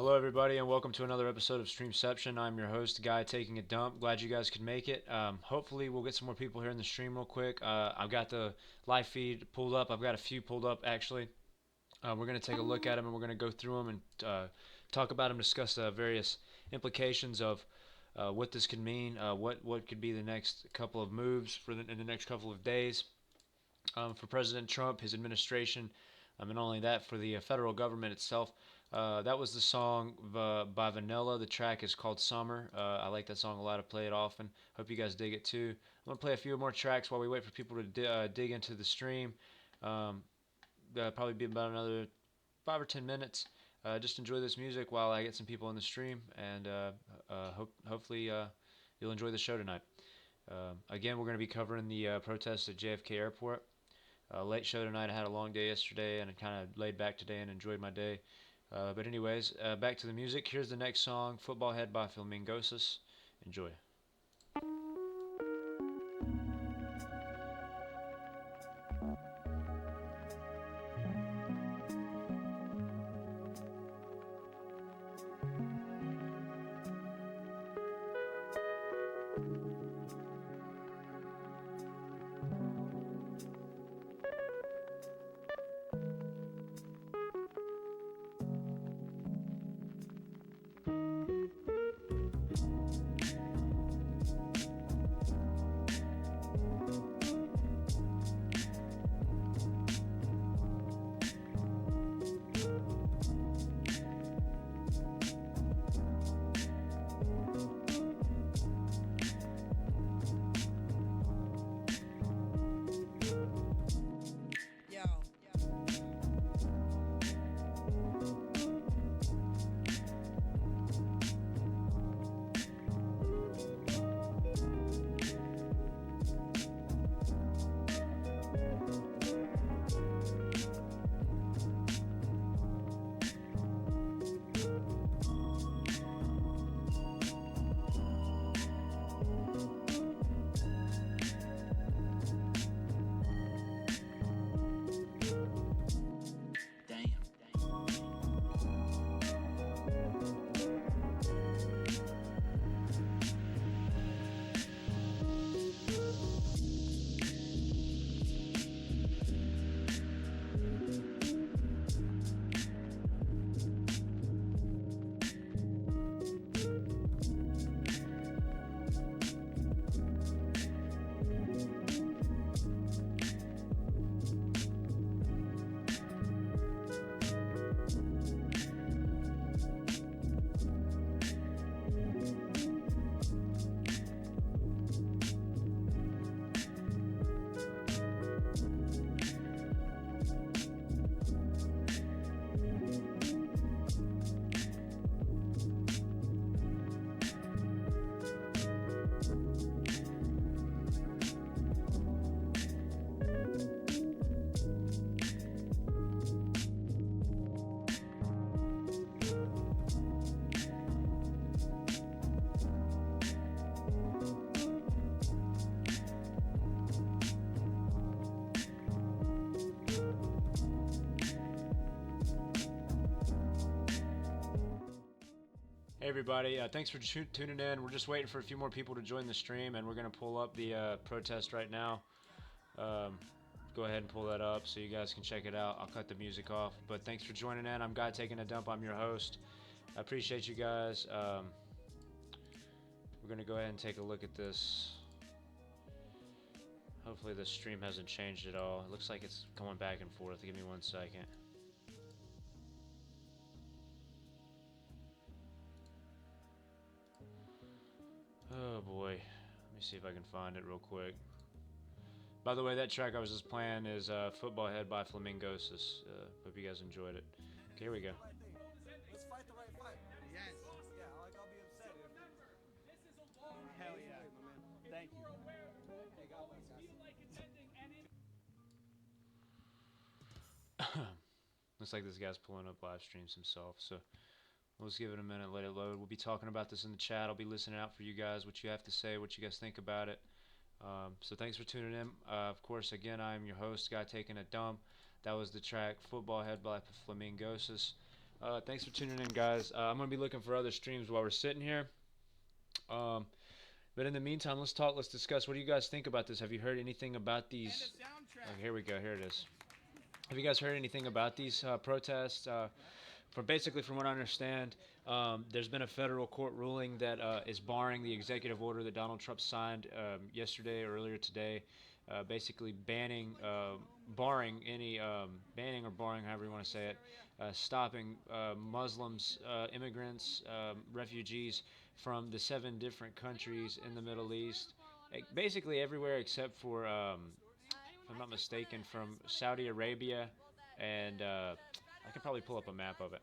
Hello, everybody, and welcome to another episode of Streamception. I'm your host, Guy Taking a Dump. Glad you guys could make it. Hopefully, we'll get some more people here in the stream real quick. I've got the live feed pulled up. I've got a few pulled up, actually. We're going to take a look at them, and we're going to go through them and talk about them, discuss various implications of what this could mean, what could be the next couple of moves in the next couple of days for President Trump, his administration, and not only that, for the federal government itself. That was the song by Vanilla. The track is called Summer. I like that song a lot. I play it often. Hope you guys dig it too. I'm going to play a few more tracks while we wait for people to dig into the stream. That'll probably be about another 5 or 10 minutes. Just enjoy this music while I get some people in the stream, and hopefully you'll enjoy the show tonight. Again, we're going to be covering the protests at JFK Airport. Late show tonight. I had a long day yesterday, and I kind of laid back today and enjoyed my day. But anyways, back to the music. Here's the next song, Football Head by Flamingosis. Enjoy. Hey everybody, thanks for tuning in. We're just waiting for a few more people to join the stream, and we're going to pull up the protest right now. Go ahead and pull that up so you guys can check it out. I'll cut the music off, but thanks for joining in. I'm Guy Taking a Dump. I'm your host. I appreciate you guys. We're going to go ahead and take a look at this. Hopefully the stream hasn't changed at all. It looks like it's going back and forth. Give me 1 second. Oh boy, let me see if I can find it real quick. By the way, that track I was just playing is Football Head by Flamingosis. Hope you guys enjoyed it. Okay, here we go. Let's fight the right fight. Yes. Yeah, like I'll be upset if... Hell yeah, my man. Thank you. Hey, God bless, guys. Looks like this guy's pulling up live streams himself, so we'll just give it a minute, let it load. We'll be talking about this in the chat. I'll be listening out for you guys, what you have to say, what you guys think about it. So thanks for tuning in. Of course, again, I'm your host, Guy Taking a Dump. That was the track Football Head by Flamingosis. Thanks for tuning in, guys. I'm gonna be looking for other streams while we're sitting here. Um, but in the meantime, let's talk. Let's discuss. What do you guys think about this? Have you heard anything about these? Here we go. Here it is. Have you guys heard anything about these protests? From what I understand, there's been a federal court ruling that is barring the executive order that Donald Trump signed yesterday or earlier today, basically banning or barring, however you want to say it, stopping Muslims, immigrants, refugees from the 7 different countries in the Middle East, basically everywhere except for, if I'm not mistaken, from Saudi Arabia and I could probably pull up a map of it.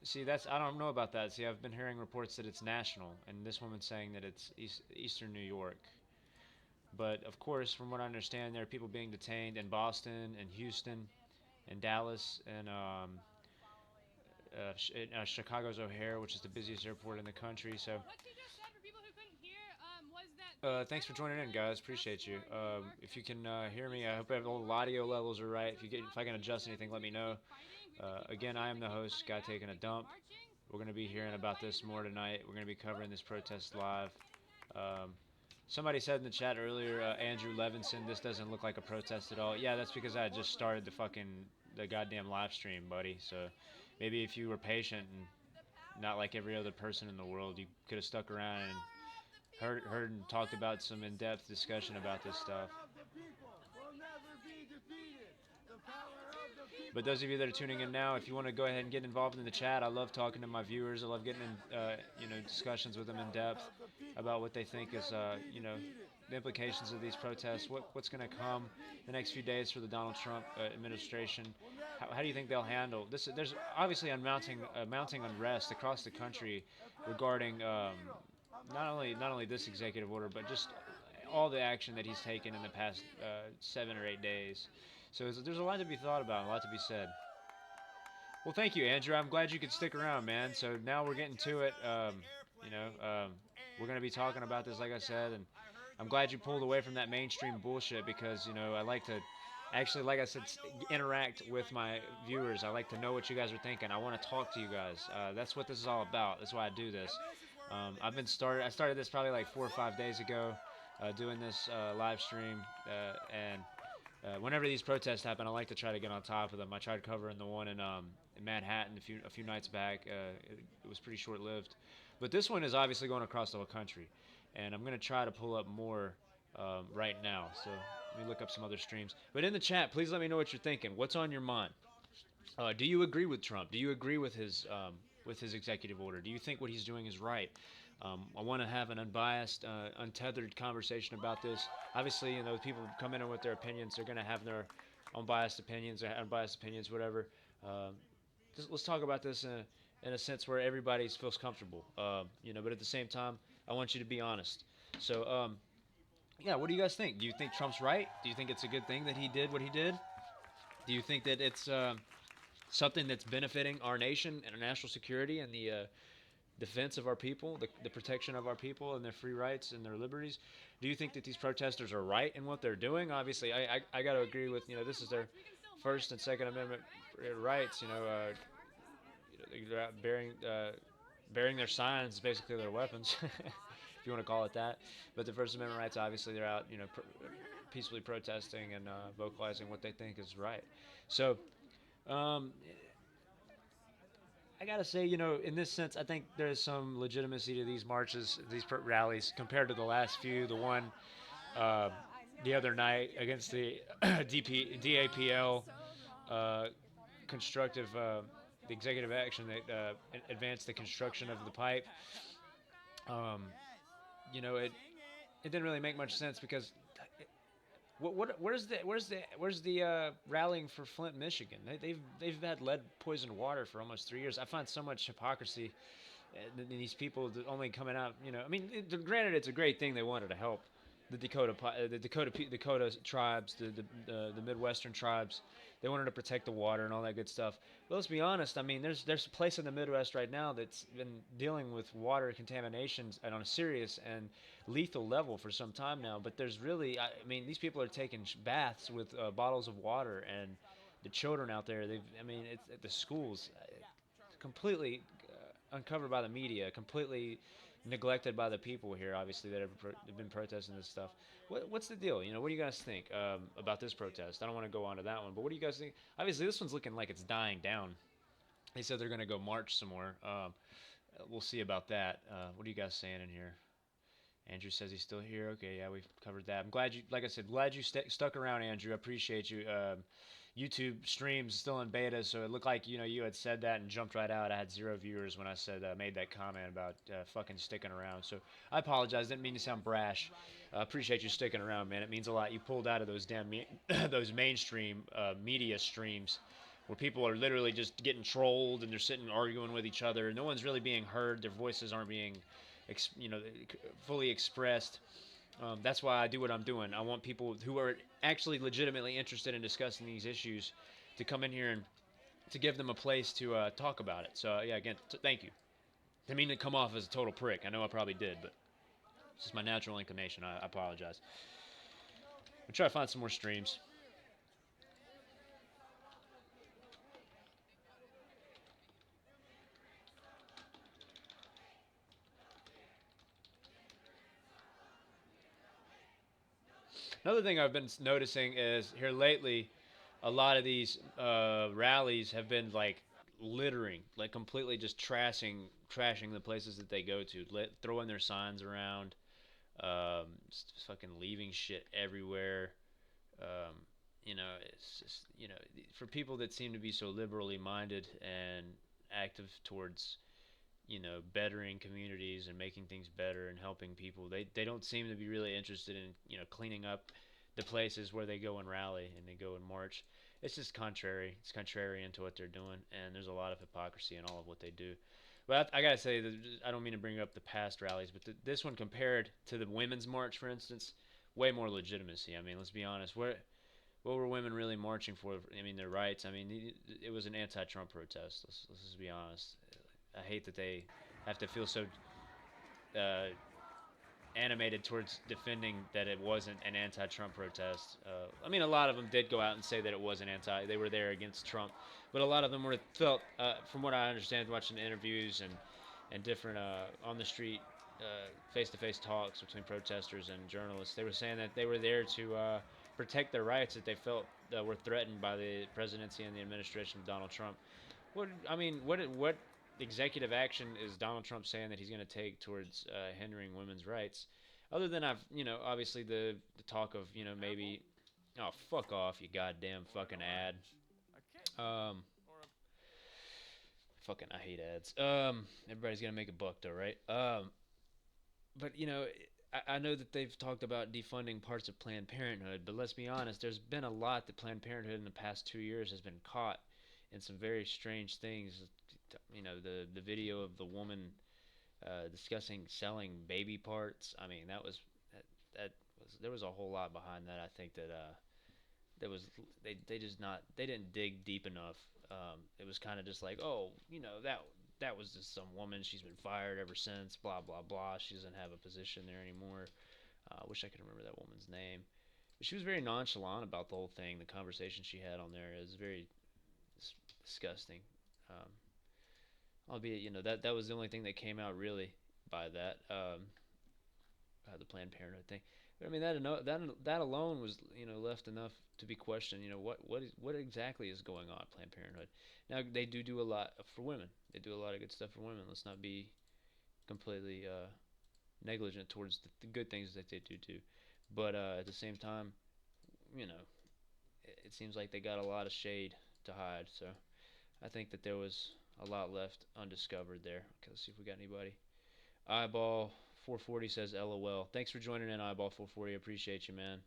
See, I don't know about that. See, I've been hearing reports that it's national, and this woman's saying that it's Eastern New York. But of course, from what I understand, there are people being detained in Boston and Houston and Dallas and Chicago's O'Hare, which is the busiest airport in the country. So, thanks for joining in, guys. Appreciate you. If you can hear me, I hope all the audio levels are right. If I can adjust anything, let me know. Again, I am the host, Guy Taking a Dump. We're going to be hearing about this more tonight. We're going to be covering this protest live. Somebody said in the chat earlier, Andrew Levinson, this doesn't look like a protest at all. Yeah, that's because I just started the goddamn live stream, buddy. So maybe if you were patient and not like every other person in the world, you could have stuck around and heard and talked about some in-depth discussion about this stuff. But those of you that are tuning in now, if you want to go ahead and get involved in the chat, I love talking to my viewers. I love getting in, discussions with them in depth about what they think is, the implications of these protests. What's going to come the next few days for the Donald Trump administration? How do you think they'll handle this? There's obviously a mounting unrest across the country regarding not only this executive order, but just all the action that he's taken in the past 7 or 8 days. So there's a lot to be thought about, a lot to be said. Well, thank you, Andrew. I'm glad you could stick around, man. So now we're getting to it. We're going to be talking about this, like I said, and I'm glad you pulled away from that mainstream bullshit because, I like to actually, like I said, interact with my viewers. I like to know what you guys are thinking. I want to talk to you guys. That's what this is all about. That's why I do this. I started this probably like 4 or 5 days ago, doing this live stream, and whenever these protests happen, I like to try to get on top of them. I tried covering the one in Manhattan a few nights back. It was pretty short-lived, but this one is obviously going across the whole country, and I'm going to try to pull up more right now. So let me look up some other streams. But in the chat, please let me know what you're thinking. What's on your mind? Do you agree with Trump? Do you agree with his executive order? Do you think what he's doing is right? I want to have an unbiased, untethered conversation about this. Obviously, people come in with their opinions. They're going to have their own biased opinions, or unbiased opinions, whatever. Let's talk about this in a sense where everybody feels comfortable. But at the same time, I want you to be honest. So, what do you guys think? Do you think Trump's right? Do you think it's a good thing that he did what he did? Do you think that it's something that's benefiting our nation and our national security and the defense of our people, the protection of our people and their free rights and their liberties? Do you think that these protesters are right in what they're doing? Obviously, I got to agree with, this is their First and Second Amendment rights. They're out bearing their signs, basically their weapons, if you want to call it that. But the First Amendment rights, obviously, they're out, peacefully protesting and vocalizing what they think is right. So, I gotta say, in this sense, I think there's some legitimacy to these marches, these rallies, compared to the last few. The one the other night against the DAPL constructive, the executive action that advanced the construction of the pipe. It didn't really make much sense because where's the rallying for Flint, Michigan? They've had lead poisoned water for almost 3 years. I find so much hypocrisy in these people only coming out. Granted, it's a great thing they wanted to help the Dakota tribes, the Midwestern tribes. They wanted to protect the water and all that good stuff. But let's be honest. I mean, there's a place in the Midwest right now that's been dealing with water contaminations and on a serious and lethal level for some time now. But there's really, I mean, these people are taking baths with bottles of water, and the children out there. I mean, it's at the schools, completely uncovered by the media, completely neglected by the people here, obviously, that have been protesting this stuff. What's the deal? You know, what do you guys think about this protest? I don't want to go on to that one, but what do you guys think? Obviously, this one's looking like it's dying down. They said they're going to go march some more. We'll see about that. What are you guys saying in here? Andrew says he's still here. Okay, yeah, we've covered that. I'm glad you, like I said, glad you stuck around, Andrew. I appreciate you. YouTube streams still in beta, so it looked like you had said that and jumped right out. I had 0 viewers when I said made that comment about fucking sticking around. So I apologize. Didn't mean to sound brash. Appreciate you sticking around, man. It means a lot. You pulled out of those damn those mainstream media streams where people are literally just getting trolled and they're sitting arguing with each other. No one's really being heard. Their voices aren't being, fully expressed. That's why I do what I'm doing. I want people who are actually legitimately interested in discussing these issues to come in here and to give them a place to talk about it. So, yeah, again, thank you. I didn't mean to come off as a total prick. I know I probably did, but it's just my natural inclination. I apologize. We'll try to find some more streams. Another thing I've been noticing is here lately, a lot of these rallies have been like littering, like completely just trashing the places that they go to, throwing their signs around, just fucking leaving shit everywhere. Um, it's just for people that seem to be so liberally minded and active towards bettering communities and making things better and helping people. They don't seem to be really interested in, cleaning up the places where they go and rally and they go and march. It's just contrary. It's contrarian to what they're doing, and there's a lot of hypocrisy in all of what they do. But I gotta say, that I don't mean to bring up the past rallies, but this one compared to the women's march, for instance, way more legitimacy. I mean, let's be honest. What were women really marching for? I mean, their rights. I mean, it was an anti-Trump protest. Let's just be honest. I hate that they have to feel so uh, animated towards defending that it wasn't an anti-Trump protest. I mean, a lot of them did go out and say that it was an anti. They were there against Trump, but a lot of them were felt, from what I understand, watching interviews and different on the street, face-to-face talks between protesters and journalists. They were saying that they were there to protect their rights that they felt were threatened by the presidency and the administration of Donald Trump. What executive action is Donald Trump saying that he's going to take towards hindering women's rights? Other than obviously the talk of maybe, oh, fuck off, you goddamn fucking ad. Fucking I hate ads. Everybody's gonna make a buck though, right? But I know that they've talked about defunding parts of Planned Parenthood, but let's be honest, there's been a lot that Planned Parenthood in the past 2 years has been caught in some very strange things. The video of the woman discussing selling baby parts. I mean, that was there was a whole lot behind that. I think that there was they didn't dig deep enough. It was kind of just like, oh, that was just some woman. She's been fired ever since. Blah blah blah. She doesn't have a position there anymore. I wish I could remember that woman's name. But she was very nonchalant about the whole thing. The conversation she had on there is very disgusting. Albeit, that was the only thing that came out really by that, the Planned Parenthood thing. But I mean, that alone was, left enough to be questioned. What exactly is going on at Planned Parenthood? Now they do a lot for women. They do a lot of good stuff for women. Let's not be completely negligent towards the good things that they do. But at the same time, it seems like they got a lot of shade to hide. So I think that there was a lot left undiscovered there. Okay, let's see if we got anybody. Eyeball 440 says LOL. Thanks for joining in, Eyeball 440. I appreciate you, man.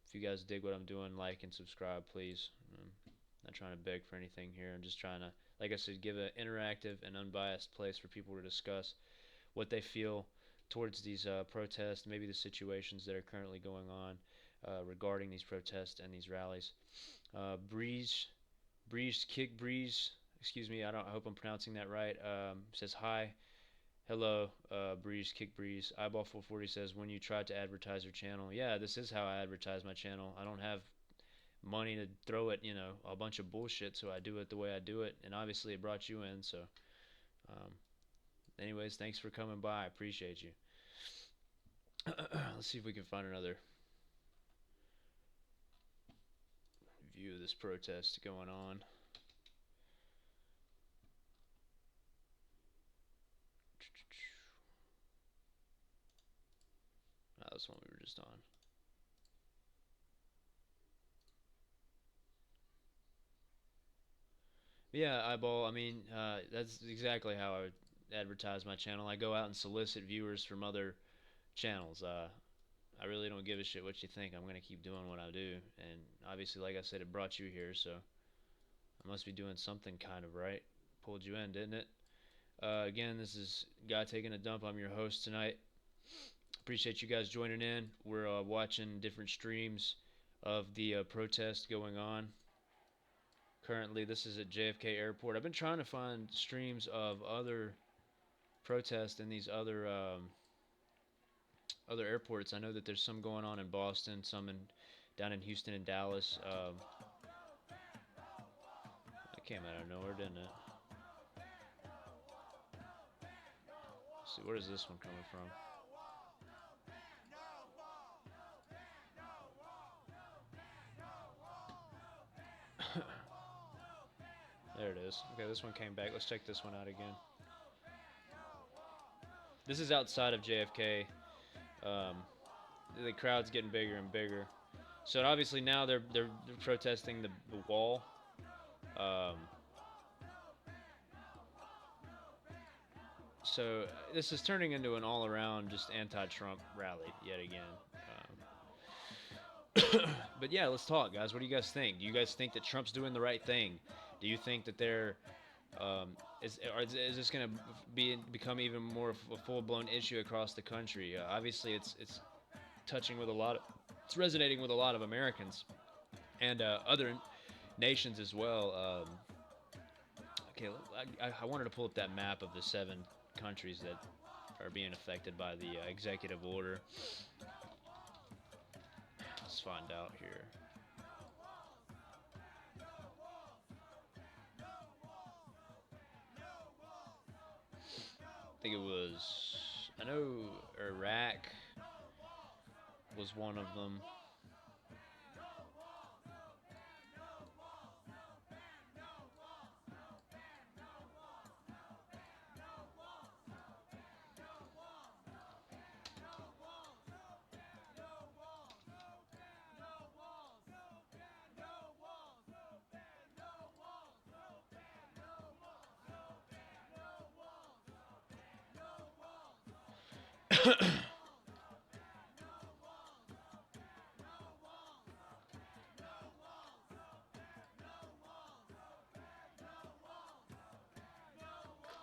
If you guys dig what I'm doing, like and subscribe, please. I'm not trying to beg for anything here. I'm just trying to, like I said, give an interactive and unbiased place for people to discuss what they feel towards these protests, maybe the situations that are currently going on regarding these protests and these rallies. Breeze, excuse me, I hope I'm pronouncing that right. Says hi, hello, Breeze, Kick Breeze. Eyeball 440 says, when you tried to advertise your channel, yeah, this is how I advertise my channel. I don't have money to throw at a bunch of bullshit, so I do it the way I do it, and obviously it brought you in. So, um, anyways, thanks for coming by. I appreciate you. Let's see if we can find another view of this protest going on. That was one we were just on. Yeah, eyeball. I mean, that's exactly how I would advertise my channel. I go out and solicit viewers from other channels. I really don't give a shit what you think. I'm gonna keep doing what I do, and obviously, like I said, it brought you here, so I must be doing something kind of right. Pulled you in, didn't it? Again, this is Guy Taking a Dump. I'm your host tonight. Appreciate you guys joining in. We're watching different streams of the protest going on. Currently, this is at JFK Airport. I've been trying to find streams of other protests in these other airports. I know that there's some going on in Boston, some down in Houston and Dallas. That came out of nowhere, didn't it? Let's see, where is this one coming from? There it is. Okay, this one came back. Let's check this one out again. This is outside of JFK. The crowd's getting bigger and bigger. So obviously now they're protesting the wall. So this is turning into an all-around just anti-Trump rally yet again. But yeah, let's talk, guys. What do you guys think? Do you guys think that Trump's doing the right thing? Do you think that is this going to become even more of a full-blown issue across the country? Obviously, it's touching with it's resonating with a lot of Americans and other nations as well. Okay, I wanted to pull up that map of the 7 countries that are being affected by the executive order. Let's find out here. I think it was, I know Iraq was one of them.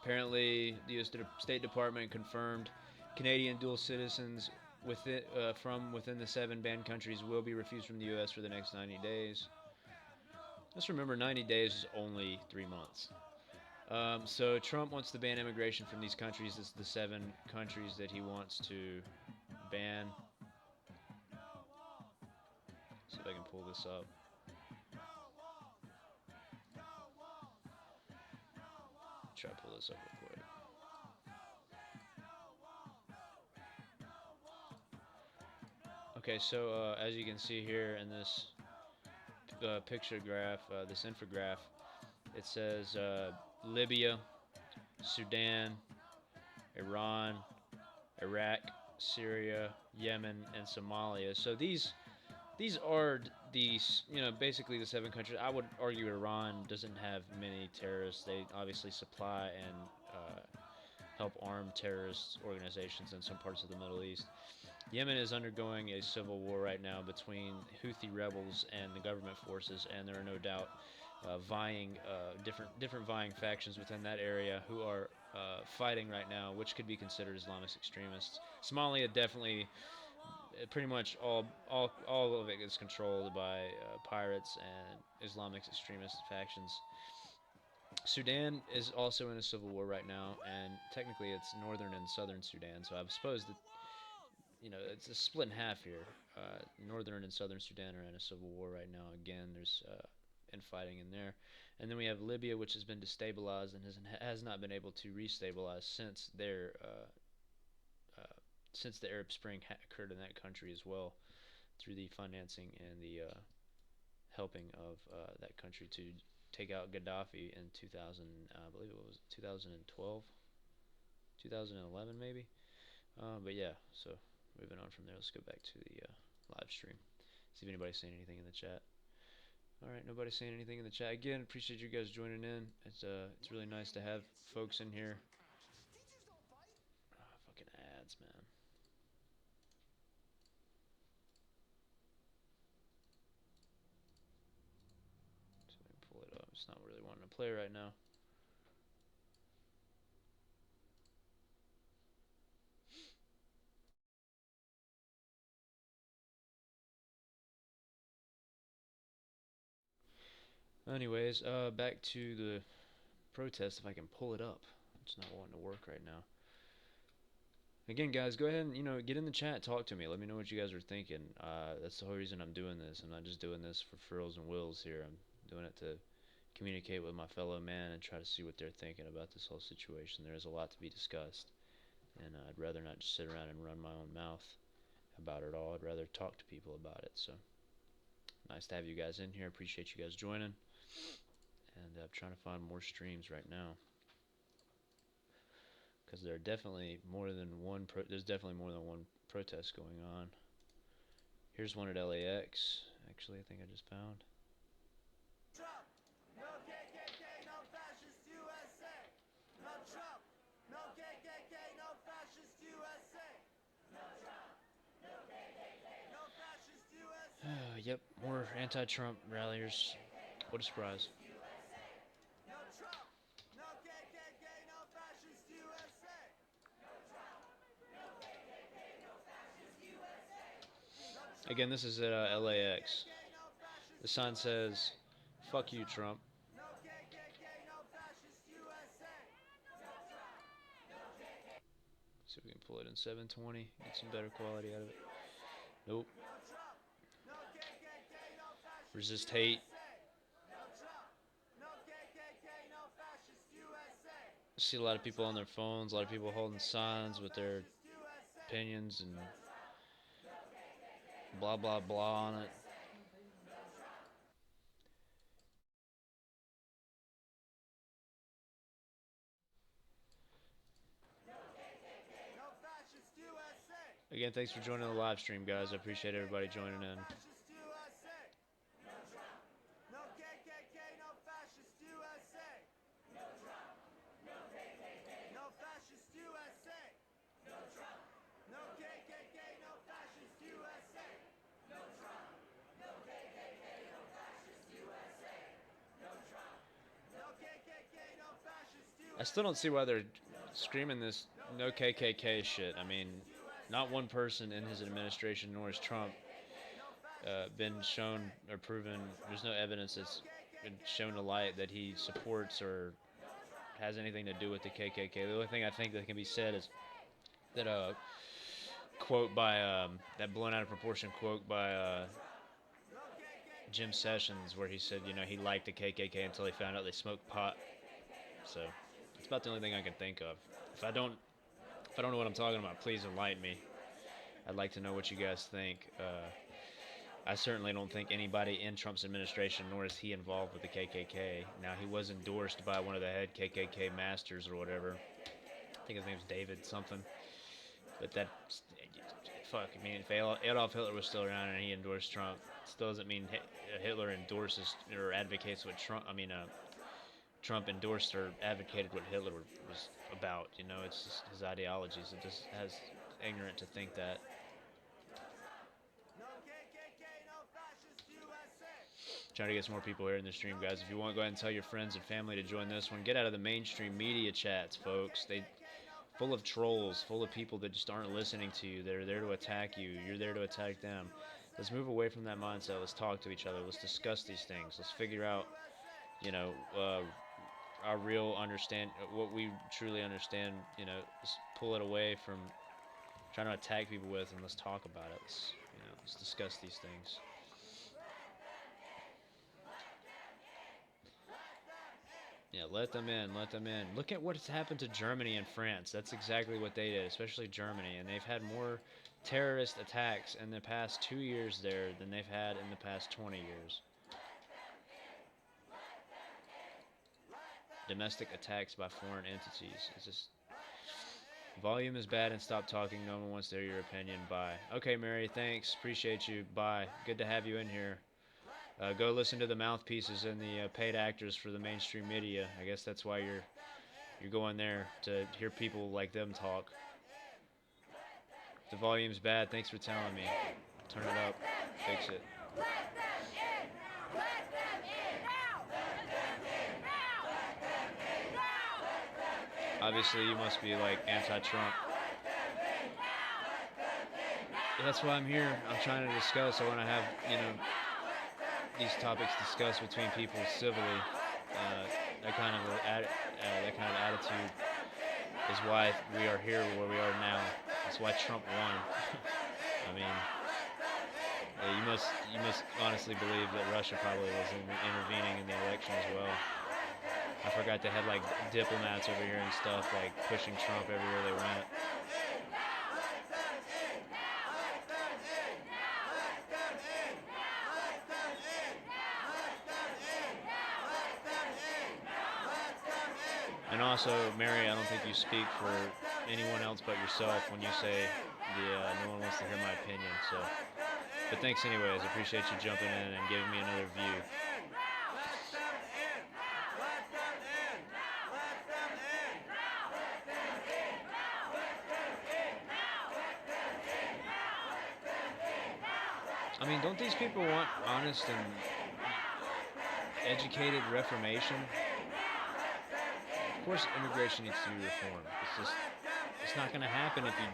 Apparently, the U.S. State Department confirmed Canadian dual citizens from within the 7 banned countries will be refused from the U.S. for the next 90 days. Let's remember, 90 days is only 3 months. So Trump wants to ban immigration from these countries. This is the 7 countries that he wants to ban. See if I can pull this up. Try to pull this up real quick. Okay, so as you can see here in this picture graph, this infograph, it says Libya, Sudan, Iran, Iraq, Syria, Yemen, and Somalia. So these are basically the 7 countries. I would argue Iran doesn't have many terrorists. They obviously supply and help arm terrorist organizations in some parts of the Middle East. Yemen is undergoing a civil war right now between Houthi rebels and the government forces, and there are no doubt different vying factions within that area who are fighting right now, which could be considered Islamic extremists. Somalia definitely, pretty much all of it is controlled by pirates and Islamic extremist factions. Sudan is also in a civil war right now, and technically it's northern and southern Sudan. So I suppose that it's a split in half here. Northern and southern Sudan are in a civil war right now. Again, there's infighting in there, and then we have Libya, which has been destabilized and has not been able to restabilize since the Arab Spring occurred in that country as well, through the financing and the helping of that country to take out Gaddafi in 2000, I believe it was 2012, 2011 maybe. But yeah, so moving on from there, let's go back to the live stream. See if anybody's saying anything in the chat. All right, nobody's saying anything in the chat. Again, appreciate you guys joining in. It's really nice to have folks in here. Fucking ads, man. So let me pull it up. It's not really wanting to play right now. Anyways, back to the protest. If I can pull it up, it's not wanting to work right now. Again, guys, go ahead and get in the chat, talk to me, let me know what you guys are thinking. That's the whole reason I'm doing this. I'm not just doing this for frills and wills here. I'm doing it to communicate with my fellow man and try to see what they're thinking about this whole situation. There is a lot to be discussed, and I'd rather not just sit around and run my own mouth about it all. I'd rather talk to people about it. So nice to have you guys in here. Appreciate you guys joining, and I'm trying to find more streams right now, because there are definitely more than one. There's definitely more than one protest going on. Here's one at LAX. Actually, I think I just found. Trump, no KKK, no fascist USA. No Trump, no KKK, no fascist USA. No Trump, no KKK, no fascist USA. Yep, more anti-Trump ralliers. What a surprise. No Trump, no KKK, no fascist USA. No Trump, no KKK, no fascist USA. Again, this is at LAX. The sign says, "Fuck you, Trump." No KKK, no fascist USA. No Trump, no KKK. See if we can pull it in 720, get some better quality out of it. Nope. No Trump, no KKK, no fascist Resist hate. No Trump, no KKK, no fascist USA. See a lot of people on their phones, a lot of people holding signs with their opinions and blah blah blah on it. No fascist USA. Again, thanks for joining the live stream, guys. I appreciate everybody joining in. Fascist USA. No Trump, no KKK, no fascist USA. No Trump, no KKK, no fascist USA. No Trump, no KKK, no fascist USA. No Trump, no KKK, no fascist USA. No Trump, no KKK, no fascist USA. I still don't see why they're screaming this no KKK shit. I mean, not one person in his administration, nor has Trump, been shown or proven. There's no evidence that's been shown to light that he supports or has anything to do with the KKK. The only thing I think that can be said is that quote by that blown out of proportion quote by Jim Sessions, where he said he liked the KKK until he found out they smoked pot. So it's about the only thing I can think of. If I don't know what I'm talking about, please enlighten me. I'd like to know what you guys think. I certainly don't think anybody in Trump's administration, nor is he involved with the KKK. Now, he was endorsed by one of the head KKK masters or whatever. I think his name's David something. But fuck, I mean, if Adolf Hitler was still around and he endorsed Trump, it still doesn't mean Hitler endorses or advocates what Trump endorsed or advocated what Hitler was about. It's just his ideologies. It just has ignorant to think that. No KKK, no fascist USA. Trying to get some more people here in the stream, guys. If you want, go ahead and tell your friends and family to join this one. Get out of the mainstream media chats, folks. They full of trolls, full of people that just aren't listening to you. They're there to attack you. You're there to attack them. Let's move away from that mindset. Let's talk to each other. Let's discuss these things. Let's figure out, you know, our real understand, what we truly understand. You know, let's pull it away from trying to attack people with, and let's talk about it. Let's discuss these things. Yeah, let them in, let them in. Look at what's happened to Germany and France. That's exactly what they did, especially Germany. And they've had more terrorist attacks in the past 2 years there than they've had in the past 20 years. Domestic attacks by foreign entities. It's just, volume is bad and stop talking. No one wants to hear your opinion. Bye. Okay, Mary, thanks. Appreciate you. Bye. Good to have you in here. Go listen to the mouthpieces and the paid actors for the mainstream media. I guess that's why you're going there, to hear people like them talk. If the volume's bad, thanks for telling me. Turn it up. Fix it. Obviously, you must be like anti-Trump. That's why I'm here. I'm trying to discuss. I want to have, these topics discussed between people civilly. That kind of attitude is why we are here where we are now. That's why Trump won. I mean, you must honestly believe that Russia probably was intervening in the election as well. I forgot they had like diplomats over here and stuff, like pushing Trump everywhere they went. And also, Mary, I don't think you speak for anyone else but yourself when you say no one wants to hear my opinion. So, but thanks anyways. I appreciate you jumping in and giving me another view. I mean, don't these people want honest and educated reformation? Of course, immigration needs to be reformed. It's not going to happen if you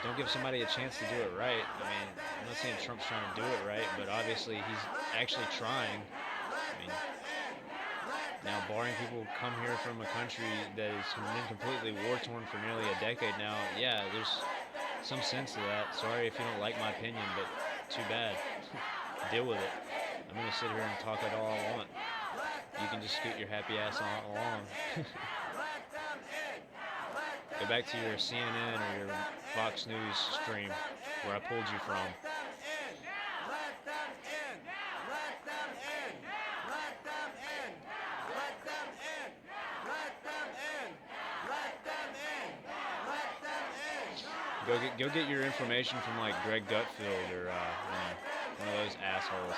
don't give somebody a chance to do it right. I mean, I'm not saying Trump's trying to do it right, but obviously he's actually trying. I mean, now barring people come here from a country that has been completely war-torn for nearly a decade now, yeah, there's some sense to that. Sorry if you don't like my opinion, but too bad. Deal with it. I'm going to sit here and talk it all I want. You can just scoot your happy ass on along. Go back to your CNN or your Fox News stream where I pulled you from. Go get your information from like Greg Gutfeld or one of those assholes.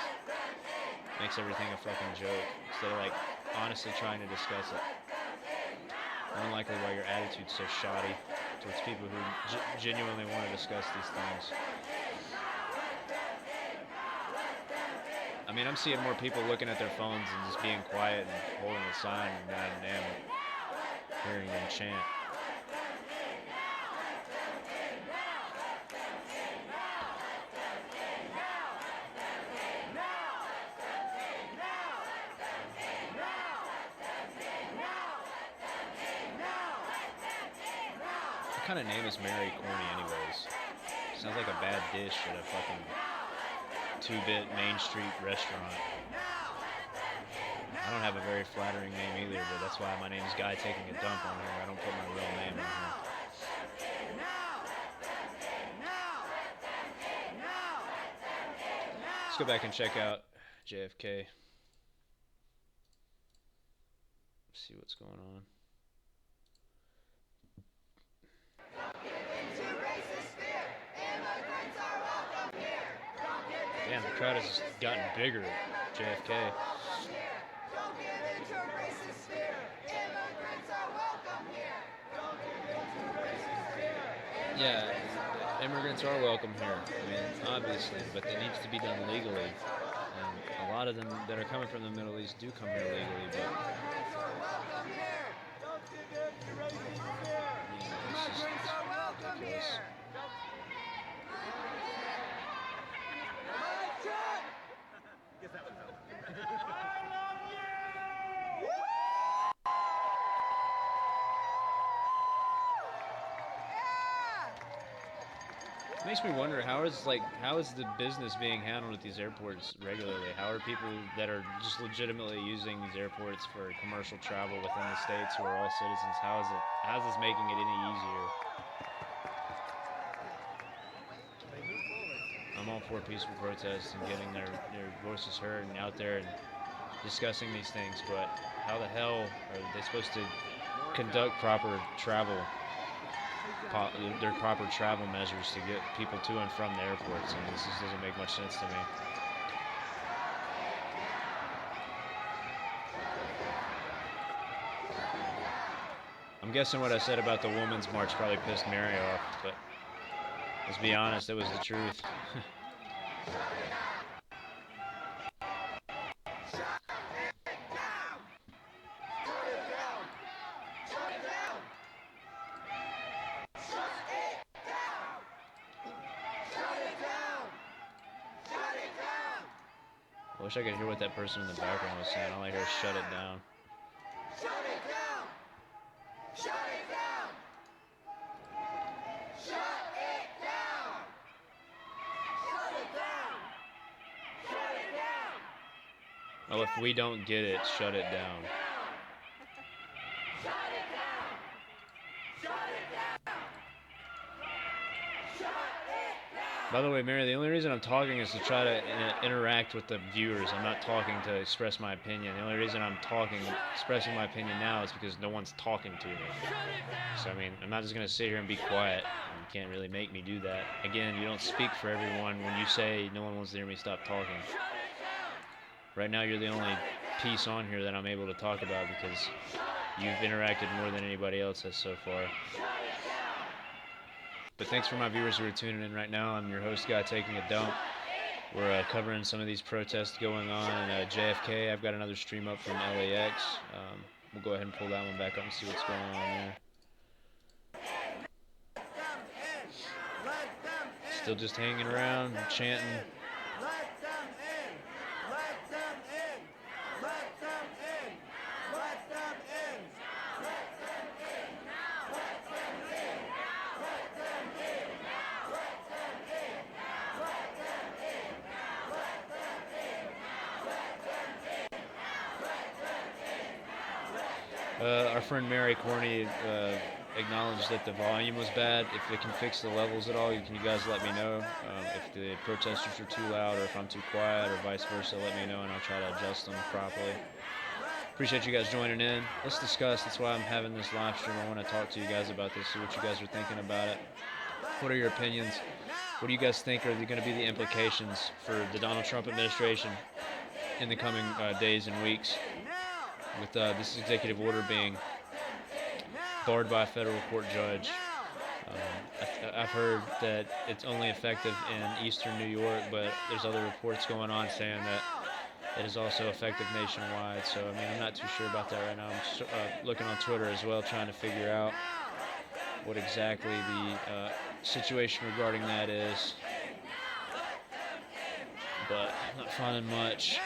Makes everything a fucking joke instead of like honestly trying to discuss it. More than likely why your attitude's so shoddy towards people who genuinely want to discuss these things. I mean, I'm seeing more people looking at their phones and just being quiet and holding a sign than I am hearing them chant. What kind of name is Mary Corny anyways? Sounds like a bad dish at a fucking 2-bit Main Street restaurant. I don't have a very flattering name either, but that's why my name's Guy Taking a Dump on here. I don't put my real name in here. Let's go back and check out JFK. See what's going on. Damn, the crowd has just gotten bigger at JFK. Yeah, immigrants are welcome here. I mean, obviously, but it needs to be done legally. And A lot of them that are coming from the Middle East do come here legally, but Welcome here. Don't you get racist here. it's Immigrants just are welcome ridiculous. here. My truck. Guess that was I love you. It makes me wonder how is the business being handled at these airports regularly? How are people that are just legitimately using these airports for commercial travel within the states who are all citizens? How's this making it any easier? I'm all for peaceful protests and getting their voices heard and out there and discussing these things, but how the hell are they supposed to conduct proper travel? Their proper travel measures to get people to and from the airports. I mean, this just doesn't make much sense to me. I'm guessing what I said about the Women's March probably pissed Mary off, but let's be honest, it was the truth. I wish I could hear what that person in the background was saying. All I hear is shut it down. Shut it down. Shut it down. Shut it down. Shut it down. Shut it down. Oh, if we don't get it, shut it down. Shut it down. Shut it down. Shut it down. By the way, Mary, the only reason I'm talking is to try to interact with the viewers. I'm not talking to express my opinion. The only reason I'm expressing my opinion now is because no one's talking to me. So, I mean, I'm not just going to sit here and be quiet. You can't really make me do that. Again, you don't speak for everyone when you say no one wants to hear me stop talking. Right now, you're the only piece on here that I'm able to talk about because you've interacted more than anybody else has so far. But thanks for my viewers who are tuning in right now. I'm your host, Guy Taking a Dump. We're covering some of these protests going on in JFK. I've got another stream up from LAX. We'll go ahead and pull that one back up and see what's going on there. Still just hanging around, chanting. Let them in. Let them in. Let them in. Let them in. Let them in. Let them in. Let them in. Let them in. Let them in. Let them in. Let them in. Our friend Mary Corney acknowledged that the volume was bad. If it can fix the levels at all, can you guys let me know? If the protesters are too loud or if I'm too quiet or vice versa, let me know and I'll try to adjust them properly. Appreciate you guys joining in. Let's discuss. That's why I'm having this live stream. I want to talk to you guys about this, see what you guys are thinking about it. What are your opinions? What do you guys think are going to be the implications for the Donald Trump administration in the coming days and weeks with this executive order being barred by a federal court judge? I've heard that it's only effective in eastern New York, but there's other reports going on saying that it is also effective nationwide. So, I mean, I'm not too sure about that right now. I'm looking on Twitter as well, trying to figure out what exactly the situation regarding that is. But I'm not finding much.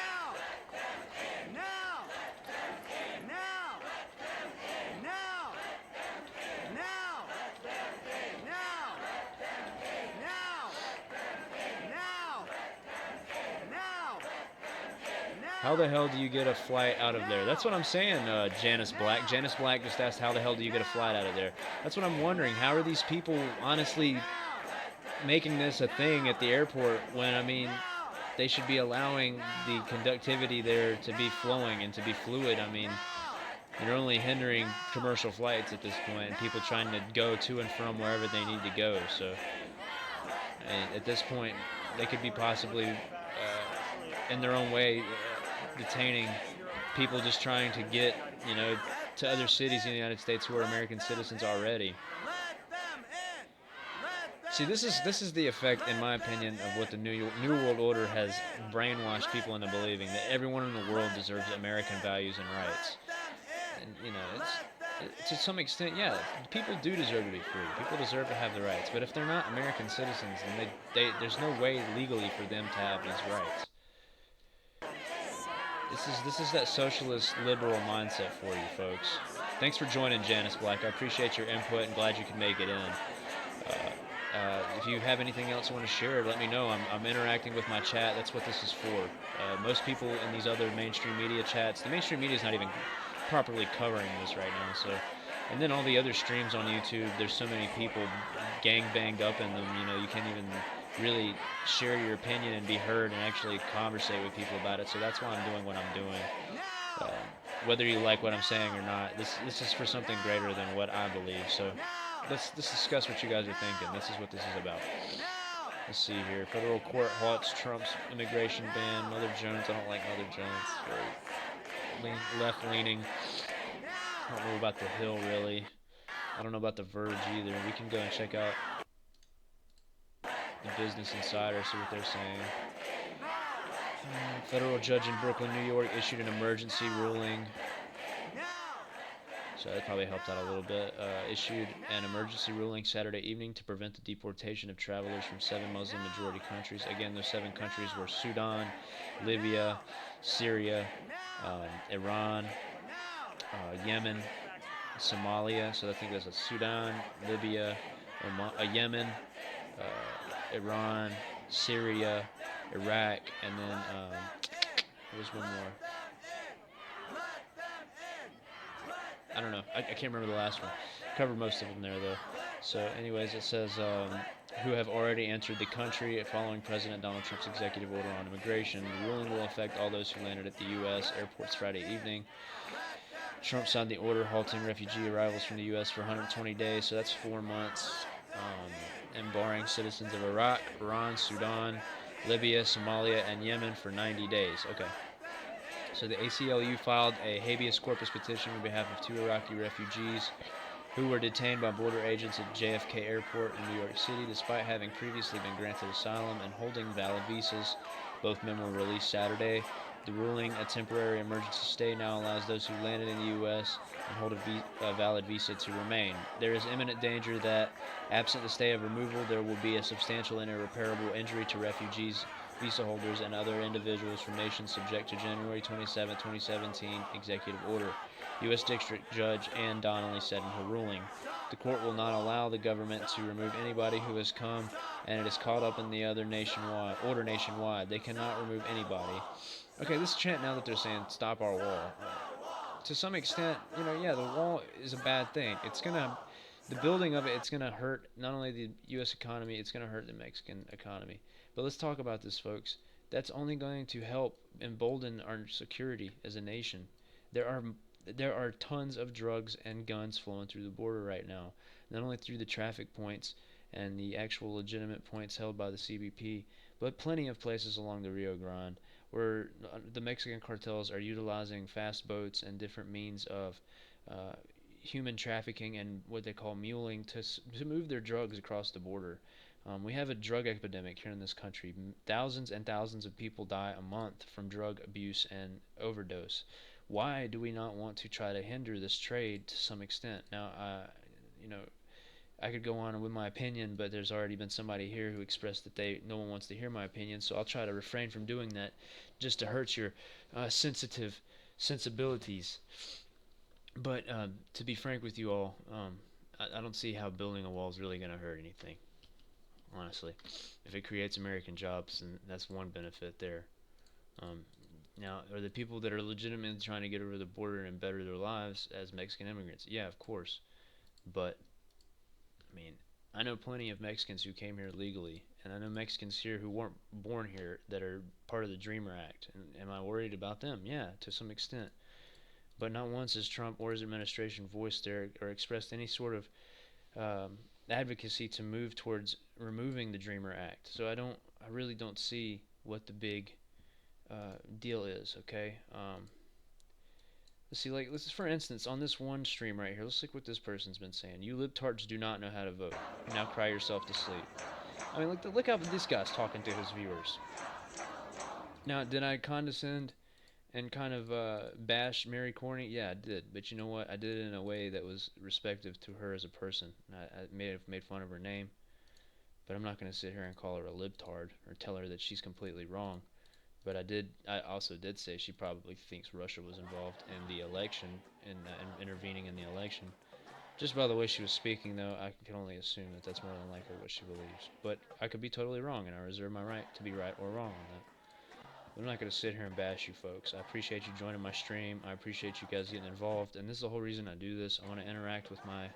How the hell do you get a flight out of there? That's what I'm saying, Janice Black. Janice Black just asked, how the hell do you get a flight out of there? That's what I'm wondering. How are these people honestly making this a thing at the airport when, I mean, they should be allowing the conductivity there to be flowing and to be fluid? I mean, you're only hindering commercial flights at this point and people trying to go to and from wherever they need to go. So, and at this point, they could be possibly, in their own way, detaining people just trying to get, to other cities in the United States who are American citizens already. See, this is the effect, in my opinion, of what the New World Order has brainwashed people into believing that everyone in the world deserves American values and rights. And to some extent, yeah, people do deserve to be free. People deserve to have the rights. But if they're not American citizens, then there's no way legally for them to have these rights. This is that socialist liberal mindset for you folks. Thanks for joining, Janice Black. I appreciate your input and glad you could make it in. If you have anything else you want to share, let me know. I'm interacting with my chat. That's what this is for. Most people in these other mainstream media chats, the mainstream media is not even properly covering this right now. So, and then all the other streams on YouTube, there's so many people gang banged up in them. You can't even really share your opinion and be heard and actually conversate with people about it. So that's why I'm doing what I'm doing. Uh, Whether you like what I'm saying or not, this is for something greater than what I believe. So let's discuss what you guys are thinking. This is what this is about. Let's see here. Federal court halts Trump's immigration ban. Mother Jones. I don't like Mother Jones. Very left-leaning. I don't know about the Hill, really. I don't know about the Verge either. We can go and check out the Business Insider, see what they're saying. Federal judge in Brooklyn, New York, issued an emergency ruling. So that probably helped out a little bit. Issued an emergency ruling Saturday evening to prevent the deportation of travelers from 7 Muslim-majority countries. Again, those 7 countries were Sudan, Libya, Syria, Iran, Yemen, Somalia. So I think there's a Sudan, Libya, Yemen, Iran, Syria, Iraq, and then there's one more. I don't know. I can't remember the last one. Covered most of them there, though. So, anyways, it says who have already entered the country following President Donald Trump's executive order on immigration. The ruling will affect all those who landed at the U.S. airports Friday evening. Trump signed the order halting refugee arrivals from the U.S. for 120 days, so that's 4 months, and barring citizens of Iraq, Iran, Sudan, Libya, Somalia, and Yemen for 90 days. Okay. So the ACLU filed a habeas corpus petition on behalf of 2 Iraqi refugees who were detained by border agents at JFK Airport in New York City despite having previously been granted asylum and holding valid visas. Both men were released Saturday. The ruling, a temporary emergency stay, now allows those who landed in the U.S. and hold a valid visa to remain. There is imminent danger that, absent the stay of removal, there will be a substantial and irreparable injury to refugees, visa holders, and other individuals from nations subject to January 27, 2017 executive order, U.S. District Judge Ann Donnelly said in her ruling. The court will not allow the government to remove anybody who has come and it is caught up in the other order nationwide. They cannot remove anybody. Okay, this chant now that they're saying stop our wall. To some extent, yeah, the wall is a bad thing. The building of it's gonna hurt not only the U.S. economy, it's gonna hurt the Mexican economy. But let's talk about this, folks. That's only going to help embolden our security as a nation. There are tons of drugs and guns flowing through the border right now, not only through the traffic points and the actual legitimate points held by the CBP, but plenty of places along the Rio Grande where the Mexican cartels are utilizing fast boats and different means of human trafficking and what they call muling to move their drugs across the border. We have a drug epidemic here in this country. Thousands and thousands of people die a month from drug abuse and overdose. Why do we not want to try to hinder this trade to some extent? Now, I could go on with my opinion, but there's already been somebody here who expressed that no one wants to hear my opinion, so I'll try to refrain from doing that just to hurt your sensitive sensibilities. But to be frank with you all, I don't see how building a wall is really going to hurt anything, honestly. If it creates American jobs, then that's one benefit there. Now, are the people that are legitimately trying to get over the border and better their lives as Mexican immigrants? Yeah, of course. But, I mean, I know plenty of Mexicans who came here legally, and I know Mexicans here who weren't born here that are part of the Dreamer Act. And am I worried about them? Yeah, to some extent. But not once has Trump or his administration voiced or expressed any sort of advocacy to move towards removing the Dreamer Act. So I really don't see what the big deal is. Okay. See, like, this is for instance on this one stream right here. Let's look what this person's been saying. You libtards do not know how to vote. You now cry yourself to sleep. I mean, look how this guy's talking to his viewers. Now, did I condescend and kind of bash Mary Corney? Yeah, I did. But you know what? I did it in a way that was respectful to her as a person. I may have made fun of her name, but I'm not going to sit here and call her a libtard or tell her that she's completely wrong. But I also did say she probably thinks Russia was involved in the election and intervening in the election. Just by the way she was speaking, though, I can only assume that that's more than likely what she believes. But I could be totally wrong, and I reserve my right to be right or wrong on that. I'm not going to sit here and bash you folks. I appreciate you joining my stream. I appreciate you guys getting involved. And this is the whole reason I do this. I want to interact with my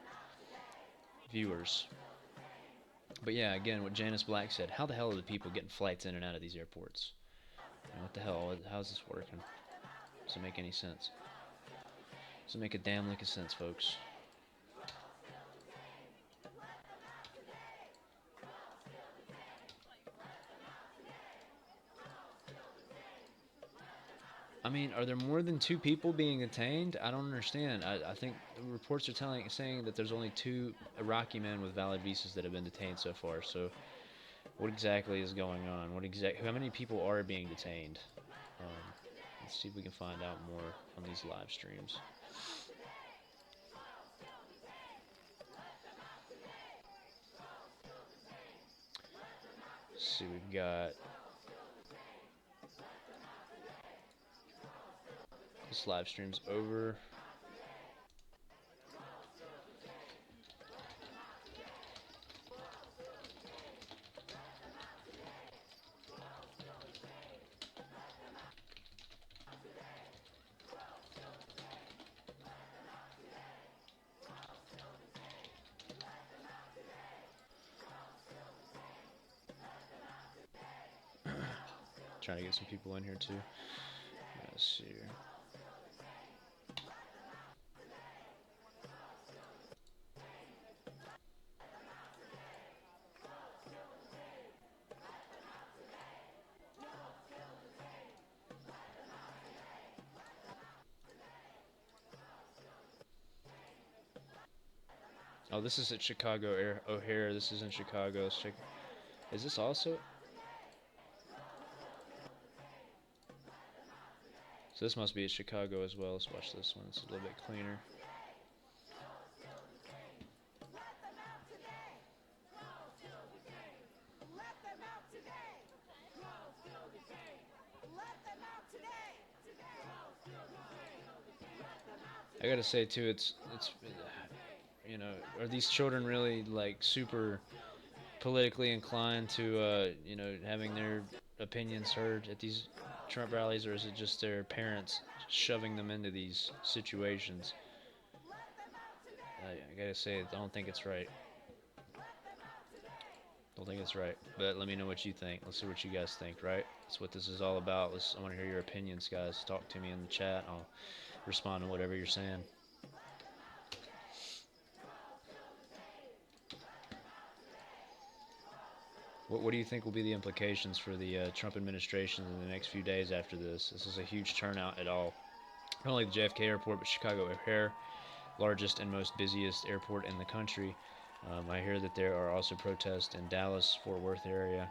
viewers. But yeah, again, what Janice Black said, how the hell are the people getting flights in and out of these airports? You know, what the hell? How's this working? Does it make any sense? Does it make a damn lick of sense, folks? I mean, are there more than 2 people being detained? I don't understand. I think the reports are saying that there's only 2 Iraqi men with valid visas that have been detained so far. So, what exactly is going on? How many people are being detained? Let's see if we can find out more on these live streams. Let's see, we've got this live stream's over. Trying to get some people in here too. Let's see here. Oh, this is at Chicago O'Hare. This is in Chicago. Is this also? So this must be at Chicago as well. Let's watch this one. It's a little bit cleaner. I gotta say too, it's you know, are these children really like super politically inclined to you know, having their opinions heard at these Trump rallies, or is it just their parents shoving them into these situations? I gotta say, I don't think it's right. Don't think it's right. But let me know what you think. Let's see what you guys think, right? That's what this is all about. I want to hear your opinions, guys. Talk to me in the chat. I'll respond to whatever you're saying. What do you think will be the implications for the Trump administration in the next few days after this? This is a huge turnout at all. Not only the JFK airport, but Chicago O'Hare, largest and most busiest airport in the country. I hear that there are also protests in Dallas, Fort Worth area,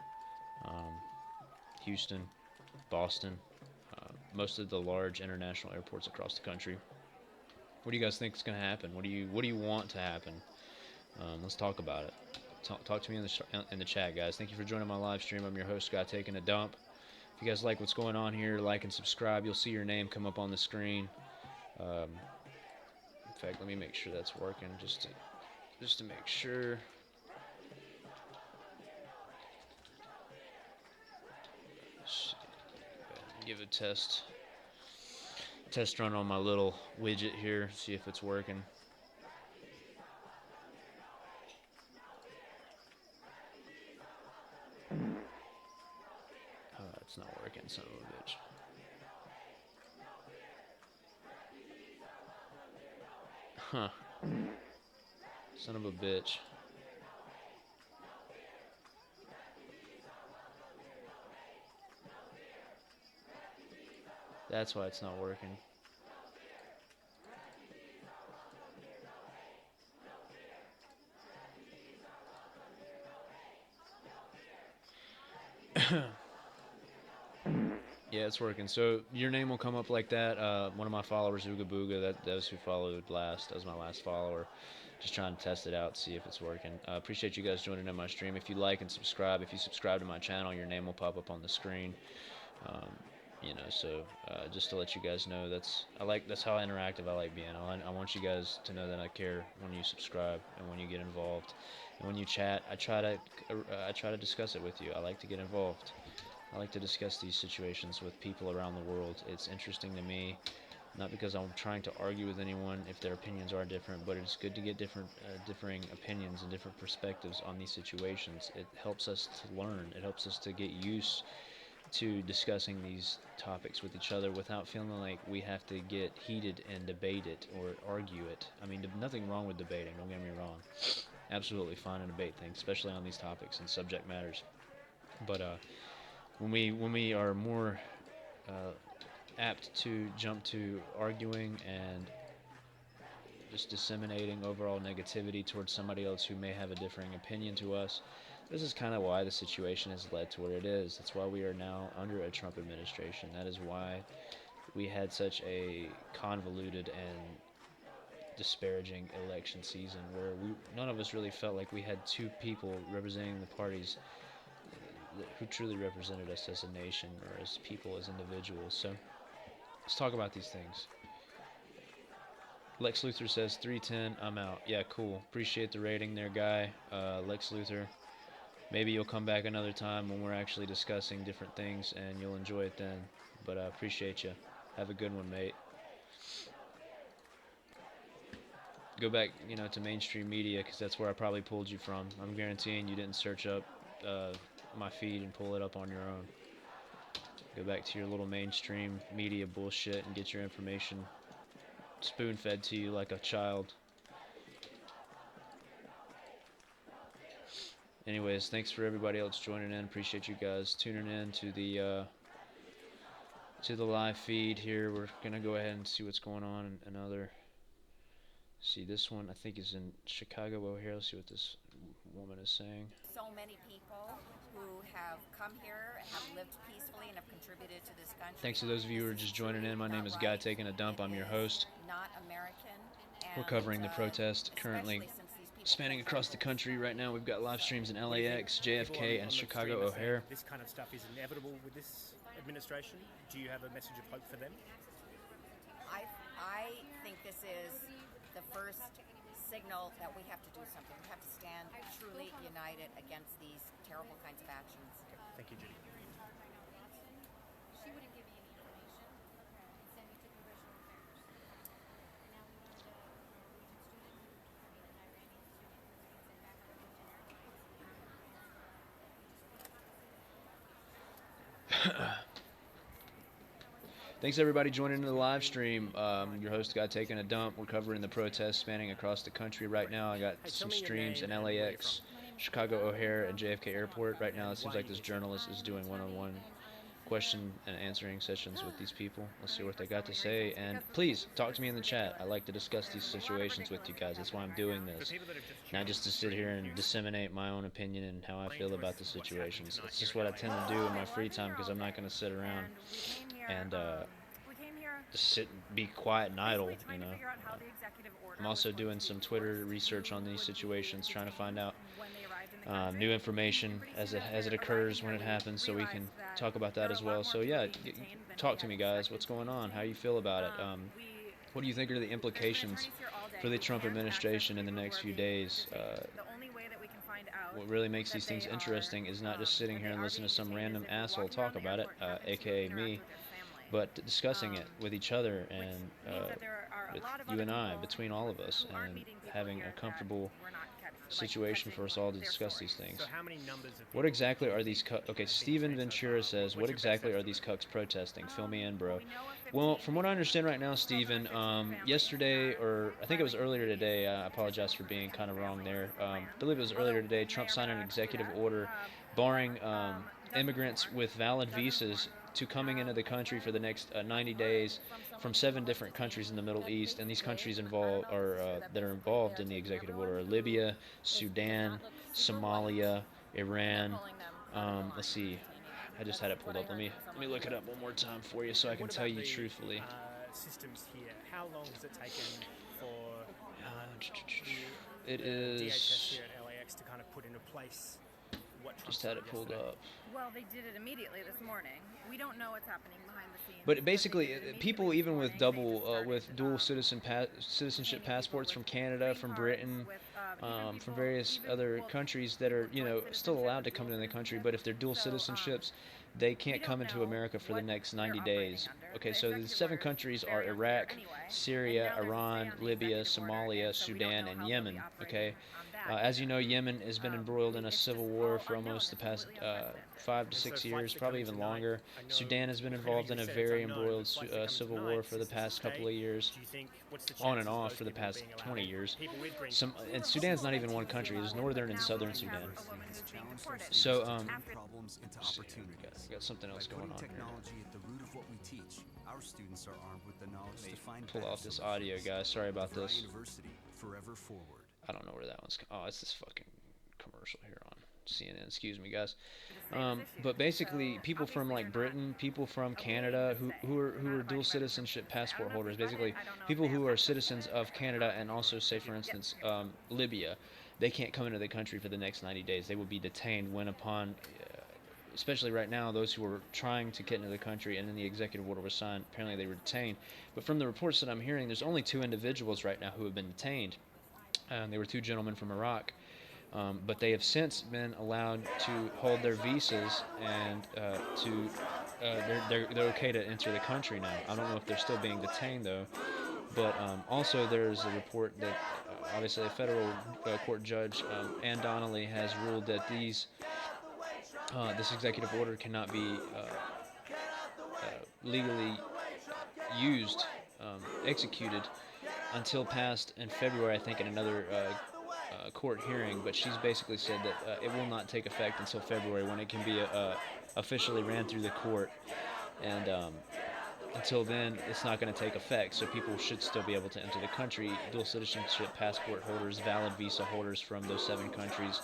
Houston, Boston, most of the large international airports across the country. What do you guys think is going to happen? What do you want to happen? Let's talk about it. Talk to me in the chat, guys. Thank you for joining my live stream. I'm your host, Guy Taking a Dump. If you guys like what's going on here, like and subscribe. You'll see your name come up on the screen. In fact, let me make sure that's working just to make sure. Give a test run on my little widget here, see if it's working. It's not working, son of a bitch. Huh. Son of a bitch. That's why it's not working. Yeah, it's working. So your name will come up like that. One of my followers, Ooga Booga, that was who followed last. That was my last follower. Just trying to test it out, see if it's working. Appreciate you guys joining in my stream. If you like and subscribe, if you subscribe to my channel, your name will pop up on the screen. Um, so just to let you guys know, that's how interactive I like being. I want you guys to know that I care when you subscribe and when you get involved, and when you chat. I try to discuss it with you. I like to get involved. I like to discuss these situations with people around the world. It's interesting to me, not because I'm trying to argue with anyone if their opinions are different, but it's good to get differing opinions and different perspectives on these situations. It helps us to learn. It helps us to get used to discussing these topics with each other without feeling like we have to get heated and debate it or argue it. I mean, nothing wrong with debating, don't get me wrong. Absolutely fine to debate things, especially on these topics and subject matters. But when we are more apt to jump to arguing and just disseminating overall negativity towards somebody else who may have a differing opinion to us, this is kind of why the situation has led to where it is. That's why we are now under a Trump administration. That is why we had such a convoluted and disparaging election season where none of us really felt like we had two people representing the parties who truly represented us as a nation or as people, as individuals. So let's talk about these things. Lex Luthor says 310, I'm out. Yeah, cool. Appreciate the rating there, guy. Lex Luthor. Maybe you'll come back another time when we're actually discussing different things and you'll enjoy it then. But I appreciate you. Have a good one, mate. Go back, to mainstream media because that's where I probably pulled you from. I'm guaranteeing you didn't search up my feed and pull it up on your own. Go back to your little mainstream media bullshit and get your information spoon-fed to you like a child. Anyways, thanks for everybody else joining in. Appreciate you guys tuning in to the live feed here. We're gonna go ahead and see what's going on in other. See, this one I think is in Chicago O'Hare. Let's see what this woman is saying. So many people who have come here, have lived peacefully, and have contributed to this country. Thanks to those of you who are just joining in. My name is Guy Taking a Dump. I'm your host. Not American. We're covering the protest currently spanning across the country right now. We've got live streams in LAX, JFK, and Chicago O'Hare. This kind of stuff is inevitable with this administration. Do you have a message of hope for them? I think this is the first signal that we have to do something. We have to stand truly united against these terrible kinds of actions. Okay. Thank you, Judy. She wouldn't give me any information and send me to congressional affairs. And now we wanted a Norwegian student, an Iranian student, who's getting sent back on the Thanks everybody joining in the live stream. Your host Guy Taking a Dump. We're covering the protests spanning across the country right now. I got some streams in LAX, Chicago O'Hare, and JFK Airport. Right now it seems like this journalist is doing one-on-one question and answering sessions with these people. Let's see what they got to say. And please talk to me in the chat. I like to discuss these situations with you guys. That's why I'm doing this. Not just to sit here and disseminate my own opinion and how I feel about the situations. It's just what I tend to do in my free time because I'm not going to sit around and just sit and be quiet and idle, I'm also doing some Twitter research on these situations, trying to find out new information as it occurs when it happens, so we can talk about that as well. So yeah, talk to me, guys. What's going on? How you feel about it? What do you think are the implications for the Trump administration in the next few days? What really makes these things interesting is not just sitting here and listening to some random asshole talk about it, aka me, but discussing it with each other and with you and I, between all of us, and having a comfortable situation for us all to discuss these things. What exactly are these okay, Steven Ventura says, what exactly are these cucks protesting? Fill me in, bro. Well, from what I understand right now, Steven, yesterday, or I think it was earlier today, I apologize for being kind of wrong there, I believe it was earlier today, Trump signed an executive order barring immigrants with valid visas to coming into the country for the next 90 days from 7 different countries in the Middle East, and these countries involved that are involved in the executive order are Libya, Sudan, Somalia, Iran. Let's see, I just had it pulled up. Let me look it up one more time for you so I can What tell about you the, truthfully. Systems here? How long has it taken for It the DHS is. here at LAX to kind of put into place what Trump Just had it signed pulled yesterday? up. Well, they did it immediately this morning. We don't know what's happening behind the scenes. But they basically, did it immediately people this even with morning. They just started, with dual citizenship painting people passports from with Canada, green from cards, Britain, with, even from people- various even other people countries that are, with you joint know, still citizenship allowed or to come dual into the country. citizenship. But if they're dual So, citizenships, they we can't don't come into know America for the what next they're 90 operating days. under. Okay, The so the executive 7 order is countries are very unclear Iraq, anyway, and Syria, now they're Iran, staying on the Libya, executive order, Somalia, and so we don't Sudan, know and how they'll be Yemen. operating Okay, on that as you either. know, Yemen has been embroiled in a It's civil just war all for unknown. almost the It's past completely unprecedented. 5 to And so 6 flights years, that probably come in even tonight, longer. I know Sudan has been I know involved you in a said it's very unknown, embroiled but flights that come in civil tonight, war for the since it's past state, couple of years. do you think what's the On and chances of off those for the people past being allowed 20 in? years. People with green Some cards. and Sudan's not even one country. There's northern and southern Sudan. So problems into opportunities. got something else By going putting on here. technology at the root of what we teach, our students are armed with the knowledge to find Pull better off this solutions. audio, guys. Sorry about DeVry this. University, forever forward. I don't know where that one's. Oh, it's this fucking commercial here on CNN. Excuse me, guys. But basically, people from like Britain, people from Canada, who are dual citizenship passport holders, basically people who are citizens of Canada and also, say for instance, Libya, they can't come into the country for the next 90 days. They will be detained when upon. Especially right now, those who were trying to get into the country and then the executive order was signed, apparently they were detained. But from the reports that I'm hearing, there's only 2 individuals right now who have been detained. They were 2 gentlemen from Iraq. But they have since been allowed to hold their visas and they're okay to enter the country now. I don't know if they're still being detained though. But also there's a report that obviously a federal court judge, Ann Donnelly, has ruled that this executive order cannot be legally used, executed until passed in February, I think, in another court hearing. But she's basically said that it will not take effect until February, when it can be officially ran through the court. And until then, it's not going to take effect. So people should still be able to enter the country. Dual citizenship passport holders, valid visa holders from those 7 countries,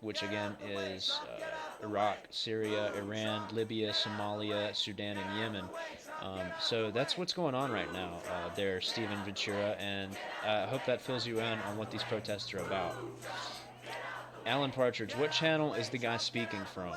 which again is Iraq, Syria, Iran, Libya, Somalia, Sudan, and Yemen. So that's what's going on right now there, Stephen Ventura, and I hope that fills you in on what these protests are about. Alan Partridge, what channel is the guy speaking from?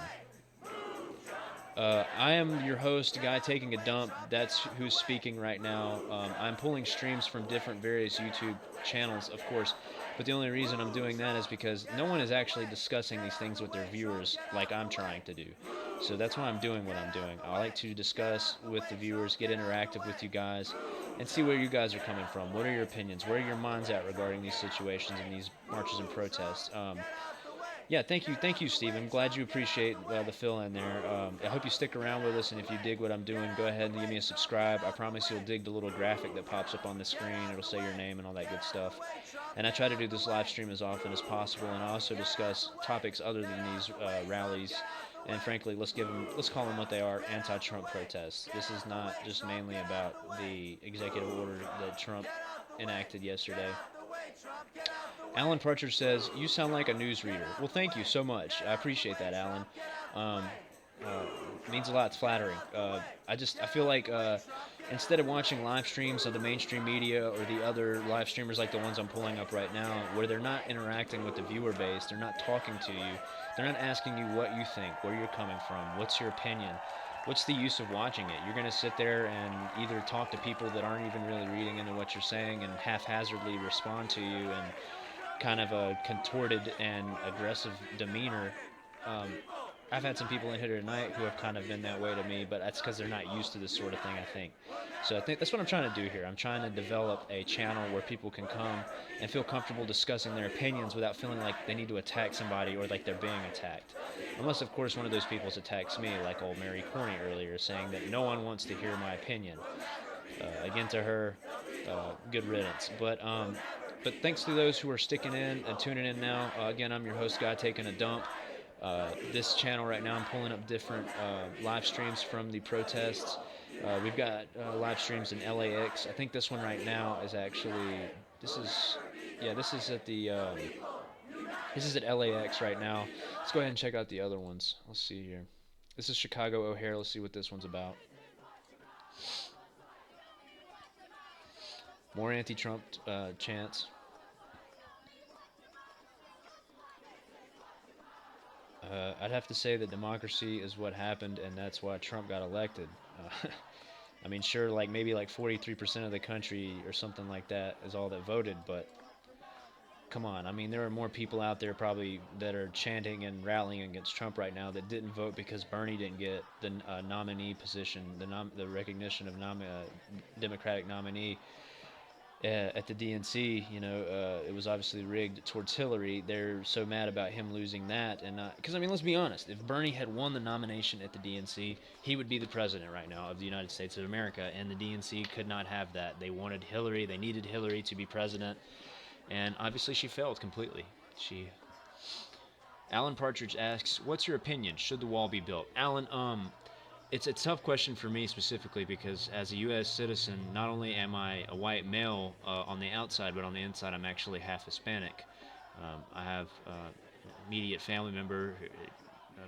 I am your host, guy taking a dump. That's who's speaking right now. I'm pulling streams from different various YouTube channels, of course, but the only reason I'm doing that is because no one is actually discussing these things with their viewers like I'm trying to do. So that's why I'm doing what I'm doing. I like to discuss with the viewers, get interactive with you guys, and see where you guys are coming from. What are your opinions? Where are your minds at regarding these situations and these marches and protests? Yeah, thank you, Stephen. Glad you appreciate the fill-in there. I hope you stick around with us, and if you dig what I'm doing, go ahead and give me a subscribe. I promise you'll dig the little graphic that pops up on the screen. It'll say your name and all that good stuff. And I try to do this live stream as often as possible, and I also discuss topics other than these rallies. And frankly, let's call them what they are: anti-Trump protests. This is not just mainly about the executive order that Trump enacted yesterday. Alan Partridge says, you sound like a newsreader. Well, thank you so much. I appreciate that, Alan. It means a lot. It's flattering. I feel like instead of watching live streams of the mainstream media or the other live streamers like the ones I'm pulling up right now, where they're not interacting with the viewer base, they're not talking to you, they're not asking you what you think, where you're coming from, what's your opinion, what's the use of watching it? You're going to sit there and either talk to people that aren't even really reading into what you're saying and haphazardly respond to you and kind of a contorted and aggressive demeanor. I've had some people in here tonight who have kind of been that way to me, but that's because they're not used to this sort of thing, I think. So I think that's what I'm trying to do here. I'm trying to develop a channel where people can come and feel comfortable discussing their opinions without feeling like they need to attack somebody or like they're being attacked. Unless, of course, one of those people attacks me, like old Mary Corney earlier, saying that no one wants to hear my opinion. Again, to her, good riddance. But thanks to those who are sticking in and tuning in now. Again, I'm your host, Guy Taking a Dump. This channel right now, I'm pulling up different live streams from the protests. We've got live streams in LAX. I think this one right now is actually, this is at LAX right now. Let's go ahead and check out the other ones. Let's see here. This is Chicago O'Hare. Let's see what this one's about. More anti-Trump chants. I'd have to say that democracy is what happened, and that's why Trump got elected. I mean, sure, like maybe like 43% of the country or something like that is all that voted, but come on. I mean, there are more people out there probably that are chanting and rallying against Trump right now that didn't vote because Bernie didn't get the nominee position, the recognition of Democratic nominee at the DNC. You know, it was obviously rigged towards Hillary. They're so mad about him losing that, and because I mean, let's be honest. If Bernie had won the nomination at the DNC, he would be the president right now of the United States of America, and the DNC could not have that. They wanted Hillary. They needed Hillary to be president, and obviously she failed completely. Alan Partridge asks, "What's your opinion? Should the wall be built?" Alan, it's a tough question for me specifically because as a U.S. citizen, not only am I a white male on the outside, but on the inside I'm actually half Hispanic. I have immediate family member.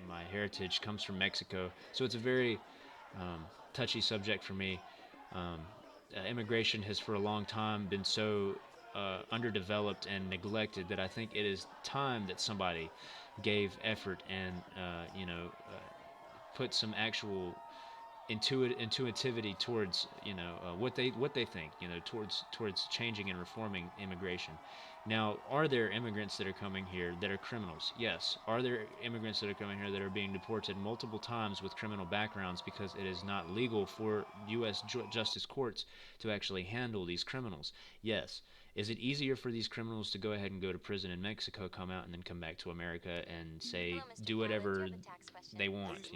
My heritage comes from Mexico, so it's a very touchy subject for me. Immigration has for a long time been so underdeveloped and neglected that I think it is time that somebody gave effort and put some actual intuitivity towards what they think towards changing and reforming immigration. Now, are there immigrants that are coming here that are criminals? Yes. Are there immigrants that are coming here that are being deported multiple times with criminal backgrounds because it is not legal for U.S. justice courts to actually handle these criminals? Yes. Is it easier for these criminals to go ahead and go to prison in Mexico, come out, and then come back to America and say, do whatever they want?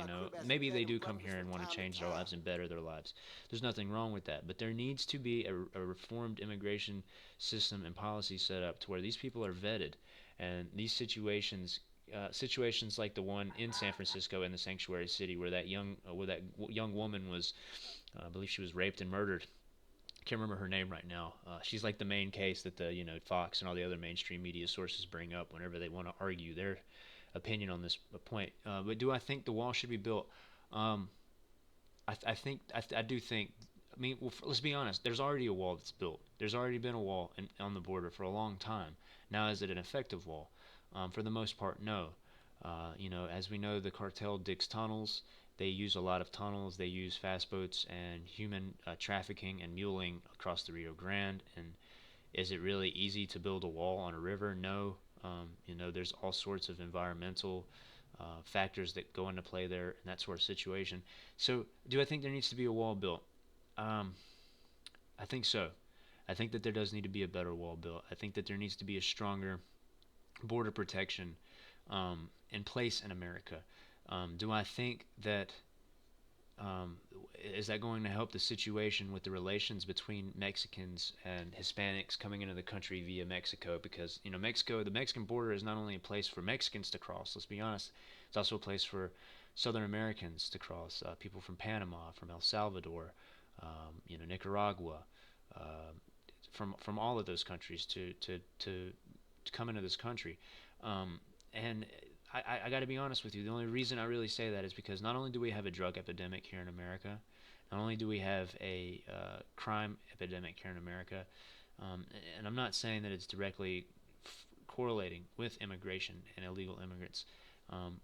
Maybe they do come here and want to change their lives and better their lives. There's nothing wrong with that. But there needs to be a reformed immigration system and policy set up to where these people are vetted. And these situations like the one in San Francisco in the sanctuary city where that young woman was, I believe she was raped and murdered. Can't remember her name right now. She's like the main case that the Fox and all the other mainstream media sources bring up whenever they want to argue their opinion on this point. But do I think the wall should be built? I do think. I mean, let's be honest. There's already a wall that's built. There's already been a wall on the border for a long time. Now, is it an effective wall? For the most part, no. As we know, the cartel digs tunnels. They use a lot of tunnels. They use fast boats and human trafficking and muling across the Rio Grande. And is it really easy to build a wall on a river? No. There's all sorts of environmental factors that go into play there in that sort of situation. So, do I think there needs to be a wall built? I think so. I think that there does need to be a better wall built. I think that there needs to be a stronger border protection in place in America. Do I think that is that going to help the situation with the relations between Mexicans and Hispanics coming into the country via Mexico? Because the Mexican border is not only a place for Mexicans to cross. Let's be honest, it's also a place for Southern Americans to cross. People from Panama, from El Salvador, Nicaragua, from all of those countries to come into this country, and I got to be honest with you. The only reason I really say that is because not only do we have a drug epidemic here in America, not only do we have a crime epidemic here in America, and I'm not saying that it's directly correlating with immigration and illegal immigrants,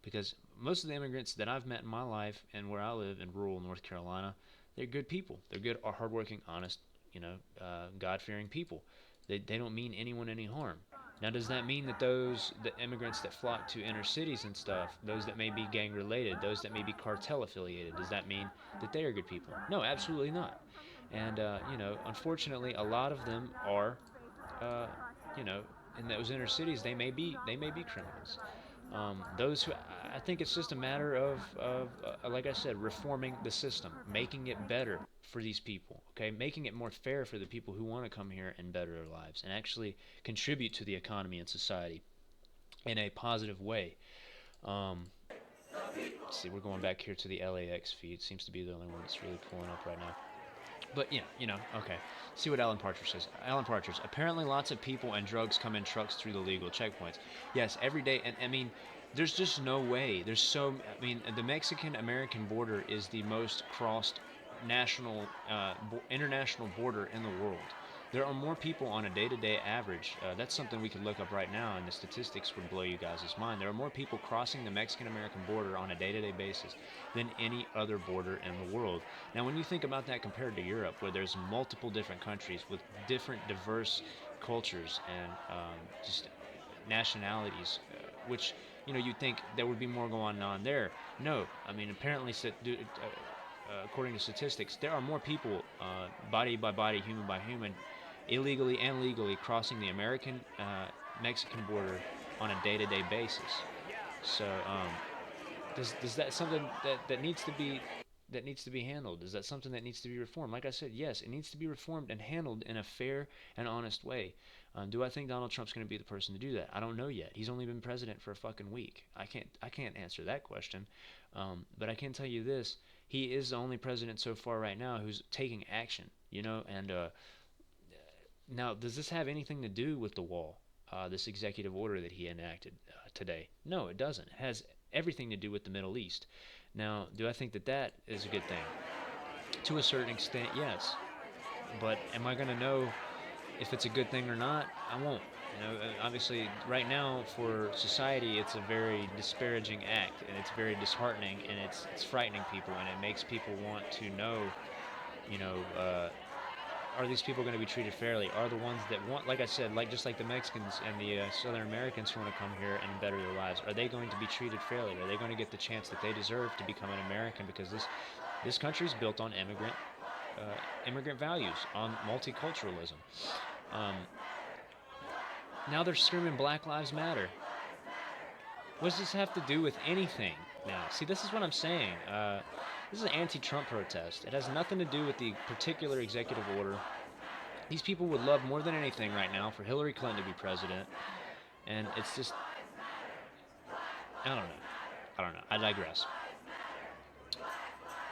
because most of the immigrants that I've met in my life and where I live in rural North Carolina, they're good people. They're good, hardworking, honest, God-fearing people. They don't mean anyone any harm. Now, does that mean that the immigrants that flock to inner cities and stuff, those that may be gang-related, those that may be cartel-affiliated, does that mean that they are good people? No, absolutely not. And, unfortunately, a lot of them are, in those inner cities, they may be criminals. I think it's just a matter of like I said, reforming the system, making it better for these people, okay? Making it more fair for the people who want to come here and better their lives and actually contribute to the economy and society in a positive way. Let's see, we're going back here to the LAX feed. Seems to be the only one that's really pulling up right now. But, okay. See what Alan Partridge says. Alan Partridge, apparently lots of people and drugs come in trucks through the legal checkpoints. Yes, every day. And, I mean, there's just no way. I mean, the Mexican-American border is the most crossed international border in the world. There are more people on a day-to-day average. That's something we could look up right now, and the statistics would blow you guys' mind. There are more people crossing the Mexican-American border on a day-to-day basis than any other border in the world. Now, when you think about that compared to Europe, where there's multiple different countries with different diverse cultures and just nationalities, which you'd think there would be more going on there. No, I mean apparently, according to statistics, there are more people, body by body, human by human, illegally and legally crossing the American-Mexican border on a day-to-day basis. So, does that something that needs to be handled? Is that something that needs to be reformed? Like I said, yes, it needs to be reformed and handled in a fair and honest way. Do I think Donald Trump's going to be the person to do that? I don't know yet. He's only been president for a fucking week. I can't answer that question. But I can tell you this: he is the only president so far right now who's taking action. And now, does this have anything to do with the wall? This executive order that he enacted today? No, it doesn't. It has everything to do with the Middle East. Now, do I think that is a good thing? To a certain extent, yes. But am I going to know if it's a good thing or not? I won't. Obviously, right now for society, it's a very disparaging act, and it's very disheartening, and it's frightening people, and it makes people want to know, are these people going to be treated fairly? Are the ones that want, like I said, just like the Mexicans and the Southern Americans who want to come here and better their lives, are they going to be treated fairly? Are they going to get the chance that they deserve to become an American? Because this country is built on immigrant values, on multiculturalism. Now they're screaming Black Lives Matter. What does this have to do with anything now? See, this is what I'm saying. This is an anti-Trump protest. It has nothing to do with the particular executive order. These people would love more than anything right now for Hillary Clinton to be president. And it's just, I don't know. I digress.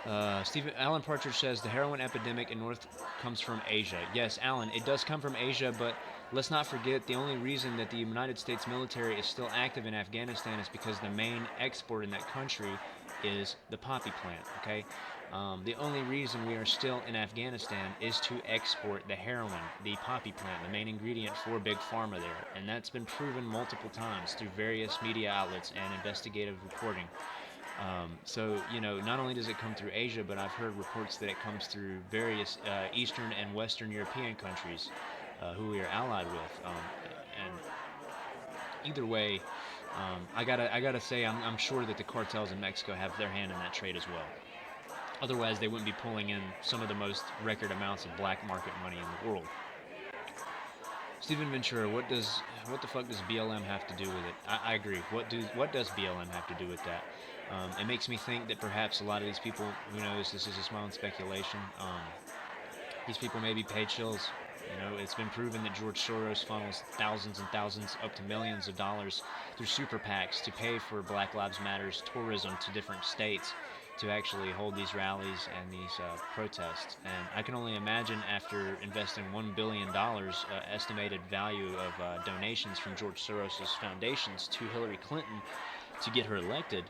Alan Partridge says the heroin epidemic in North comes from Asia. Yes, Alan, it does come from Asia, but let's not forget the only reason that the United States military is still active in Afghanistan is because the main export in that country is the poppy plant, okay? The only reason we are still in Afghanistan is to export the heroin, the poppy plant, the main ingredient for Big Pharma there. And that's been proven multiple times through various media outlets and investigative reporting. So, not only does it come through Asia, but I've heard reports that it comes through various Eastern and Western European countries who we are allied with. And either way, I gotta say, I'm sure that the cartels in Mexico have their hand in that trade as well. Otherwise, they wouldn't be pulling in some of the most record amounts of black market money in the world. Stephen Ventura, what the fuck does BLM have to do with it? I agree. What does BLM have to do with that? It makes me think that perhaps a lot of these people, who knows, this is just my own speculation, these people may be paid shills. It's been proven that George Soros funnels thousands and thousands up to millions of dollars through super PACs to pay for Black Lives Matter's tourism to different states to actually hold these rallies and these protests. And I can only imagine, after investing $1 billion estimated value of donations from George Soros' foundations to Hillary Clinton to get her elected,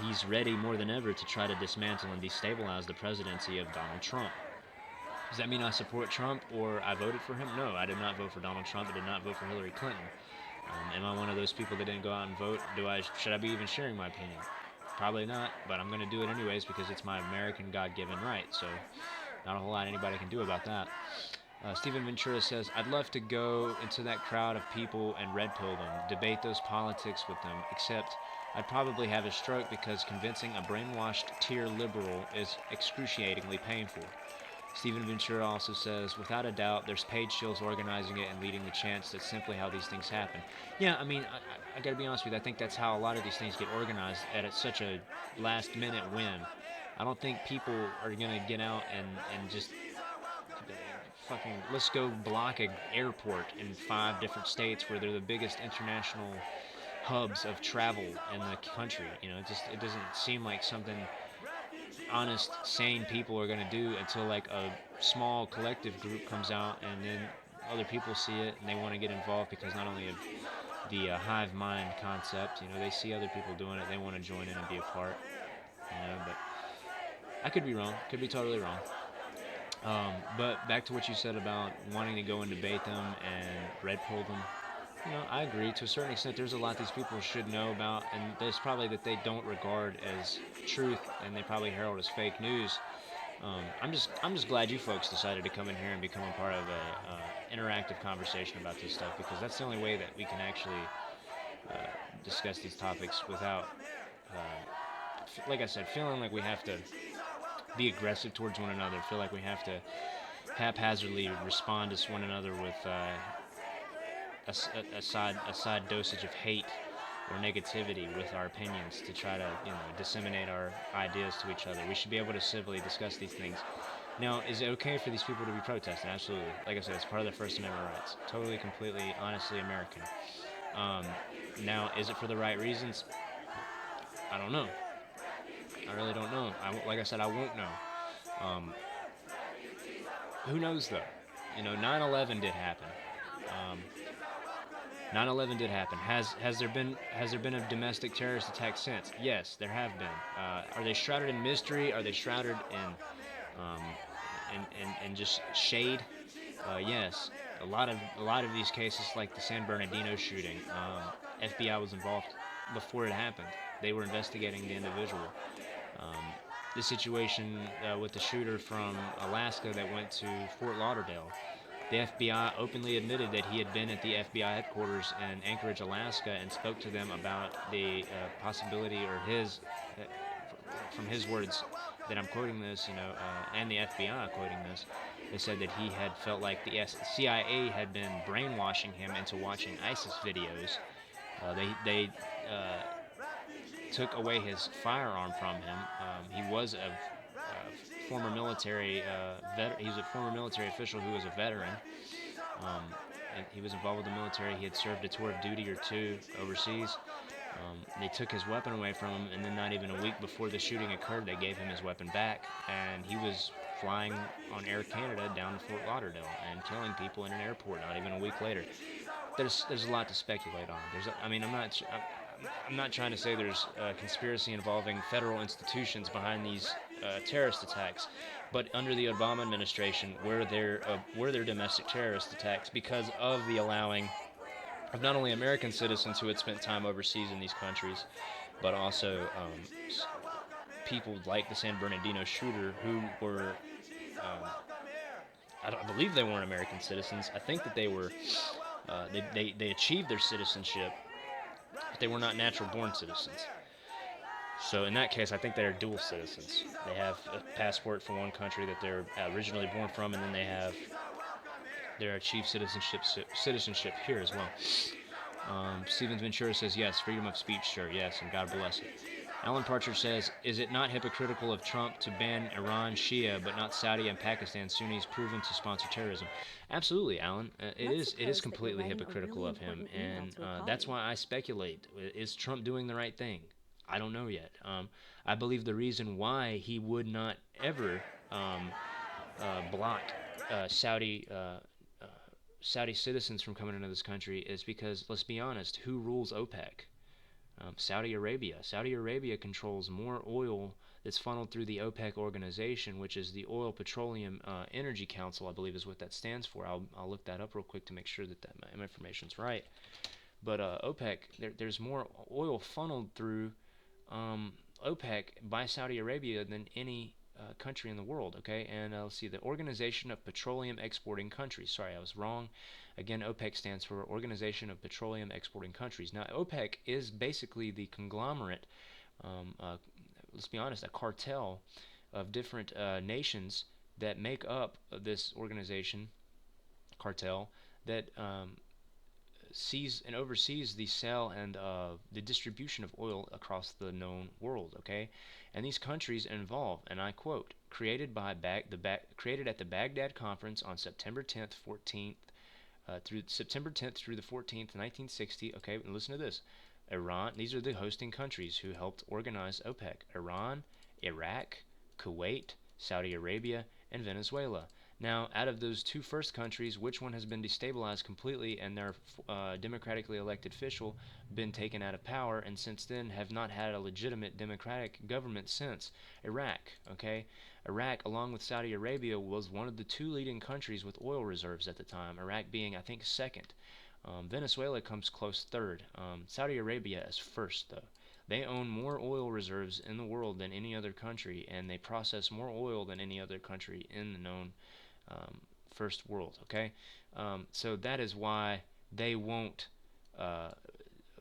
he's ready more than ever to try to dismantle and destabilize the presidency of Donald Trump. Does that mean I support Trump or I voted for him? No, I did not vote for Donald Trump. I did not vote for Hillary Clinton. Am I one of those people that didn't go out and vote? Should I be even sharing my opinion? Probably not, but I'm going to do it anyways because it's my American God-given right, so not a whole lot anybody can do about that. Stephen Ventura says, I'd love to go into that crowd of people and red pill them, debate those politics with them, except I'd probably have a stroke because convincing a brainwashed tier liberal is excruciatingly painful. Stephen Ventura also says, without a doubt, there's paid shills organizing it and leading the chants. That's simply how these things happen. Yeah, I mean, I gotta be honest with you, I think that's how a lot of these things get organized at such a last-minute win. I don't think people are gonna get out and just fucking, let's go block an airport in 5 different states where they're the biggest international hubs of travel in the country. It doesn't seem like something honest, sane people are going to do until like a small collective group comes out and then other people see it and they want to get involved because not only of hive mind concept. You know, they see other people doing it, they want to join in and be a part. You know, but I could be wrong, could be totally wrong. But back to what you said about wanting to go and debate them and red pill them. You know, I agree to a certain extent. There's a lot these people should know about, and there's probably that they don't regard as truth, and they probably herald as fake news. I'm just glad you folks decided to come in here and become a part of a interactive conversation about this stuff, because that's the only way that we can actually discuss these topics without, like I said, feeling like we have to be aggressive towards one another. Feel like we have to haphazardly respond to one another with a side dosage of hate or negativity with our opinions to try to, you know, disseminate our ideas to each other. We should be able to civilly discuss these things. Now, is it okay for these people to be protesting? Absolutely. Like I said, it's part of their First Amendment rights. Totally, completely, honestly American. Now, is it for the right reasons? I don't know. I really don't know. Like I said, I won't know. Who knows, though? You know, 9/11 did happen. 9/11 did happen. Has there been a domestic terrorist attack since? Yes, there have been. Are they shrouded in mystery? Are they shrouded in just shade? Yes. A lot of these cases, like the San Bernardino shooting, FBI was involved before it happened. They were investigating the individual. The situation with the shooter from Alaska that went to Fort Lauderdale. The FBI openly admitted that he had been at the FBI headquarters in Anchorage, Alaska, and spoke to them about the possibility, or from his words, that I'm quoting this, you know, and the FBI quoting this. They said that he had felt like the CIA had been brainwashing him into watching ISIS videos. They took away his firearm from him. He was a former military he was a former military official who was a veteran, and he was involved with the military. He had served a tour of duty or two overseas. They took his weapon away from him, and then not even a week before the shooting occurred, they gave him his weapon back, and he was flying on Air Canada down to Fort Lauderdale and killing people in an airport not even a week later. There's a lot to speculate on. I'm not trying to say there's a conspiracy involving federal institutions behind these terrorist attacks, but under the Obama administration, were there domestic terrorist attacks because of the allowing of not only American citizens who had spent time overseas in these countries, but also people like the San Bernardino shooter who were, I believe they weren't American citizens. I think that they were, they achieved their citizenship, but they were not natural-born citizens. So in that case, I think they're dual citizens. They have a passport from one country that they're originally born from, and then they have their achieved citizenship here as well. Stevens Ventura says, yes, freedom of speech, sure, yes, and God bless it. Alan Partridge says, is it not hypocritical of Trump to ban Iran Shia, but not Saudi and Pakistan Sunnis proven to sponsor terrorism? Absolutely, Alan. It is completely hypocritical of him, and that's why I speculate. Is Trump doing the right thing? I don't know yet. I believe the reason why he would not ever block Saudi citizens from coming into this country is because, let's be honest, who rules OPEC? Saudi Arabia. Saudi Arabia controls more oil that's funneled through the OPEC organization, which is the Oil Petroleum Energy Council, I believe is what that stands for. I'll look that up real quick to make sure that my information's right. But OPEC, there's more oil funneled through OPEC by Saudi Arabia than any country in the world, okay? And let's see, the Organization of Petroleum Exporting Countries. Sorry, I was wrong. Again, OPEC stands for Organization of Petroleum Exporting Countries. Now, OPEC is basically the conglomerate, let's be honest, a cartel of different nations that make up this organization, cartel, that sees and oversees the sale and the distribution of oil across the known world, okay? And these countries involve, and I quote, created at the Baghdad Conference on September 10th, 14th, through September 10th through the 14th, 1960. Okay, and listen to this. Iran, these are the hosting countries who helped organize OPEC. Iran, Iraq, Kuwait, Saudi Arabia, and Venezuela. Now, out of those two first countries, which one has been destabilized completely and their democratically elected official been taken out of power, and since then have not had a legitimate democratic government since? Iraq, okay? Iraq, along with Saudi Arabia, was one of the two leading countries with oil reserves at the time, Iraq being, I think, second. Venezuela comes close third. Saudi Arabia is first, though. They own more oil reserves in the world than any other country, and they process more oil than any other country in the known first world, okay? So that is why they won't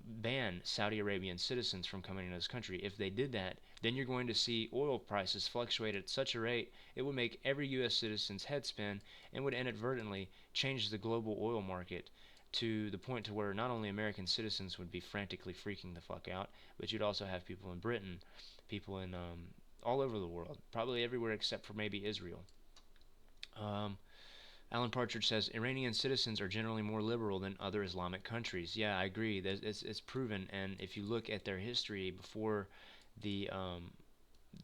ban Saudi Arabian citizens from coming into this country. If they did that, then you're going to see oil prices fluctuate at such a rate, it would make every U.S. citizen's head spin and would inadvertently change the global oil market to the point to where not only American citizens would be frantically freaking the fuck out, but you'd also have people in Britain, people in all over the world, probably everywhere except for maybe Israel. Alan Partridge says Iranian citizens are generally more liberal than other Islamic countries. Yeah, I agree. It's proven, and if you look at their history before the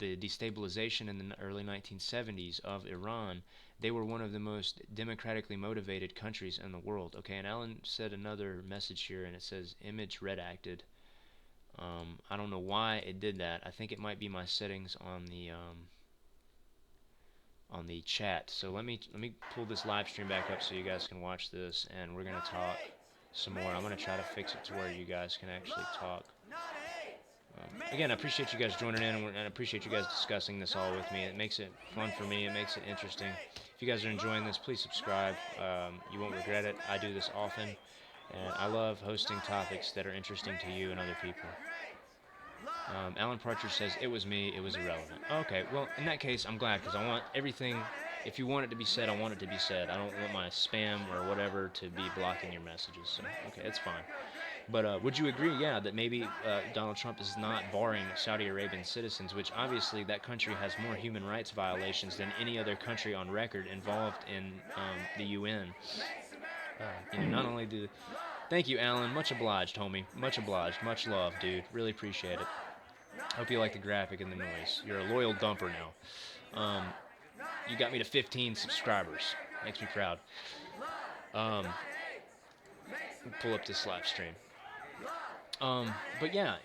destabilization in the early 1970s of Iran, they were one of the most democratically motivated countries in the world. Okay, and Alan said another message here, and it says image redacted. I don't know why it did that. I think it might be my settings on the chat. So let me pull this live stream back up so you guys can watch this, and we're gonna talk some more. I'm gonna try to fix it to where you guys can actually talk. Again, I appreciate you guys joining in, and I appreciate you guys discussing this all with me. It makes it fun for me. It makes it interesting. If you guys are enjoying this, please subscribe. You won't regret it. I do this often, and I love hosting topics that are interesting to you and other people. Alan Partridge says, it was me, it was irrelevant. Okay, well, in that case, I'm glad, because I want everything, if you want it to be said, I want it to be said. I don't want my spam or whatever to be blocking your messages, so, okay, it's fine. But would you agree, yeah, that maybe Donald Trump is not barring Saudi Arabian citizens, which obviously that country has more human rights violations than any other country on record involved in the UN. Not only do... Thank you, Alan. Much obliged, homie. Much obliged. Much love, dude. Really appreciate it. Hope you like the graphic and the noise. You're a loyal dumper now. You got me to 15 subscribers. Makes me proud. Pull up this live stream. But yeah,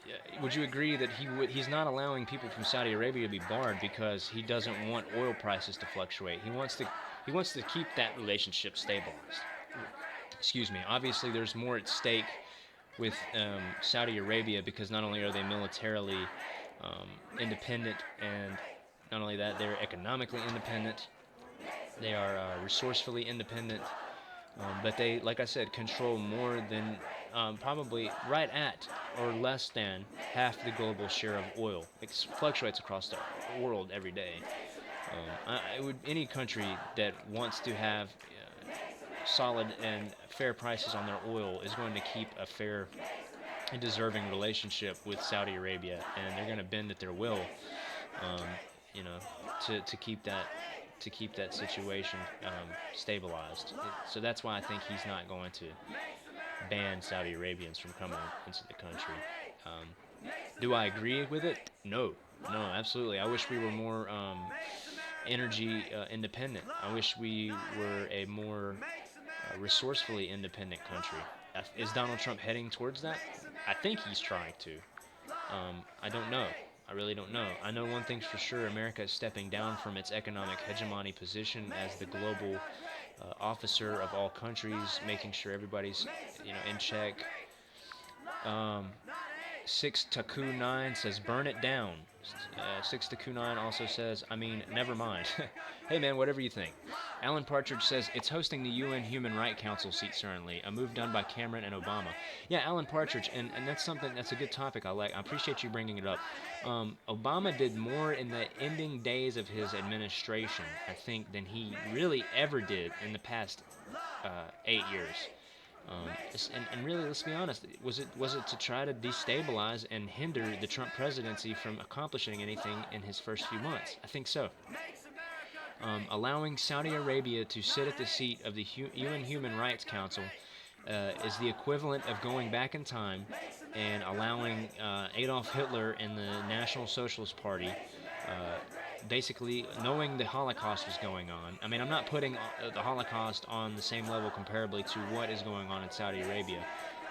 would you agree that he's not allowing people from Saudi Arabia to be barred because he doesn't want oil prices to fluctuate? He wants to keep that relationship stabilized. Excuse me. Obviously, there's more at stake with Saudi Arabia because not only are they militarily independent, and not only that, they're economically independent. They are resourcefully independent, but they, like I said, control more than probably right at or less than half the global share of oil. It fluctuates across the world every day. Any country that wants to have solid and fair prices on their oil is going to keep a fair and deserving relationship with Saudi Arabia, and they're going to bend at their will, to keep that situation stabilized. So that's why I think he's not going to ban Saudi Arabians from coming into the country. Do I agree with it? No, absolutely. I wish we were more energy independent. I wish we were a more resourcefully independent country. Is Donald Trump heading towards that? I think he's trying to. I don't know. I really don't know. I know one thing's for sure. America is stepping down from its economic hegemony position as the global officer of all countries, making sure everybody's in check. 6Taku9 says, burn it down. 6Taku9 also says, never mind. Hey man, whatever you think. Alan Partridge says, it's hosting the UN Human Rights Council seat currently, a move done by Cameron and Obama. Yeah, Alan Partridge, and that's a good topic I like. I appreciate you bringing it up. Obama did more in the ending days of his administration, I think, than he really ever did in the past 8 years. And really, let's be honest, was it to try to destabilize and hinder the Trump presidency from accomplishing anything in his first few months? I think so. Allowing Saudi Arabia to sit at the seat of the UN Human Rights Council is the equivalent of going back in time and allowing Adolf Hitler and the National Socialist Party basically knowing the Holocaust was going on. I mean, I'm not putting the Holocaust on the same level comparably to what is going on in Saudi Arabia,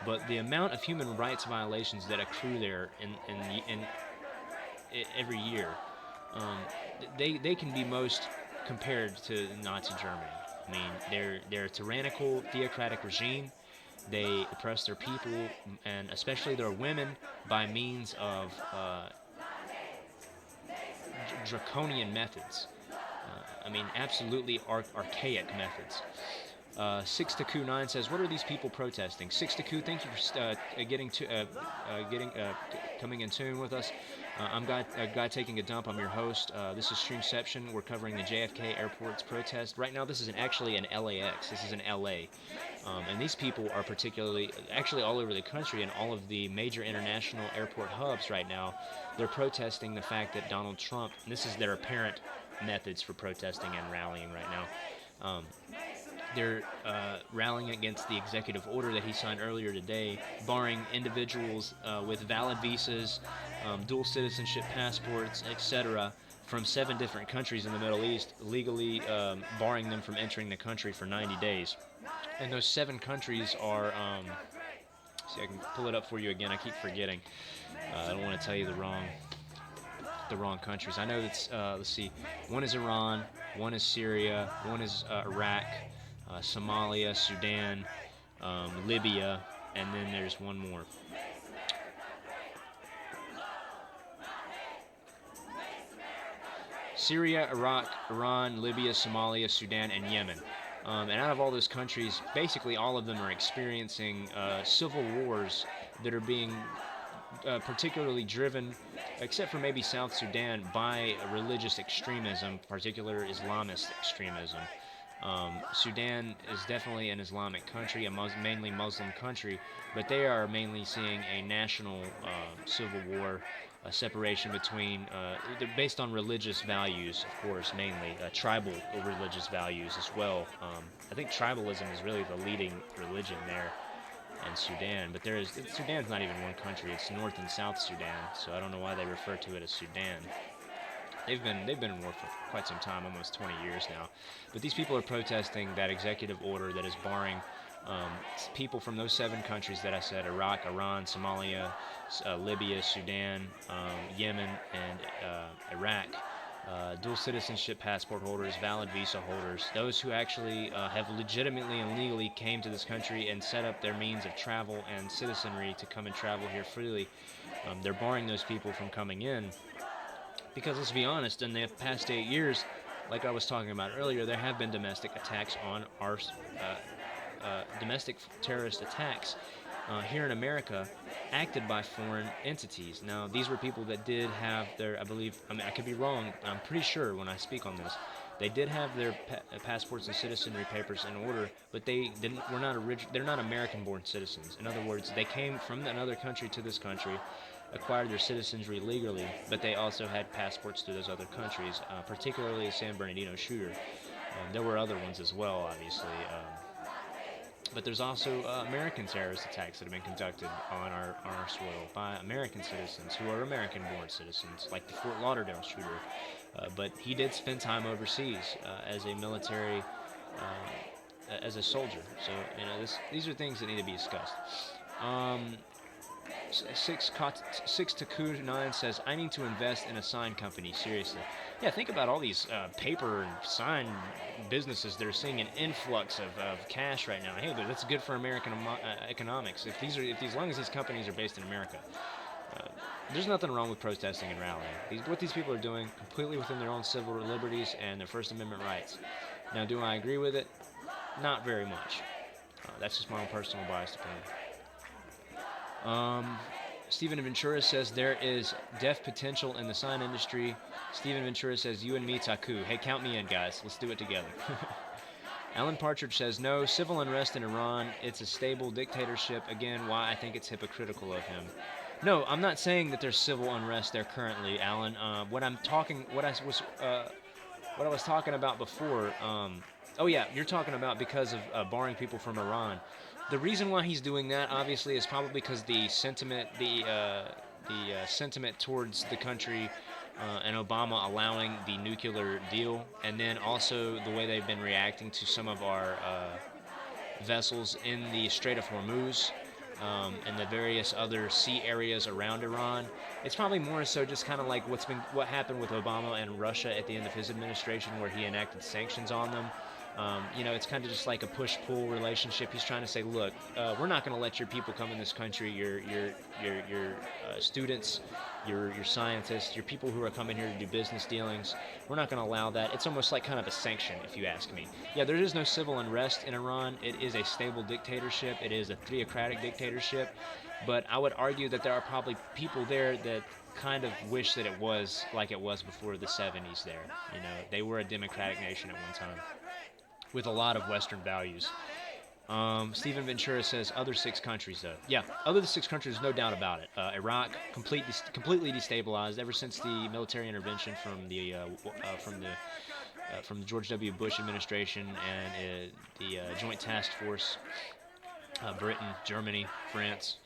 but the amount of human rights violations that accrue there in every year, um, they can be most compared to Nazi Germany. I mean, they're a tyrannical, theocratic regime. They oppress their people, and especially their women, by means of draconian methods. I mean, absolutely archaic methods. 6 says, "What are these people protesting?" 6 thank you for coming in tune with us. I'm guy taking a dump. I'm your host. This is Streamception. We're covering the JFK airport's protest. Right now, this is actually in LAX. This is in LA. And these people are actually all over the country, and all of the major international airport hubs right now, they're protesting the fact that Donald Trump, and this is their apparent methods for protesting and rallying right now, they're rallying against the executive order that he signed earlier today, barring individuals with valid visas, dual citizenship passports, etc., from 7 different countries in the Middle East, legally barring them from entering the country for 90 days. And those 7 countries are, see, I can pull it up for you again. I keep forgetting. I don't want to tell you the wrong countries. I know it's, let's see, one is Iran, one is Syria, one is Iraq, Somalia, Sudan, Libya, and then there's one more. Syria, Iraq, Iran, Libya, Somalia, Sudan, and Yemen. And out of all those countries, basically all of them are experiencing civil wars that are being particularly driven, except for maybe South Sudan, by religious extremism, particular Islamist extremism. Sudan is definitely an Islamic country, mainly Muslim country, but they are mainly seeing a national civil war, a separation between, based on religious values, of course, mainly tribal religious values as well. I think tribalism is really the leading religion there in Sudan, but Sudan's not even one country. It's North and South Sudan, so I don't know why they refer to it as Sudan. They've been in war for quite some time, almost 20 years now. But these people are protesting that executive order that is barring people from those 7 countries that I said: Iraq, Iran, Somalia, Libya, Sudan, Yemen, and Iraq. Dual citizenship passport holders, valid visa holders, those who actually have legitimately and legally came to this country and set up their means of travel and citizenry to come and travel here freely. They're barring those people from coming in. Because let's be honest, in the past 8 years, like I was talking about earlier, there have been domestic attacks on our domestic terrorist attacks here in America, acted by foreign entities. Now, these were people that did have their, I could be wrong, I'm pretty sure when I speak on this, they did have their passports and citizenry papers in order, but they're not American-born citizens. In other words, they came from another country to this country, acquired their citizenry legally, but they also had passports to those other countries, particularly the San Bernardino shooter. There were other ones as well, obviously, but there's also American terrorist attacks that have been conducted on our soil by American citizens who are American-born citizens, like the Fort Lauderdale shooter. But he did spend time overseas as a military, as a soldier. So these are things that need to be discussed. 6 says, "I need to invest in a sign company, seriously." Yeah, think about all these paper and sign businesses that are seeing an influx of cash right now. Hey, but that's good for American economics. As long as these companies are based in America, there's nothing wrong with protesting and rallying. What these people are doing, completely within their own civil liberties and their First Amendment rights. Now, do I agree with it? Not very much. That's just my own personal biased opinion. Stephen Ventura says there is deaf potential in the sign industry. Stephen Ventura says, "You and me, Taku." Hey, count me in, guys. Let's do it together. Alan Partridge says, "No, civil unrest in Iran. It's a stable dictatorship." Again, why I think it's hypocritical of him. No, I'm not saying that there's civil unrest there currently, Alan. What I was talking about before. Oh yeah, you're talking about because of barring people from Iran. The reason why he's doing that, obviously, is probably because the sentiment towards the country and Obama allowing the nuclear deal, and then also the way they've been reacting to some of our vessels in the Strait of Hormuz, and the various other sea areas around Iran. It's probably more so just kind of like what happened with Obama and Russia at the end of his administration, where he enacted sanctions on them. It's kind of just like a push-pull relationship. He's trying to say, look, we're not going to let your people come in this country, your students, your scientists, your people who are coming here to do business dealings. We're not going to allow that. It's almost like kind of a sanction, if you ask me. Yeah, there is no civil unrest in Iran. It is a stable dictatorship. It is a theocratic dictatorship. But I would argue that there are probably people there that kind of wish that it was like it was before the 70s there. They were a democratic nation at one time with a lot of Western values. Stephen Ventura says other 6 countries, though. Yeah, other 6 countries, no doubt about it. Iraq, completely destabilized ever since the military intervention from the George W. Bush administration and the Joint Task Force. Britain, Germany, France.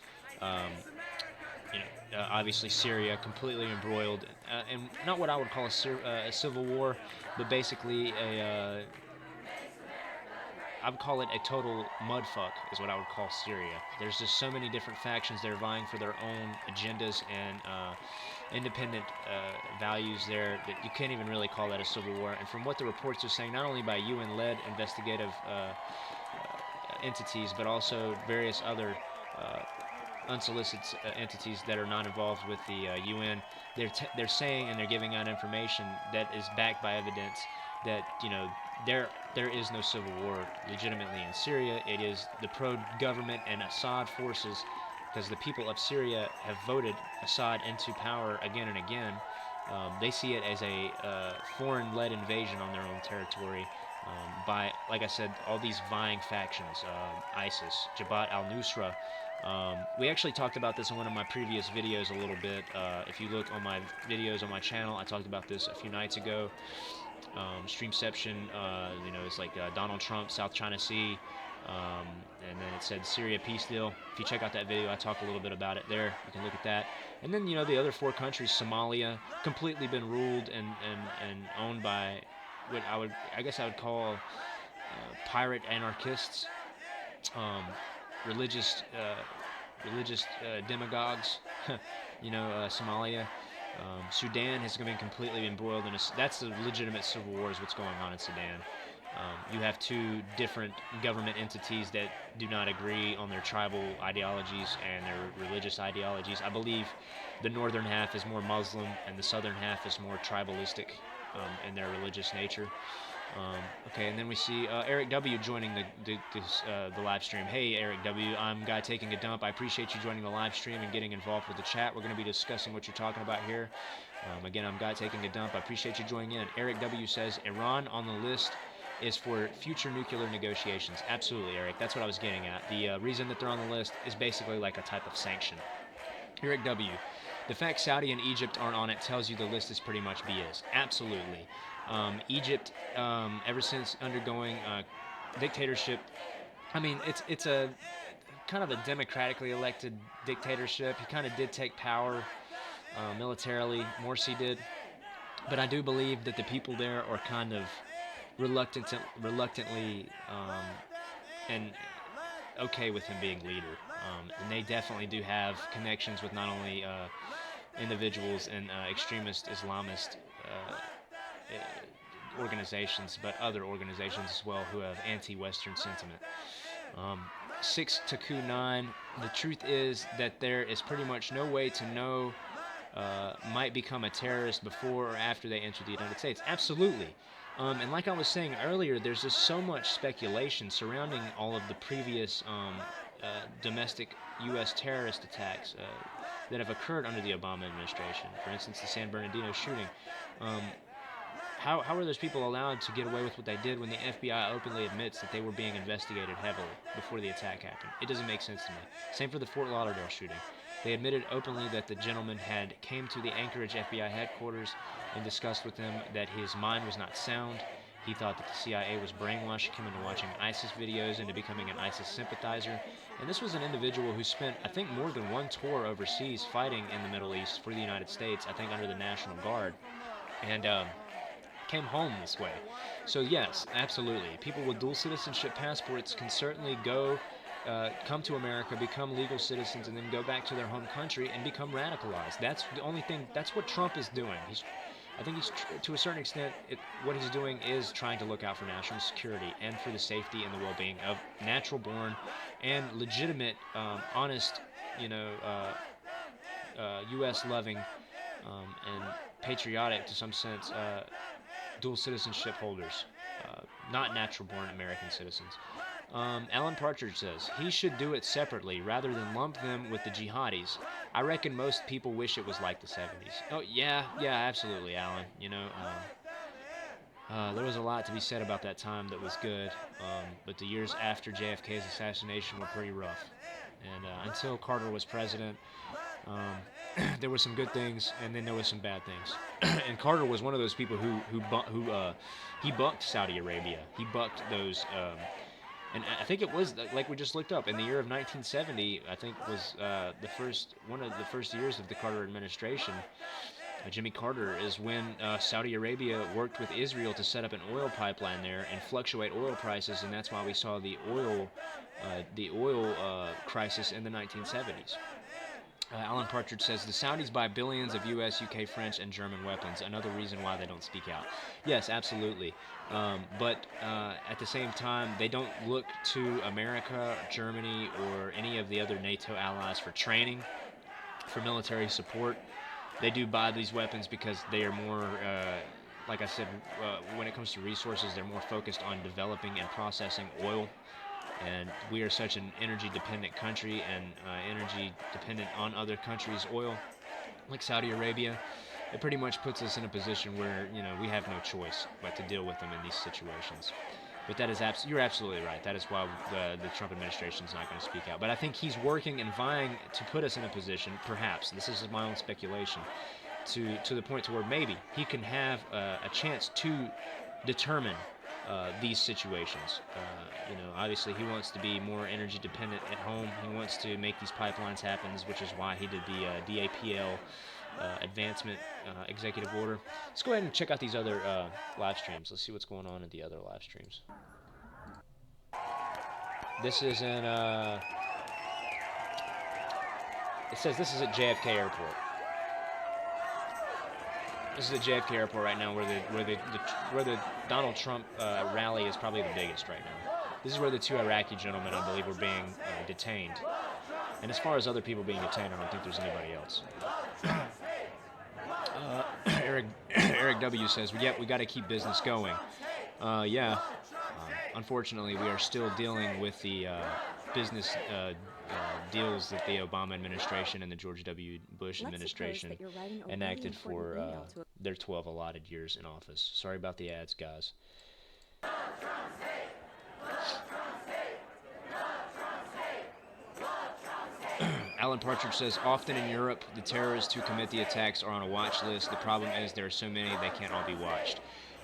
Obviously Syria, completely embroiled, and not what I would call a civil war, but basically I would call it a total mudfuck is what I would call Syria. There's just so many different factions that are vying for their own agendas and independent values there that you can't even really call that a civil war. And from what the reports are saying, not only by UN-led investigative entities, but also various other unsolicited entities that are not involved with the UN, they're saying and they're giving out information that is backed by evidence that there is no civil war legitimately in Syria. It is the pro-government and Assad forces, because the people of Syria have voted Assad into power again and again. They see it as a foreign-led invasion on their own territory by, like I said, all these vying factions, ISIS, Jabhat al-Nusra. We actually talked about this in one of my previous videos a little bit. If you look on my videos on my channel, I talked about this a few nights ago. Streamception, it's like Donald Trump, South China Sea, and then it said Syria peace deal. If you check out that video, I talk a little bit about it there. You can look at that. And then, the other 4 countries, Somalia, completely been ruled and owned by what I guess I would call pirate anarchists, religious demagogues. Somalia. Sudan has been completely embroiled in that's the legitimate civil war is what's going on in Sudan. You have 2 different government entities that do not agree on their tribal ideologies and their religious ideologies. I believe the northern half is more Muslim and the southern half is more tribalistic in their religious nature. Okay, and then we see Eric W. joining the live stream. Hey, Eric W., I'm Guy Taking a Dump. I appreciate you joining the live stream and getting involved with the chat. We're going to be discussing what you're talking about here. Again, I'm Guy Taking a Dump. I appreciate you joining in. Eric W. says, Iran on the list is for future nuclear negotiations. Absolutely, Eric. That's what I was getting at. The reason that they're on the list is basically like a type of sanction. Eric W., the fact Saudi and Egypt aren't on it tells you the list is pretty much BS. Absolutely. Egypt, ever since undergoing dictatorship, I mean, it's a kind of a democratically elected dictatorship. He kind of did take power militarily, Morsi did, but I do believe that the people there are kind of reluctantly and okay with him being leader, and they definitely do have connections with not only individuals and extremist Islamist organizations, but other organizations as well who have anti-Western sentiment. 6 to coup 9. The truth is that there is pretty much no way to know might become a terrorist before or after they enter the United States. Absolutely. And like I was saying earlier, there's just so much speculation surrounding all of the previous domestic U.S. terrorist attacks that have occurred under the Obama administration. For instance, the San Bernardino shooting. How were those people allowed to get away with what they did when the FBI openly admits that they were being investigated heavily before the attack happened? It doesn't make sense to me. Same for the Fort Lauderdale shooting. They admitted openly that the gentleman came to the Anchorage FBI headquarters and discussed with them that his mind was not sound. He thought that the CIA was brainwashing him into watching ISIS videos, into becoming an ISIS sympathizer. And this was an individual who spent, I think, more than one tour overseas fighting in the Middle East for the United States, I think under the National Guard. And came home this way. So yes, absolutely. People with dual citizenship passports can certainly come to America, become legal citizens, and then go back to their home country and become radicalized. That's the only thing. That's what Trump is doing. I think to a certain extent, what he's doing is trying to look out for national security and for the safety and the well-being of natural-born and legitimate, honest, U.S.-loving and patriotic, to some sense, dual citizenship holders, not natural-born American citizens. Alan Partridge says, he should do it separately rather than lump them with the jihadis. I reckon most people wish it was like the 70s. Oh, yeah, absolutely, Alan. There was a lot to be said about that time that was good, but the years after JFK's assassination were pretty rough. And until Carter was president, there were some good things, and then there was some bad things. And Carter was one of those people who he bucked Saudi Arabia. He bucked those. And I think it was, like we just looked up, in the year of 1970, I think was one of the first years of the Carter administration. Jimmy Carter is when Saudi Arabia worked with Israel to set up an oil pipeline there and fluctuate oil prices, and that's why we saw the oil crisis in the 1970s. Alan Partridge says, the Saudis buy billions of U.S., UK, French, and German weapons. Another reason why they don't speak out. Yes, absolutely. But at the same time, they don't look to America, Germany, or any of the other NATO allies for training, for military support. They do buy these weapons because they are more, like I said, when it comes to resources, they're more focused on developing and processing oil. And we are such an energy-dependent country and energy-dependent on other countries' oil, like Saudi Arabia. It pretty much puts us in a position where, we have no choice but to deal with them in these situations. But that is you're absolutely right. That is why the Trump administration is not going to speak out. But I think he's working and vying to put us in a position, perhaps, this is my own speculation, to the point to where maybe he can have a chance to determine these situations. Obviously he wants to be more energy dependent at home. He wants to make these pipelines happen, which is why he did the DAPL advancement executive order. Let's go ahead and check out these other live streams. Let's see what's going on in the other live streams. This is in it says this is at JFK Airport. This is at JFK Airport right now, where the Donald Trump rally is probably the biggest right now. This is where the two Iraqi gentlemen, I believe, were being detained. And as far as other people being detained, I don't think there's anybody else. Eric W says, we got to keep business going. Unfortunately, we are still dealing with the business deals that the Obama administration and the George W. Bush administration enacted for their 12 allotted years in office. Sorry about the ads, guys. Alan Partridge says, often in Europe, the terrorists who commit the attacks are on a watch list. The problem is there are so many they can't all be watched.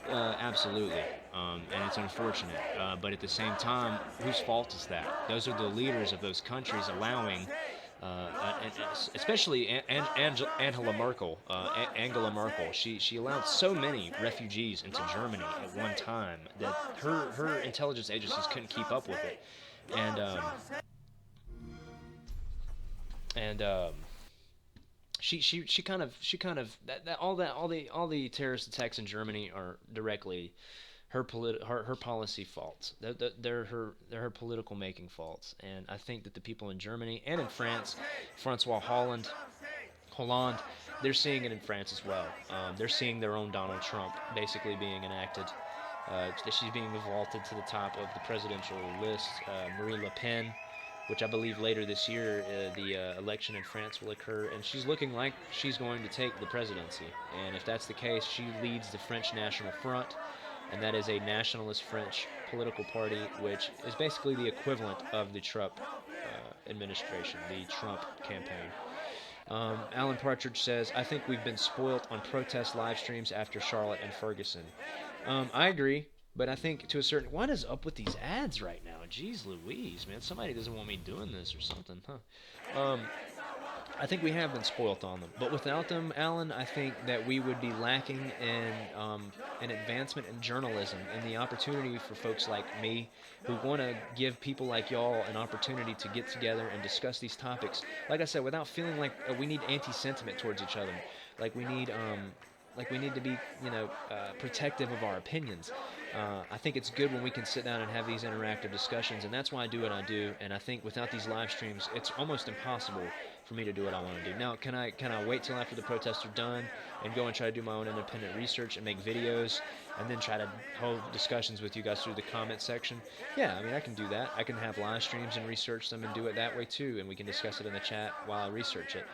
Absolutely, and it's unfortunate. But at the same time, whose fault is that? Those are the leaders of those countries allowing, especially Angela Merkel. She allowed so many refugees into Germany at one time that her intelligence agencies couldn't keep up with it, She kind of all the terrorist attacks in Germany are directly her policy faults. They're her political making faults, and I think that the people in Germany and in France, Francois Hollande, they're seeing it in France as well. They're seeing their own Donald Trump basically being enacted. She's being vaulted to the top of the presidential list. Marine Le Pen, which I believe later this year the election in France will occur, and she's looking like she's going to take the presidency. And if that's the case, she leads the French National Front, and that is a nationalist French political party, which is basically the equivalent of the Trump administration, the Trump campaign. Alan Partridge says, I think we've been spoilt on protest live streams after Charlotte and Ferguson. I agree. But I think to a certain, what is up with these ads right now? Jeez Louise, man, somebody doesn't want me doing this or something, huh? I think we have been spoilt on them, but without them, Alan, I think that we would be lacking in an advancement in journalism and the opportunity for folks like me who want to give people like y'all an opportunity to get together and discuss these topics. Like I said, without feeling like we need anti-sentiment towards each other, like we need to be, protective of our opinions. I think it's good when we can sit down and have these interactive discussions, and that's why I do what I do. And I think without these live streams, it's almost impossible for me to do what I want to do. Now, can I wait till after the protests are done and go and try to do my own independent research and make videos, and then try to hold discussions with you guys through the comment section? Yeah, I mean, I can do that. I can have live streams and research them and do it that way too, and we can discuss it in the chat while I research it.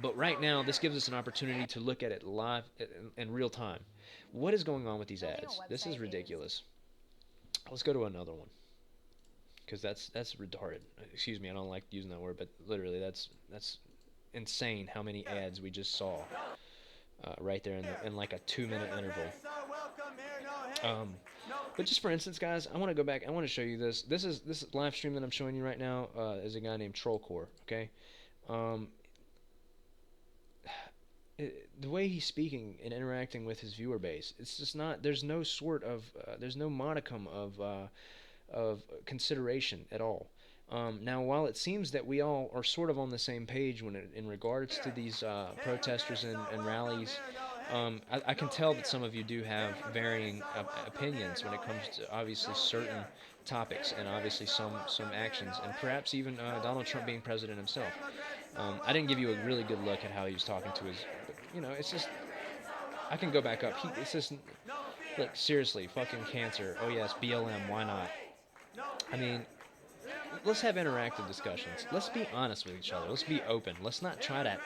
But right now, this gives us an opportunity to look at it live in real time. What is going on with these ads? This is ridiculous. Let's go to another one, because that's retarded. Excuse me, I don't like using that word, but literally that's insane how many ads we just saw right there in like a 2-minute interval. But just for instance, guys, I want to go back. I want to show you this. This live stream that I'm showing you right now is a guy named Trollcore. Okay. The way he's speaking and interacting with his viewer base, it's just not. There's no sort of. There's no modicum of consideration at all. Now, while it seems that we all are sort of on the same page in regards to these protesters and rallies, I can tell that some of you do have varying opinions when it comes to obviously certain topics and obviously some actions, and perhaps even Donald Trump being president himself. I didn't give you a really good look at how he was talking to his, it's just, I can go back up. It's just, look, seriously, fucking cancer. Oh yes, BLM, why not? I mean, let's have interactive discussions. Let's be honest with each other. Let's be open. Let's not try to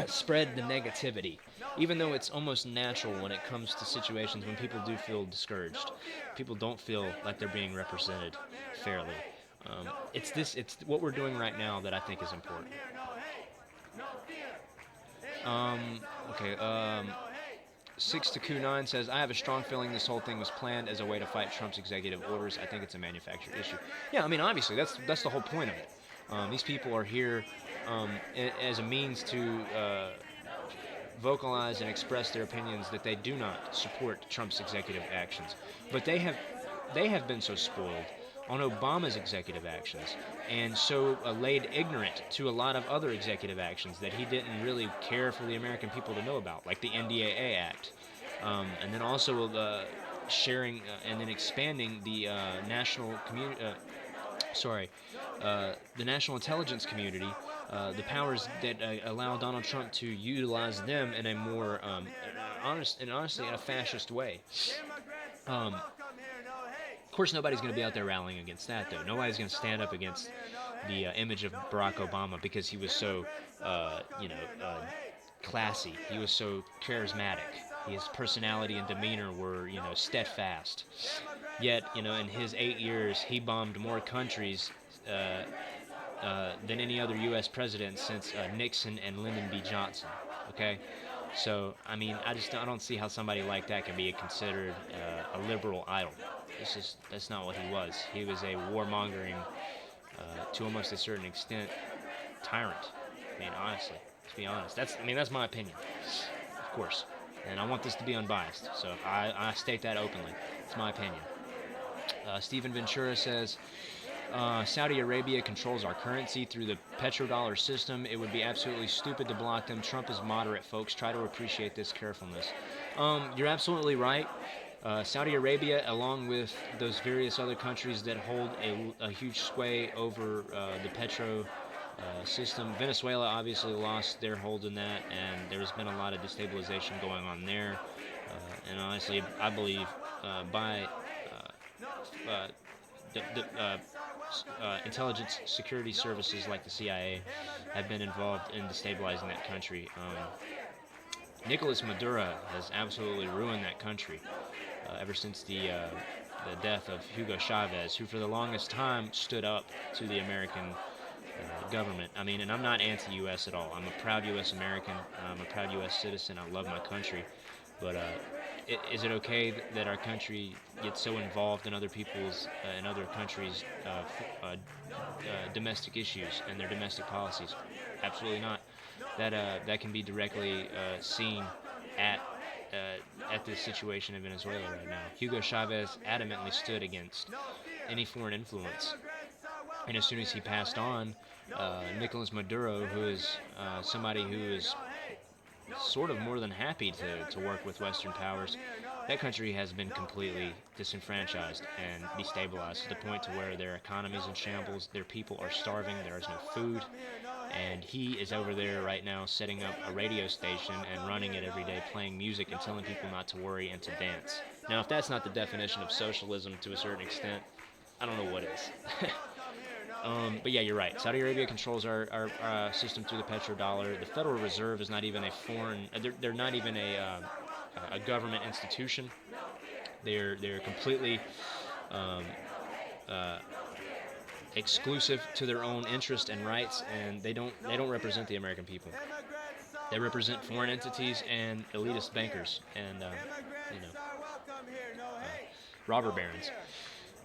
spread the negativity, even though it's almost natural when it comes to situations when people do feel discouraged. People don't feel like they're being represented fairly. It's what we're doing right now that I think is important. Okay, 6-2-9 says, I have a strong feeling this whole thing was planned as a way to fight Trump's executive orders. I think it's a manufactured issue. Yeah, I mean, obviously, that's the whole point of it. These people are here as a means to vocalize and express their opinions that they do not support Trump's executive actions. But they have been so spoiled on Obama's executive actions, and so laid ignorant to a lot of other executive actions that he didn't really care for the American people to know about, like the NDAA Act, and then also sharing and then expanding the national community. The national intelligence community, the powers that allow Donald Trump to utilize them in a more honestly in a fascist way. Of course, nobody's going to be out there rallying against that, though. Nobody's going to stand up against the image of Barack Obama because he was so, classy. He was so charismatic. His personality and demeanor were, steadfast. Yet, in his 8 years, he bombed more countries than any other U.S. president since Nixon and Lyndon B. Johnson. Okay? So, I mean, I don't see how somebody like that can be considered a liberal idol. That's not what he was. He was a warmongering, to almost a certain extent, tyrant. I mean, honestly, to be honest, that's my opinion, of course, and I want this to be unbiased. So I state that openly. It's my opinion. Stephen Ventura says, Saudi Arabia controls our currency through the petrodollar system. It would be absolutely stupid to block them. Trump is moderate, folks. Try to appreciate this carefulness. You're absolutely right. Saudi Arabia, along with those various other countries that hold a huge sway over the petro system. Venezuela obviously lost their hold in that, and there's been a lot of destabilization going on there. And honestly, I believe by intelligence security services like the CIA have been involved in destabilizing that country. Nicolas Maduro has absolutely ruined that country ever since the death of Hugo Chavez, who for the longest time stood up to the American government. I mean, and I'm not anti-U.S. at all. I'm a proud U.S. American. I'm a proud U.S. citizen. I love my country. But is it okay that our country gets so involved in other people's in other countries' domestic issues and their domestic policies? Absolutely not. That can be directly seen at this situation in Venezuela right now. Hugo Chavez adamantly stood against any foreign influence, and as soon as he passed on, Nicolas Maduro, who is somebody who is sort of more than happy to work with Western powers, that country has been completely disenfranchised and destabilized to the point to where their economy is in shambles, their people are starving, there is no food, and he is over there right now setting up a radio station and running it every day, playing music and telling people not to worry and to dance. Now, if that's not the definition of socialism to a certain extent, I don't know what is. But yeah, you're right. Saudi Arabia controls our system through the petrodollar. The Federal Reserve is not even a foreign. They're not even a government institution. They're completely exclusive to their own interest and rights, and they don't represent the American people. They represent foreign entities and elitist bankers and robber barons.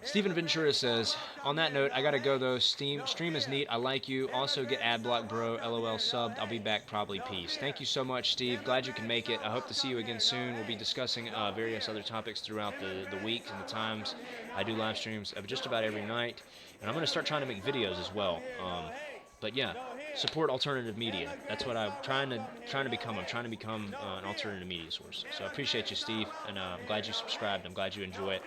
Stephen Ventura says, on that note, I gotta go though. Stream is neat. I like you. Also get ad block, bro. LOL subbed. I'll be back probably. Peace. Thank you so much, Steve. Glad you can make it. I hope to see you again soon. We'll be discussing various other topics throughout the week and the times. I do live streams of just about every night, and I'm gonna start trying to make videos as well. But yeah, support alternative media. That's what I'm trying to become. I'm trying to become an alternative media source. So I appreciate you, Steve, and I'm glad you subscribed. I'm glad you enjoy it.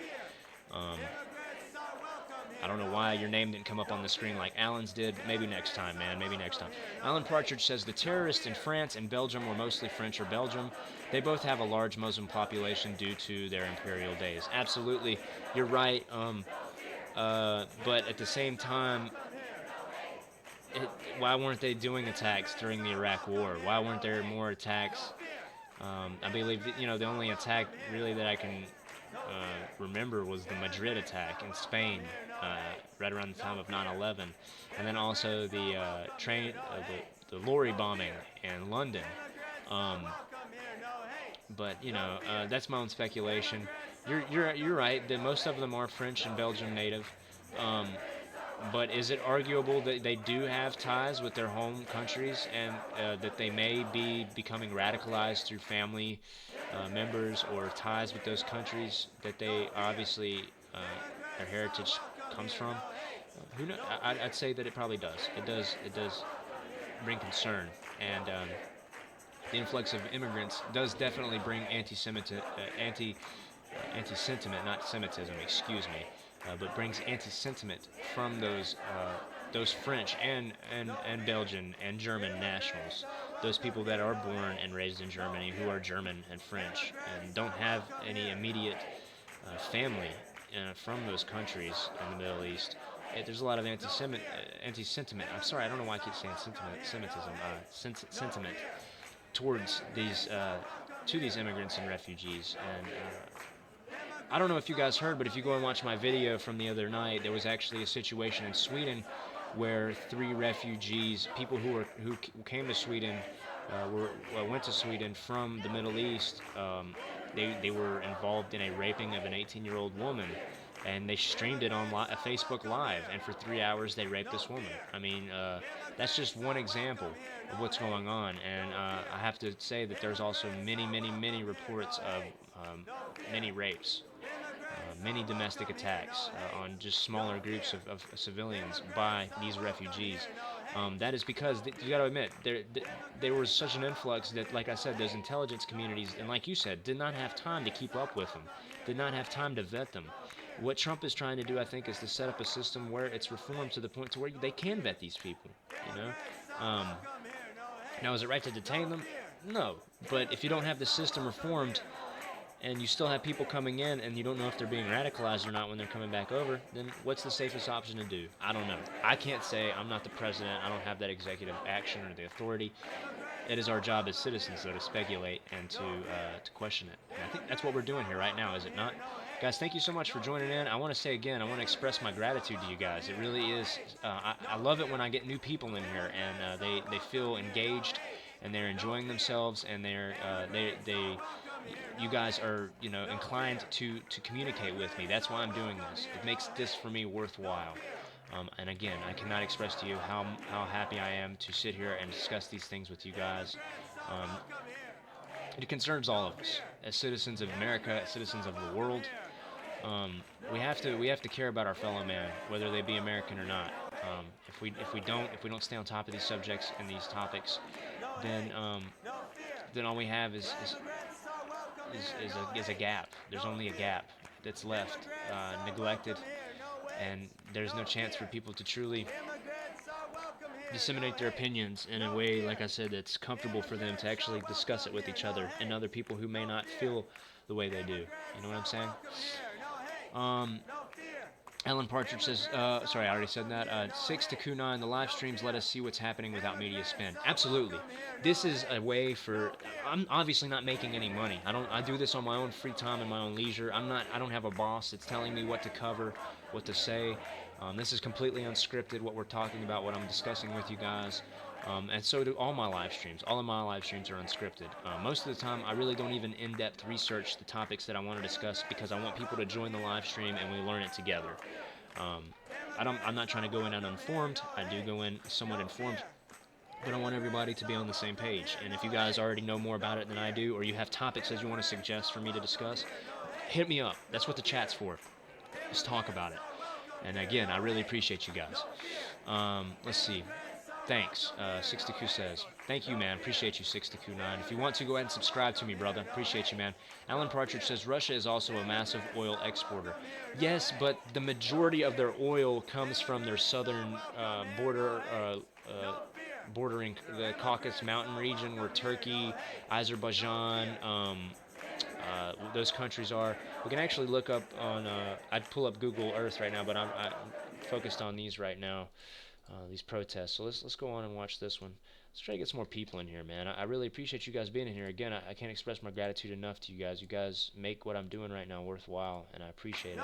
I don't know why your name didn't come up on the screen like Alan's did. Maybe next time, man. Maybe next time. Alan Partridge says the terrorists in France and Belgium were mostly French or Belgium. They both have a large Muslim population due to their imperial days. Absolutely, you're right. But at the same time, why weren't they doing attacks during the Iraq War? Why weren't there more attacks? I believe that, the only attack really that I can remember was the Madrid attack in Spain, right around the time of 9/11, and then also the the lorry bombing in London. But that's my own speculation. You're right that most of them are French and Belgian native. But is it arguable that they do have ties with their home countries and that they may be becoming radicalized through family members or ties with those countries that they obviously their heritage comes from? Who knows? I'd say that it probably does. It does bring concern, and the influx of immigrants does definitely bring anti-sentiment, not Semitism, excuse me. But brings anti-sentiment from those French and Belgian and German nationals, those people that are born and raised in Germany who are German and French and don't have any immediate family from those countries in the Middle East. There's a lot of anti-sentiment. I'm sorry, I don't know why I keep saying sentiment towards these to these immigrants and refugees. And I don't know if you guys heard, but if you go and watch my video from the other night, there was actually a situation in Sweden where 3 refugees, people who came to Sweden, went to Sweden from the Middle East. They were involved in a raping of an 18-year-old woman, and they streamed it on Facebook Live, and for 3 hours they raped this woman. I mean, that's just one example of what's going on, and I have to say that there's also many reports of many rapes. Many domestic attacks on just smaller groups of civilians by these refugees. That is because, you got to admit, there was such an influx that, like I said, those intelligence communities, and like you said, did not have time to keep up with them, did not have time to vet them. What Trump is trying to do, I think, is to set up a system where it's reformed to the point to where they can vet these people, Now, is it right to detain them? No. But if you don't have the system reformed, and you still have people coming in and you don't know if they're being radicalized or not when they're coming back over, then what's the safest option to do? I don't know. I can't say. I'm not the president. I don't have that executive action or the authority. It is our job as citizens, though, to speculate and to question it. And I think that's what we're doing here right now, is it not? Guys, thank you so much for joining in. I want to say again, I want to express my gratitude to you guys. It really is. I love it when I get new people in here and they feel engaged and they're enjoying themselves and they you guys are, inclined to communicate with me. That's why I'm doing this. It makes this for me worthwhile. And again, I cannot express to you how happy I am to sit here and discuss these things with you guys. Um, it concerns all of us as citizens of America, as citizens of the world. We have to care about our fellow man, whether they be American or not. If we don't stay on top of these subjects and these topics, then all we have is a gap. There's only a gap that's left, neglected, and there's no chance for people to truly disseminate their opinions in a way, like I said, that's comfortable for them to actually discuss it with each other and other people who may not feel the way they do. You know what I'm saying? Alan Partridge says, sorry, I already said that. 6 to Q9, the live streams let us see what's happening without media spin. Absolutely. This is a way for, I'm obviously not making any money. I do this on my own free time and my own leisure. I don't have a boss that's telling me what to cover, what to say. This is completely unscripted, what we're talking about, what I'm discussing with you guys. And so do all my live streams. All of my live streams are unscripted. Most of the time, I really don't even in-depth research the topics that I want to discuss because I want people to join the live stream and we learn it together. I'm not trying to go in uninformed. I do go in somewhat informed, but I want everybody to be on the same page. And if you guys already know more about it than I do, or you have topics that you want to suggest for me to discuss, hit me up. That's what the chat's for. Let's talk about it. And again, I really appreciate you guys. Let's see. Thanks. 60Q says, thank you, man. Appreciate you, 60Q9. If you want to, go ahead and subscribe to me, brother. Appreciate you, man. Alan Partridge says, Russia is also a massive oil exporter. Yes, but the majority of their oil comes from their southern bordering the Caucasus Mountain region where Turkey, Azerbaijan, those countries are. We can actually look up on, I'd pull up Google Earth right now, but I'm focused on these right now. These protests. So let's go on and watch this one. Let's try to get some more people in here, man. I really appreciate you guys being in here. Again, I can't express my gratitude enough to you guys. You guys make what I'm doing right now worthwhile, and I appreciate it.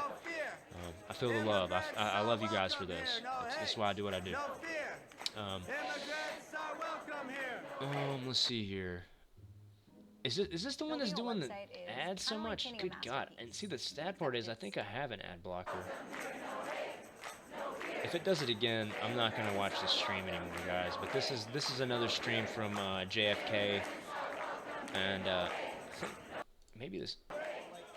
I feel the love. I love you guys for this. This is why I do what I do. Let's see here. Is this the one that's doing the ads so much? Good God. And see, the sad part is I think I have an ad blocker. If it does it again, I'm not gonna watch this stream anymore, guys. But this is another stream from JFK, and I think maybe this.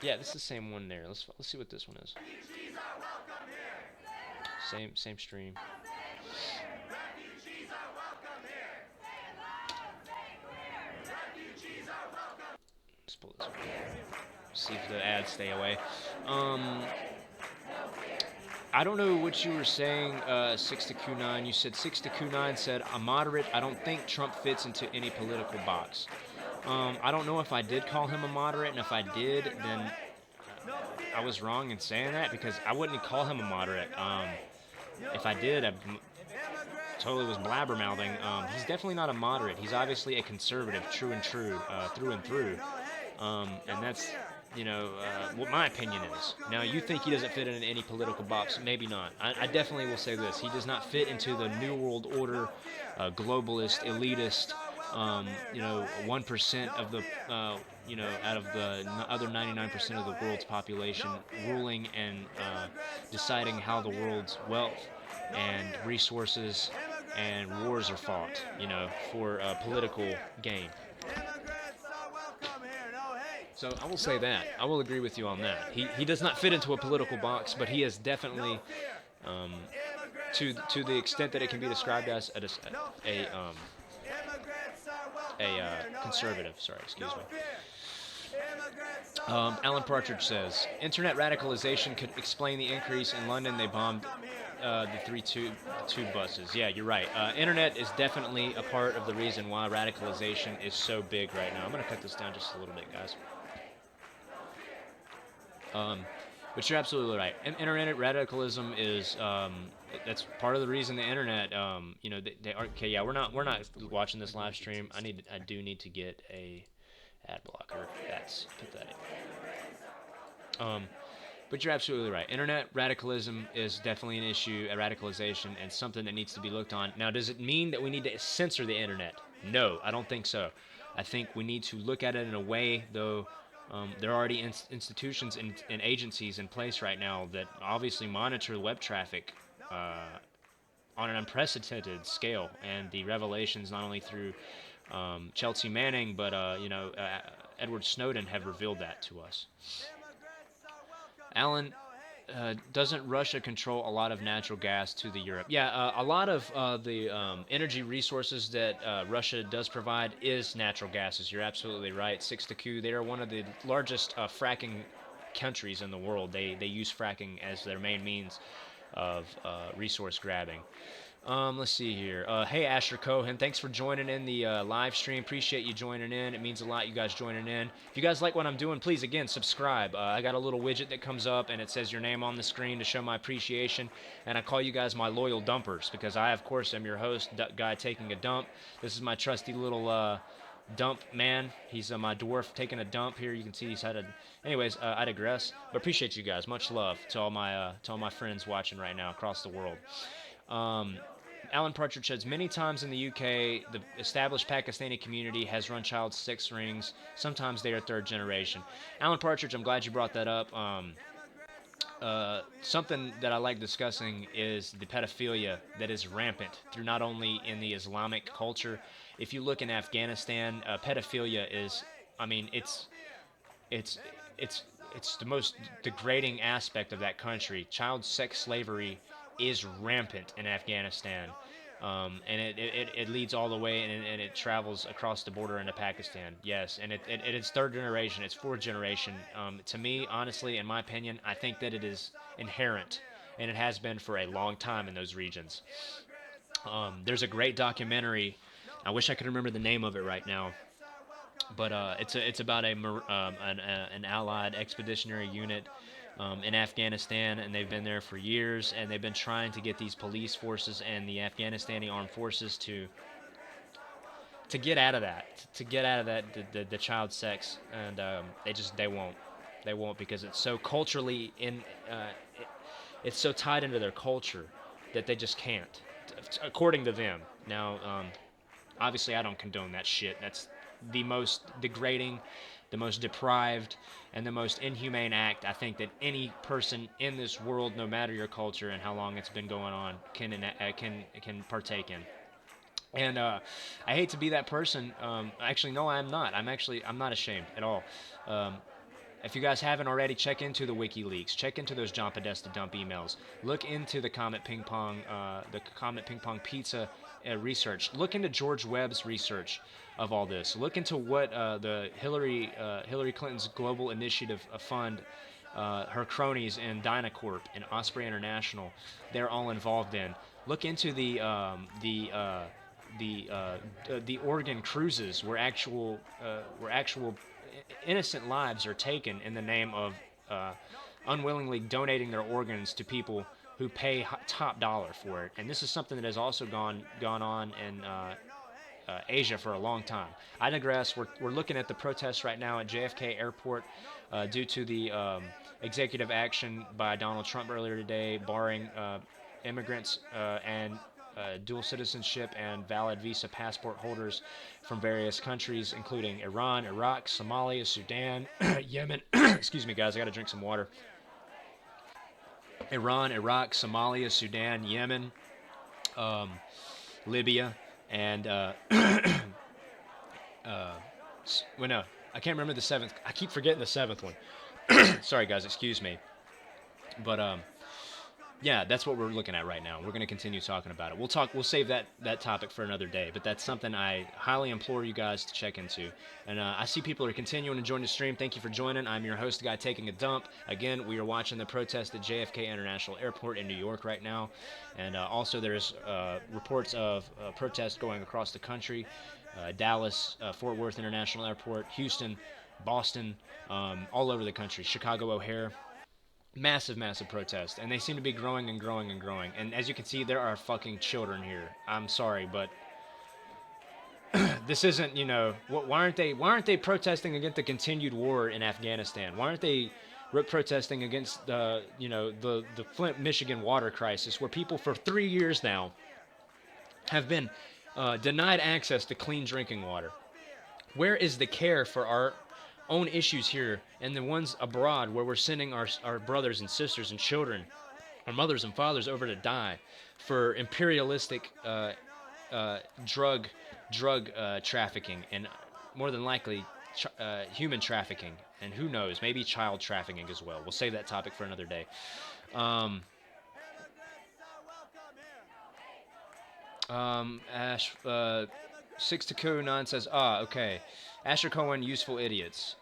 Yeah, this is the same one there. Let's see what this one is. Same stream. Let's pull this one. See if the ads stay away. I don't know what you were saying, 6 to Q9. You said 6 to Q9 said, I'm moderate. I don't think Trump fits into any political box. I don't know if I did call him a moderate, and if I did, then I was wrong in saying that because I wouldn't call him a moderate. If I did, I totally was blabbermouthing. He's definitely not a moderate. He's obviously a conservative, true and true, through and through. And that's, what my opinion is. Now, you think he doesn't fit in any political box. Maybe not. I definitely will say this. He does not fit into the New World Order, globalist, elitist, 1% of the, out of the other 99% of the world's population ruling and deciding how the world's wealth and resources and wars are fought, for political gain. So I will say that. I will agree with you on that. He does not fit into a political box, but he is definitely, to the extent that it can be described as a conservative. Sorry, excuse me. Alan Partridge says, Internet radicalization could explain the increase in London. They bombed the tube buses. Yeah, you're right. Internet is definitely a part of the reason why radicalization is so big right now. I'm going to cut this down just a little bit, guys. But you're absolutely right. Internet radicalism is that's part of the reason the internet. They are okay. Yeah, we're not watching this live stream. I do need to get a ad blocker. That's pathetic. But you're absolutely right. Internet radicalism is definitely an issue, a radicalization, and something that needs to be looked on. Now, does it mean that we need to censor the internet? No, I don't think so. I think we need to look at it in a way, though, There are already institutions and agencies in place right now that obviously monitor web traffic on an unprecedented scale, and the revelations not only through Chelsea Manning, but Edward Snowden have revealed that to us. Alan, doesn't Russia control a lot of natural gas to the Europe? Yeah, a lot of the energy resources that Russia does provide is natural gases. You're absolutely right. Six to Q, they are one of the largest fracking countries in the world. They use fracking as their main means of resource grabbing. Let's see here. Hey, Asher Cohen, thanks for joining in the live stream. Appreciate you joining in. It means a lot, you guys joining in. If you guys like what I'm doing, please, again, subscribe. I got a little widget that comes up, and it says your name on the screen to show my appreciation, and I call you guys my loyal dumpers, because I, of course, am your host, Guy Taking a Dump. This is my trusty little dump man. He's my dwarf taking a dump here. You can see he's had a... Anyways, I digress, but appreciate you guys. Much love to all my friends watching right now across the world. Alan Partridge says, many times in the UK, the established Pakistani community has run child sex rings. Sometimes they are third generation. Alan Partridge, I'm glad you brought that up. Something that I like discussing is the pedophilia that is rampant through not only in the Islamic culture. If you look in Afghanistan, pedophilia is, I mean, it's the most degrading aspect of that country. Child sex slavery is rampant in Afghanistan, and it leads all the way, and it travels across the border into Pakistan. Yes, and it's third generation, it's fourth generation. To me, honestly, in my opinion, I think that it is inherent, and it has been for a long time in those regions. There's a great documentary. I wish I could remember the name of it right now, but it's about an Allied expeditionary unit in Afghanistan, and they've been there for years, and they've been trying to get these police forces and the Afghanistani armed forces to get out of that, the child sex, and they won't because it's so culturally it's so tied into their culture that they just can't, according to them. Now, obviously, I don't condone that shit. That's the most degrading, the most deprived, and the most inhumane act I think that any person in this world, no matter your culture and how long it's been going on, can partake in. And I hate to be that person. Actually, no, I'm not. I'm not ashamed at all. If you guys haven't already, check into the WikiLeaks. Check into those John Podesta dump emails. Look into the Comet Ping Pong pizza research. Look into George Webb's research of all this. Look into what the Hillary Clinton's Global Initiative Fund, her cronies in Dynacorp and Osprey International, they're all involved in. Look into the Oregon cruises where actual innocent lives are taken in the name of unwillingly donating their organs to people who pay top dollar for it. And this is something that has also gone on in Asia for a long time. I digress. We're looking at the protests right now at JFK Airport due to the executive action by Donald Trump earlier today, barring immigrants and dual citizenship and valid visa passport holders from various countries, including Iran, Iraq, Somalia, Sudan, Yemen. Excuse me, guys. I got to drink some water. Iran, Iraq, Somalia, Sudan, Yemen, Libya, and well, no, I can't remember the seventh. I keep forgetting the seventh one. Sorry, guys. Excuse me. But yeah, that's what we're looking at right now. We're going to continue talking about it. We'll save that topic for another day, but that's something I highly implore you guys to check into. And I see people are continuing to join the stream. Thank you for joining. I'm your host, Guy Taking a Dump. Again, we are watching the protest at JFK International Airport in New York right now. And also there's reports of protests going across the country. Dallas, Fort Worth International Airport, Houston, Boston, all over the country. Chicago O'Hare. Massive protest, and they seem to be growing and growing and growing. And as you can see, there are fucking children here. I'm sorry, but this isn't, why aren't they protesting against the continued war in Afghanistan? Why aren't they protesting against the Flint, Michigan water crisis, where people for 3 years now have been denied access to clean drinking water? Where is the care for own issues here and the ones abroad where we're sending our brothers and sisters and children, our mothers and fathers over to die for imperialistic drug trafficking and more than likely human trafficking, and who knows, maybe child trafficking as well. We'll save that topic for another day. Ash 6-2-9 says, okay. Asher Cohen, useful idiots.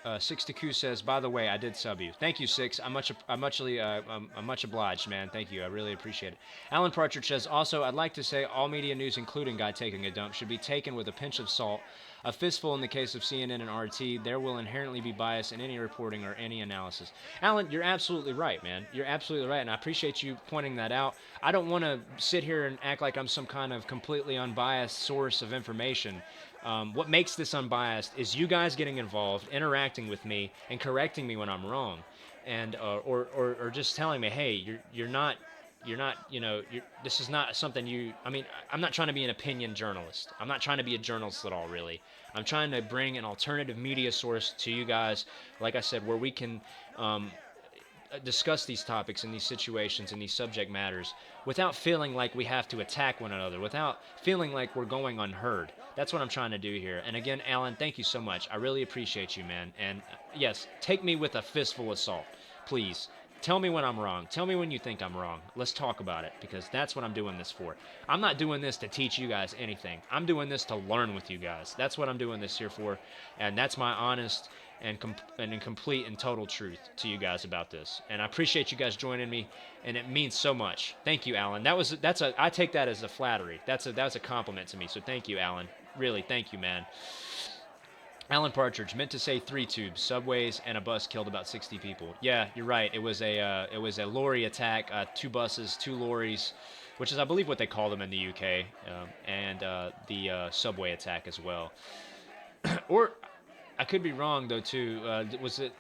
6-2 says, by the way, I did sub you. Thank you, 6. I'm much obliged, man. Thank you. I really appreciate it. Alan Partridge says, also, I'd like to say all media news, including Guy Taking a Dump, should be taken with a pinch of salt. A fistful in the case of CNN and RT. There will inherently be bias in any reporting or any analysis. Alan, you're absolutely right, man. You're absolutely right, and I appreciate you pointing that out. I don't want to sit here and act like I'm some kind of completely unbiased source of information. What makes this unbiased is you guys getting involved, interacting with me, and correcting me when I'm wrong, and or just telling me, hey, you're not, this is not something you. I mean, I'm not trying to be an opinion journalist. I'm not trying to be a journalist at all, really. I'm trying to bring an alternative media source to you guys, like I said, where we can discuss these topics and these situations and these subject matters without feeling like we have to attack one another, without feeling like we're going unheard. That's what I'm trying to do here. And again, Alan, thank you so much. I really appreciate you, man. And yes, take me with a fistful of salt, please. Tell me when I'm wrong. Tell me when you think I'm wrong. Let's talk about it, because that's what I'm doing this for. I'm not doing this to teach you guys anything. I'm doing this to learn with you guys. That's what I'm doing this here for, and that's my honest and complete and total truth to you guys about this. And I appreciate you guys joining me, and it means so much. Thank you, Alan. I take that as a flattery. That's a compliment to me. So thank you, Alan. Really, thank you, man. Alan Partridge meant to say 3 tubes, subways, and a bus killed about 60 people. Yeah, you're right. It was a lorry attack, 2 buses, 2 lorries, which is, I believe, what they call them in the UK, and the subway attack as well. Or I could be wrong though too. Was it?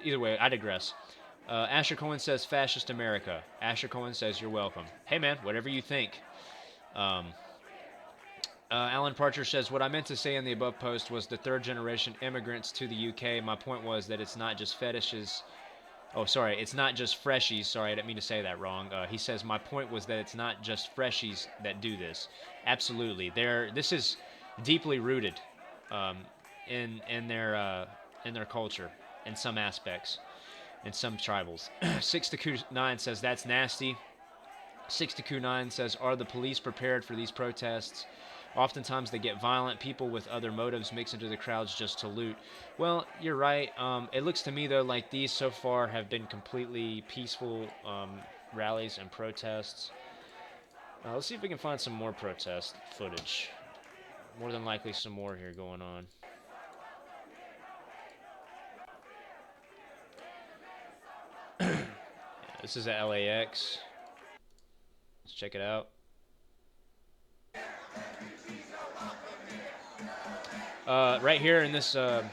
Either way, I digress. Asher Cohen says fascist America. Asher Cohen says you're welcome. Hey man, whatever you think. Alan Partridge says, what I meant to say in the above post was the 3rd generation immigrants to the UK. My point was that it's not just fetishes. Oh, sorry, it's not just freshies. Sorry, I didn't mean to say that wrong. He says, my point was that it's not just freshies that do this. Absolutely. This is deeply rooted in their culture, in some aspects, in some tribals. 6-9 says, that's nasty. 6-9 says, are the police prepared for these protests? Oftentimes they get violent. People with other motives mix into the crowds just to loot. Well, you're right. It looks to me, though, like these so far have been completely peaceful rallies and protests. Let's see if we can find some more protest footage. More than likely some more here going on. This is at LAX. Let's check it out. Right here in this chat,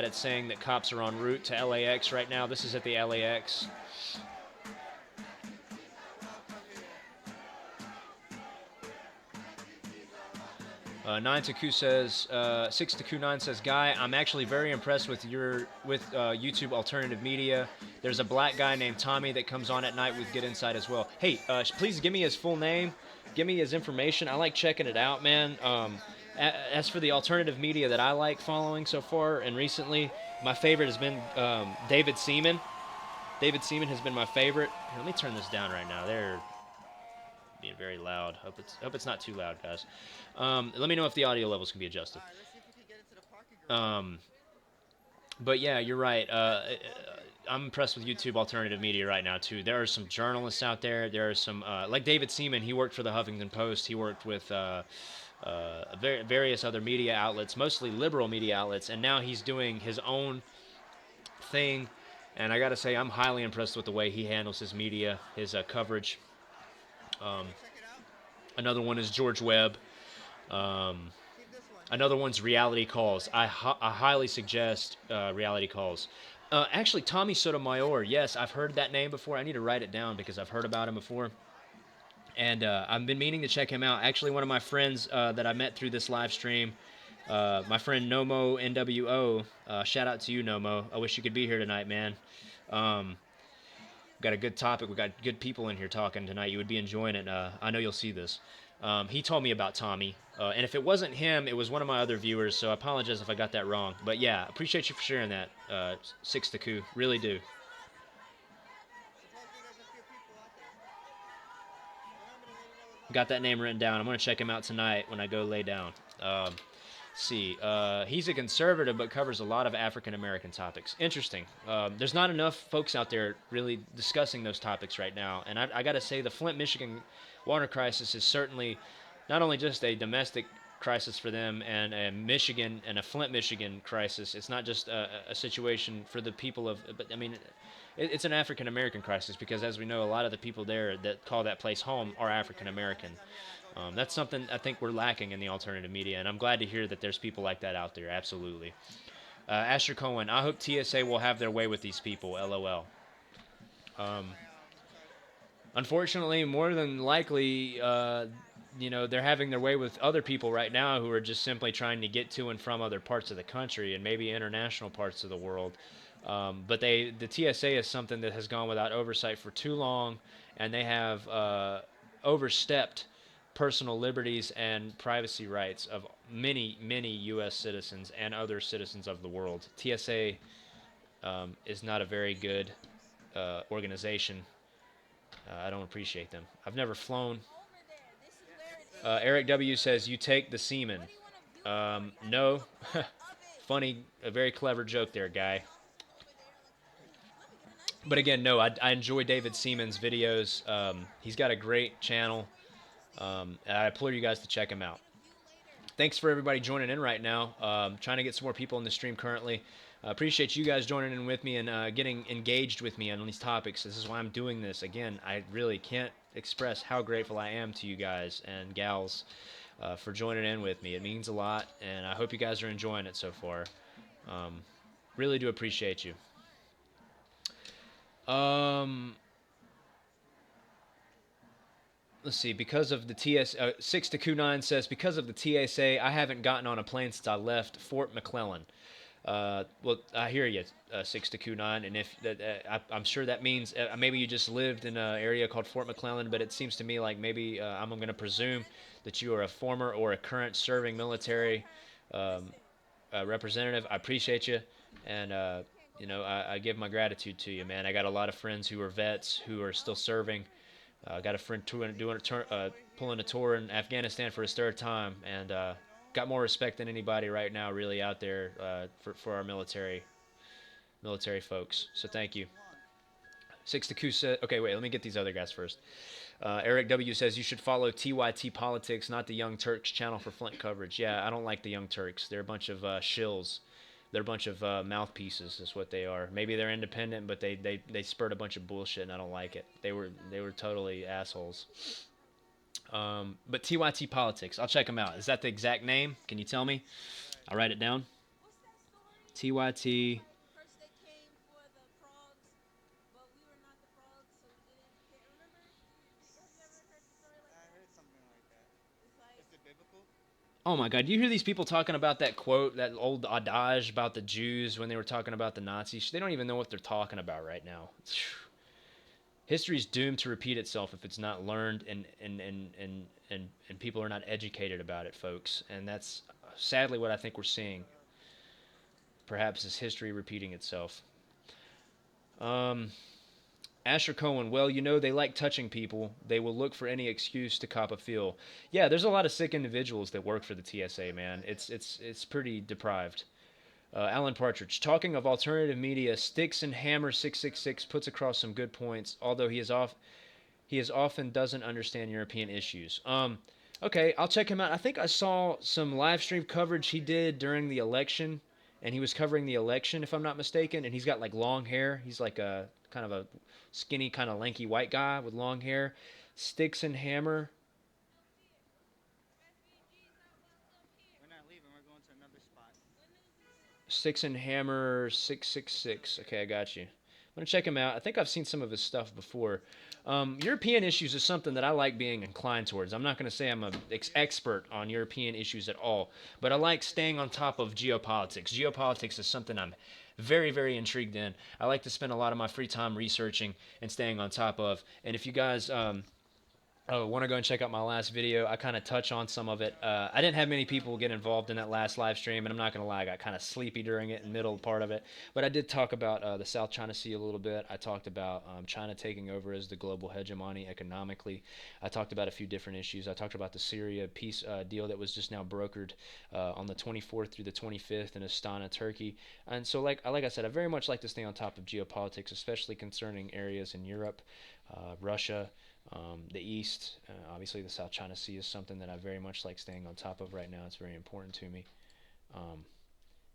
it's saying that cops are en route to LAX right now. This is at the LAX. Nine to Q says, 6 to Q9 says, Guy, I'm actually very impressed with YouTube alternative media. There's a black guy named Tommy that comes on at night with Good Insight as well. Hey, please give me his full name. Give me his information. I like checking it out, man. As for the alternative media that I like following so far and recently, my favorite has been David Seaman. David Seaman has been my favorite. Here, let me turn this down right now. They're being very loud. Hope it's not too loud, guys. Let me know if the audio levels can be adjusted. But yeah, you're right. I'm impressed with YouTube alternative media right now too. There are some journalists out there. There are some like David Seaman. He worked for the Huffington Post. He worked with various other media outlets, mostly liberal media outlets, and now he's doing his own thing. And I gotta say, I'm highly impressed with the way he handles his media, his coverage. Another one is George Webb. Another one's Reality Calls. I highly suggest Reality Calls. Actually, Tommy Sotomayor. Yes, I've heard that name before. I need to write it down because I've heard about him before. And I've been meaning to check him out. Actually, one of my friends that I met through this live stream My friend Nomo NWO, shout out to you, Nomo. I wish you could be here tonight, man. Um, got a good topic. We got good people in here talking tonight. You would be enjoying it. I know you'll see this. He told me about Tommy, and if it wasn't him, it was one of my other viewers. So I apologize if I got that wrong. But yeah, appreciate you for sharing that, Six to Coup. Really do. Got that name written down. I'm gonna check him out tonight when I go lay down. See, he's a conservative but covers a lot of African American topics. Interesting. There's not enough folks out there really discussing those topics right now, and I got to say the Flint, Michigan water crisis is certainly not only just a domestic crisis for them and a Flint, Michigan crisis. It's not just a situation for the people of, but I mean, it's an African American crisis because, as we know, a lot of the people there that call that place home are African American. That's something I think we're lacking in the alternative media, and I'm glad to hear that there's people like that out there. Absolutely. Asher Cohen, I hope TSA will have their way with these people. LOL. Unfortunately, more than likely, they're having their way with other people right now who are just simply trying to get to and from other parts of the country and maybe international parts of the world. But the TSA is something that has gone without oversight for too long, and they have overstepped personal liberties and privacy rights of many, many U.S. citizens and other citizens of the world. TSA is not a very good organization. I don't appreciate them. I've never flown. Eric W. says, you take the semen. No. Funny, a very clever joke there, guy. But again, no, I enjoy David Seaman's videos. He's got a great channel. And I implore you guys to check him out. Thanks for everybody joining in right now. Trying to get some more people in the stream currently. Appreciate you guys joining in with me and getting engaged with me on these topics. This is why I'm doing this. Again, I really can't express how grateful I am to you guys and gals for joining in with me. It means a lot, and I hope you guys are enjoying it so far. Really do appreciate you. Let's see, because of the TS, 6 to Q9 says, because of the TSA, I haven't gotten on a plane since I left Fort McClellan. Well, I hear you, 6 to Q9, and if I'm sure that means maybe you just lived in an area called Fort McClellan, but it seems to me like maybe I'm going to presume that you are a former or a current serving military representative. I appreciate you, and I give my gratitude to you, man. I got a lot of friends who are vets who are still serving. I got a friend pulling a tour in Afghanistan for his third time, and got more respect than anybody right now really out there for our military folks. So thank you. 6 to Q said, okay, wait, let me get these other guys first. Eric W. says, you should follow TYT Politics, not the Young Turks channel for Flint coverage. Yeah, I don't like the Young Turks. They're a bunch of shills. They're a bunch of mouthpieces is what they are. Maybe they're independent, but they spurt a bunch of bullshit, and I don't like it. They were totally assholes. But TYT Politics, I'll check them out. Is that the exact name? Can you tell me? I'll write it down. TYT. Oh my God, do you hear these people talking about that quote, that old adage about the Jews when they were talking about the Nazis? They don't even know what they're talking about right now. History's doomed to repeat itself if it's not learned and people are not educated about it, folks. And that's sadly what I think we're seeing. Perhaps is history repeating itself. Asher Cohen, well, they like touching people. They will look for any excuse to cop a feel. Yeah, there's a lot of sick individuals that work for the TSA, man. It's pretty deprived. Alan Partridge, talking of alternative media, Sticks and Hammer 666 puts across some good points, although he is often doesn't understand European issues. Okay, I'll check him out. I think I saw some live stream coverage he did during the election, and he was covering the election, if I'm not mistaken, and he's got like long hair. He's like a kind of a skinny, kind of lanky white guy with long hair. Sticks and Hammer. We're not leaving. We're going to another spot. Sticks and Hammer 666. Okay, I got you. I'm going to check him out. I think I've seen some of his stuff before. European issues is something that I like being inclined towards. I'm not going to say I'm an expert on European issues at all, but I like staying on top of geopolitics. Geopolitics is something I'm very, very intrigued in. I like to spend a lot of my free time researching and staying on top of. And if you guys want to go and check out my last video, I kind of touch on some of it. I didn't have many people get involved in that last live stream, and I'm not going to lie, I got kind of sleepy during it, in the middle part of it. But I did talk about the South China Sea a little bit. I talked about China taking over as the global hegemony economically. I talked about a few different issues. I talked about the Syria peace deal that was just now brokered on the 24th through the 25th in Astana, Turkey. And so, like I said, I very much like to stay on top of geopolitics, especially concerning areas in Europe, Russia, the East. Obviously the South China Sea is something that I very much like staying on top of right now. It's very important to me.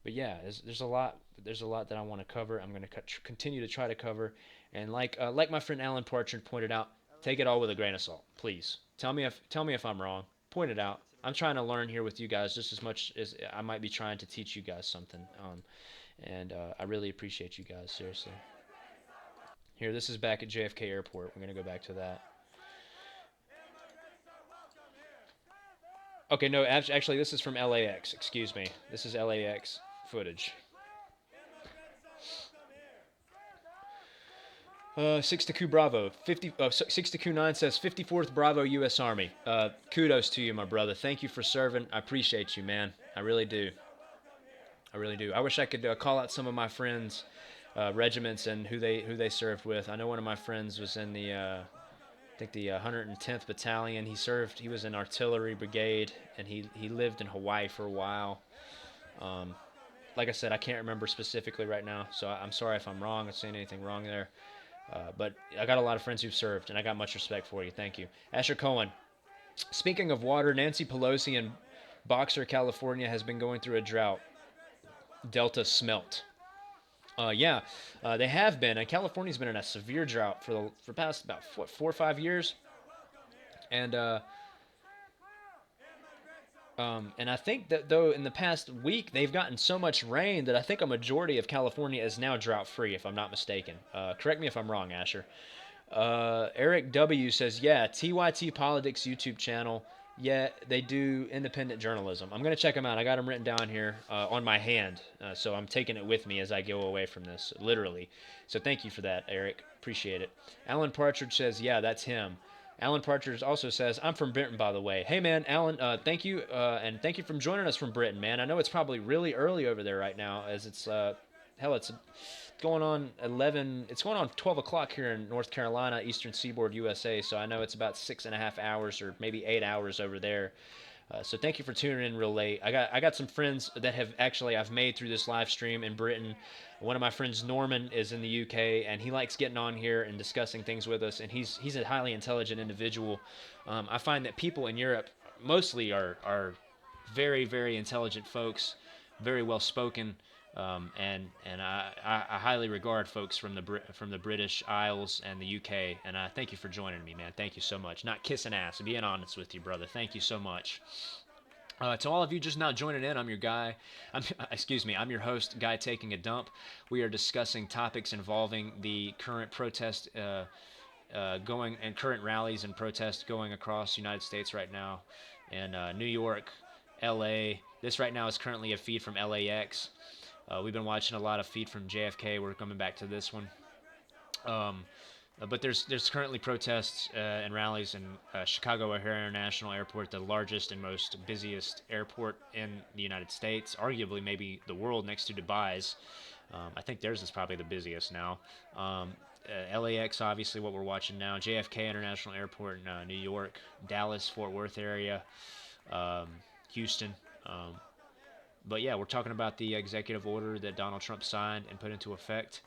But yeah, there's a lot that I want to cover. I'm going to continue to try to cover, and like my friend Alan Partridge pointed out, take it all with a grain of salt, please. Tell me if I'm wrong. Point it out. I'm trying to learn here with you guys just as much as I might be trying to teach you guys something. And I really appreciate you guys, seriously. Here, this is back at JFK Airport. We're going to go back to that. Okay, no, actually, this is from LAX. Excuse me. This is LAX footage. 6-2 Bravo. 6-2-9 says 54th Bravo U.S. Army. Kudos to you, my brother. Thank you for serving. I appreciate you, man. I really do. I really do. I wish I could call out some of my friends' regiments and who they served with. I know one of my friends was in the I think the 110th Battalion. He was in artillery brigade, and he lived in Hawaii for a while. Like I said, I can't remember specifically right now, so I'm sorry if I'm wrong. I'm saying anything wrong there. But I got a lot of friends who've served, and I got much respect for you. Thank you. Asher Cohen. Speaking of water, Nancy Pelosi in Boxer, California has been going through a drought. Delta smelt. Yeah, they have been. And California's been in a severe drought for past about 4 or 5 years, and I think that though in the past week they've gotten so much rain that I think a majority of California is now drought free, if I'm not mistaken. Correct me if I'm wrong, Asher. Eric W says, yeah, TYT Politics YouTube channel. Yeah, they do independent journalism. I'm going to check them out. I got them written down here on my hand, so I'm taking it with me as I go away from this, literally. So thank you for that, Eric. Appreciate it. Alan Partridge says, yeah, that's him. Alan Partridge also says, I'm from Britain, by the way. Hey, man, Alan, thank you, and thank you for joining us from Britain, man. I know it's probably really early over there right now, as it's, it's going on 12 o'clock here in North Carolina, Eastern Seaboard, USA, so I know it's about 6.5 hours or maybe 8 hours over there. So thank you for tuning in real late. I got some friends that I've made through this live stream in Britain. One of my friends, Norman, is in the UK, and he likes getting on here and discussing things with us, and he's a highly intelligent individual. I find that people in Europe mostly are very, very intelligent folks, very well spoken. And I highly regard folks from the British Isles and the UK, and I thank you for joining me, man. Thank you so much. Not kissing ass, being honest with you, brother. Thank you so much. To all of you just now joining in, I'm your host, Guy Taking a Dump. We are discussing topics involving the current protest and current rallies and protests going across the United States right now, in New York, LA. This right now is currently a feed from LAX. We've been watching a lot of feed from JFK. We're coming back to this one. But there's currently protests and rallies in Chicago O'Hare International Airport, the largest and most busiest airport in the United States, arguably maybe the world, next to Dubai's. I think theirs is probably the busiest now. LAX, obviously, what we're watching now. JFK International Airport in New York, Dallas, Fort Worth area, Houston. But yeah, we're talking about the executive order that Donald Trump signed and put into effect,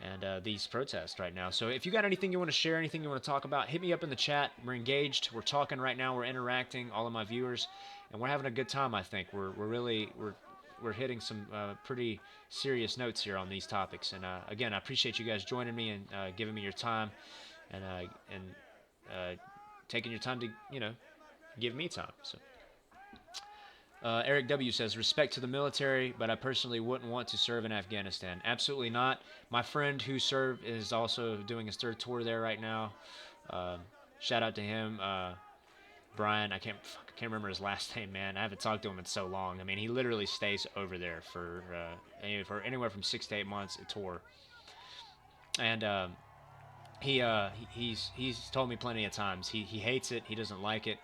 and these protests right now. So if you got anything you want to share, anything you want to talk about, hit me up in the chat. We're engaged. We're talking right now. We're interacting, all of my viewers, and we're having a good time. I think we're hitting some pretty serious notes here on these topics. And again, I appreciate you guys joining me and giving me your time, and taking your time to give me time. So. Eric W. says, respect to the military, but I personally wouldn't want to serve in Afghanistan. Absolutely not. My friend who served is also doing his third tour there right now. Shout out to him, Brian. I can't remember his last name, man. I haven't talked to him in so long. I mean, he literally stays over there for anywhere from 6 to 8 months a tour, and he's told me plenty of times he hates it. He doesn't like it.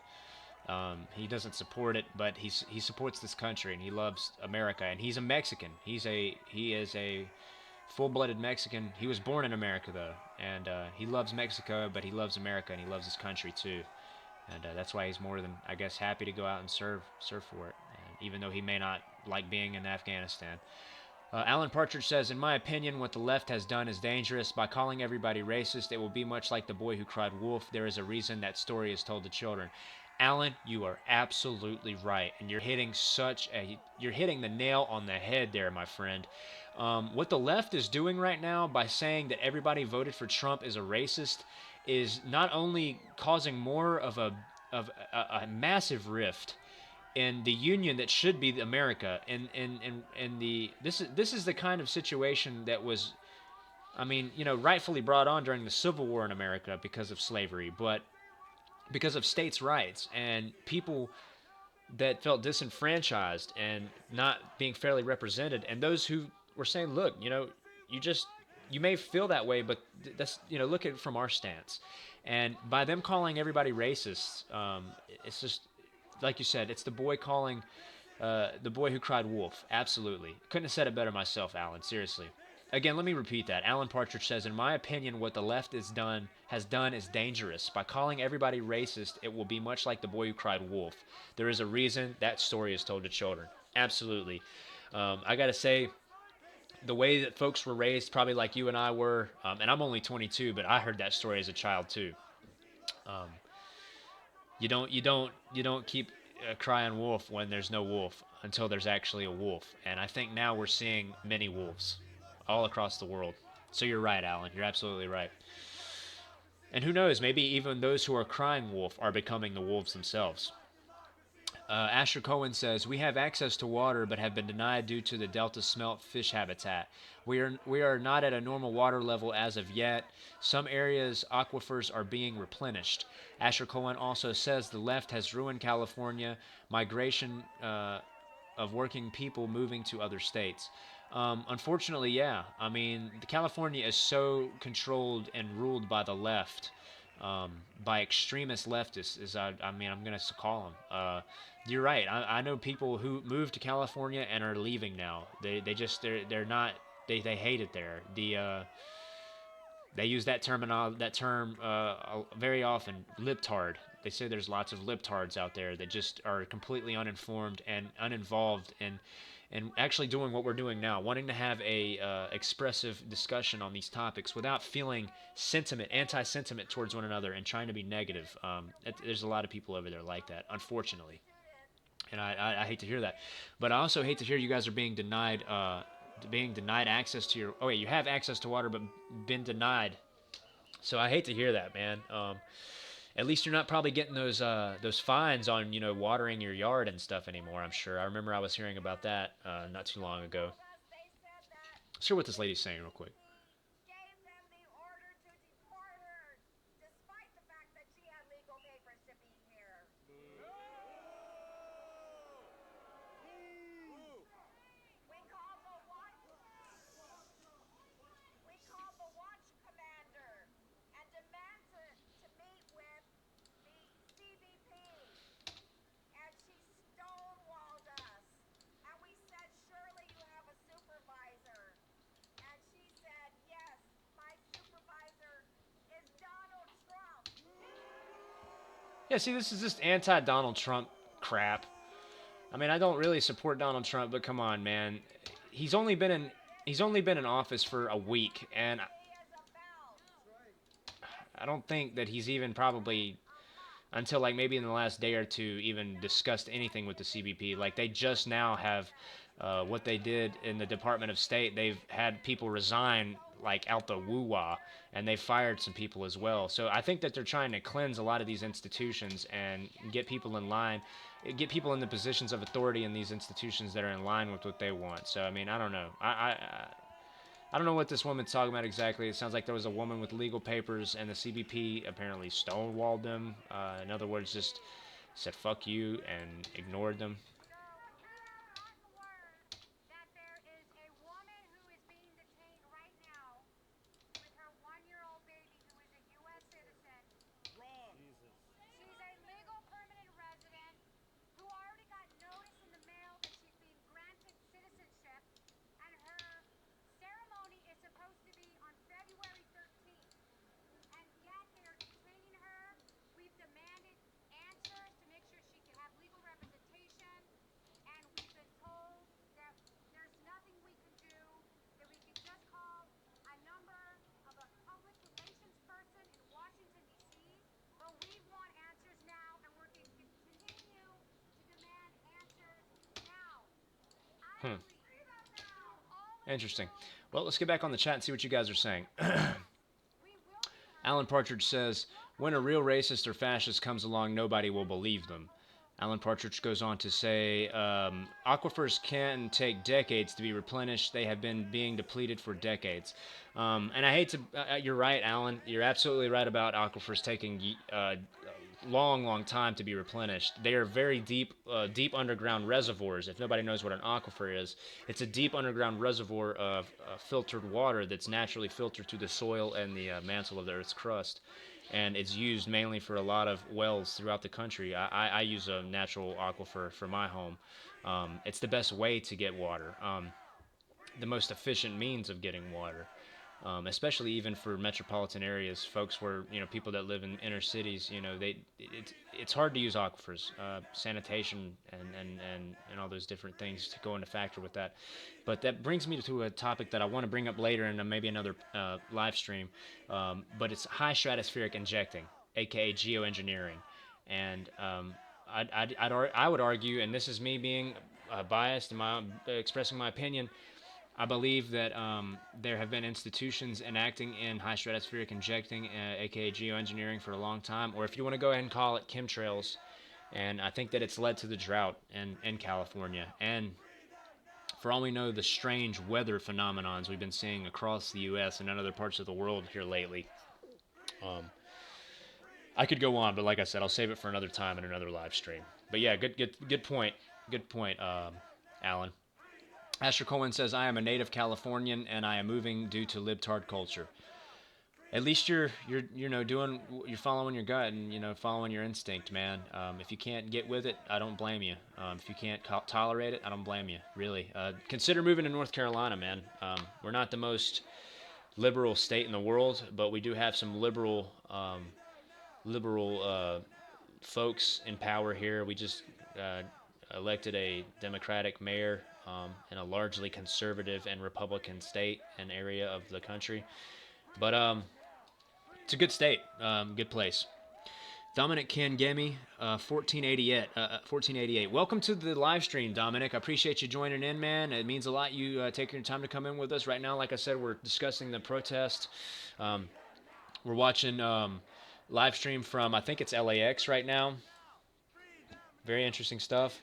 He doesn't support it, but he supports this country and he loves America. And he's a Mexican. He is a full-blooded Mexican. He was born in America though, and he loves Mexico, but he loves America and he loves his country too. And that's why he's more than, I guess, happy to go out and serve for it, and even though he may not like being in Afghanistan. Alan Partridge says, in my opinion, what the left has done is dangerous. By calling everybody racist, it will be much like the boy who cried wolf. There is a reason that story is told to children. Alan, you are absolutely right, and you're hitting the nail on the head there, my friend. What the left is doing right now by saying that everybody voted for Trump is a racist is not only causing more of a massive rift in the union that should be America, and this is the kind of situation that was, I mean, rightfully brought on during the Civil War in America because of slavery, but because of states' rights and people that felt disenfranchised and not being fairly represented, and those who were saying, look, you may feel that way, but that's, look at it from our stance. And by them calling everybody racist, it's just, like you said, it's the boy calling, the boy who cried wolf. Absolutely. Couldn't have said it better myself, Alan. Seriously. Again, let me repeat that. Alan Partridge says, in my opinion, what the left has done is dangerous. By calling everybody racist, it will be much like the boy who cried wolf. There is a reason that story is told to children. Absolutely. I got to say, the way that folks were raised, probably like you and I were, and I'm only 22, but I heard that story as a child too. You don't keep crying wolf when there's no wolf until there's actually a wolf. And I think now we're seeing many wolves all across the world. So you're right, Alan. You're absolutely right. And who knows, maybe even those who are crying wolf are becoming the wolves themselves. Asher Cohen says, we have access to water but have been denied due to the Delta smelt fish habitat. We are not at a normal water level as of yet. Some areas' aquifers are being replenished. Asher Cohen also says the left has ruined California, migration of working people moving to other states. Unfortunately, yeah. I mean, California is so controlled and ruled by the left, by extremist leftists, I'm going to call them. You're right. I know people who moved to California and are leaving now. They're not. They hate it there. They use that term very often. Libtard. They say there's lots of libtards out there that just are completely uninformed and uninvolved and actually doing what we're doing now, wanting to have a expressive discussion on these topics without feeling anti-sentiment towards one another and trying to be negative. There's a lot of people over there like that, unfortunately. And I hate to hear that. But I also hate to hear you guys are being denied access to your... Oh, wait, you have access to water but been denied. So I hate to hear that, man. At least you're not probably getting those fines on, watering your yard and stuff anymore, I'm sure. I remember I was hearing about that not too long ago. Let's hear what this lady's saying real quick. Gave them the order to deport her, despite the fact that she had legal papers to be here. We called the watch. We called the watch commander and demanded to meet with the CBP, and she stonewalled us. And we said, surely you have a supervisor. And she said, yes, my supervisor is Donald Trump. Yeah, see, this is just anti-Donald Trump crap. I mean, I don't really support Donald Trump, but come on, man. He's only been in office for a week, and I don't think that he's even probably, until like maybe in the last day or two, even discussed anything with the CBP. Like, they just now have what they did in the Department of State. They've had people resign like out the woo-wah, and they fired some people as well. So I think that they're trying to cleanse a lot of these institutions and get people in line, get people in the positions of authority in these institutions that are in line with what they want. So I mean, I don't know. I I don't know what this woman's talking about exactly. It sounds like there was a woman with legal papers, and the CBP apparently stonewalled them. In other words, just said "fuck you" and ignored them. That there is a woman who is being detained right now with her 1-year-old baby who is a U.S. citizen. Wrong. She's a legal permanent resident who already got notice in the mail that she's being granted citizenship, and her ceremony is supposed to be on February 13th. And yet they are detaining her. We've demanded answers to make sure she can have legal representation, and we've been told that there's nothing we can do, that we can just call a number of a public relations person in Washington, D.C., but we want answers now, and we're going to continue to demand answers now. I Hmm. agree about that. Interesting. Well, let's get back on the chat and see what you guys are saying. We will be Alan Partridge says, when a real racist or fascist comes along, nobody will believe them. Alan Partridge goes on to say, aquifers can take decades to be replenished. They have been being depleted for decades. And I hate to, you're right, Alan. You're absolutely right about aquifers taking long time to be replenished. They are very deep underground reservoirs. If nobody knows what an aquifer is, it's a deep underground reservoir of filtered water that's naturally filtered through the soil and the mantle of the Earth's crust. And it's used mainly for a lot of wells throughout the country. I use a natural aquifer for my home. It's the best way to get water, the most efficient means of getting water. Especially even for metropolitan areas, folks where people that live in inner cities, it's hard to use aquifers, sanitation and all those different things to go into factor with that. But that brings me to a topic that I want to bring up later in maybe another live stream. But it's high stratospheric injecting, aka geoengineering, and I would argue, and this is me being biased and expressing my opinion. I believe that there have been institutions enacting in high stratospheric injecting, aka geoengineering, for a long time, or if you want to go ahead and call it chemtrails. And I think that it's led to the drought in California. And for all we know, the strange weather phenomenons we've been seeing across the U.S. and in other parts of the world here lately. I could go on, but like I said, I'll save it for another time in another live stream. But yeah, good point. Good point, Alan. Asher Cohen says, I am a native Californian and I am moving due to libtard culture. At least you're following your gut and following your instinct, man. If you can't get with it, I don't blame you. If you can't tolerate it, I don't blame you. Really, consider moving to North Carolina, man. We're not the most liberal state in the world, but we do have some liberal folks in power here. We just elected a Democratic mayor in a largely conservative and Republican state and area of the country. But it's a good state, good place. Dominic Kangemi, 1488. Welcome to the live stream, Dominic. I appreciate you joining in, man. It means a lot you taking your time to come in with us right now. Like I said, we're discussing the protest. We're watching live stream from, I think it's LAX right now. Very interesting stuff.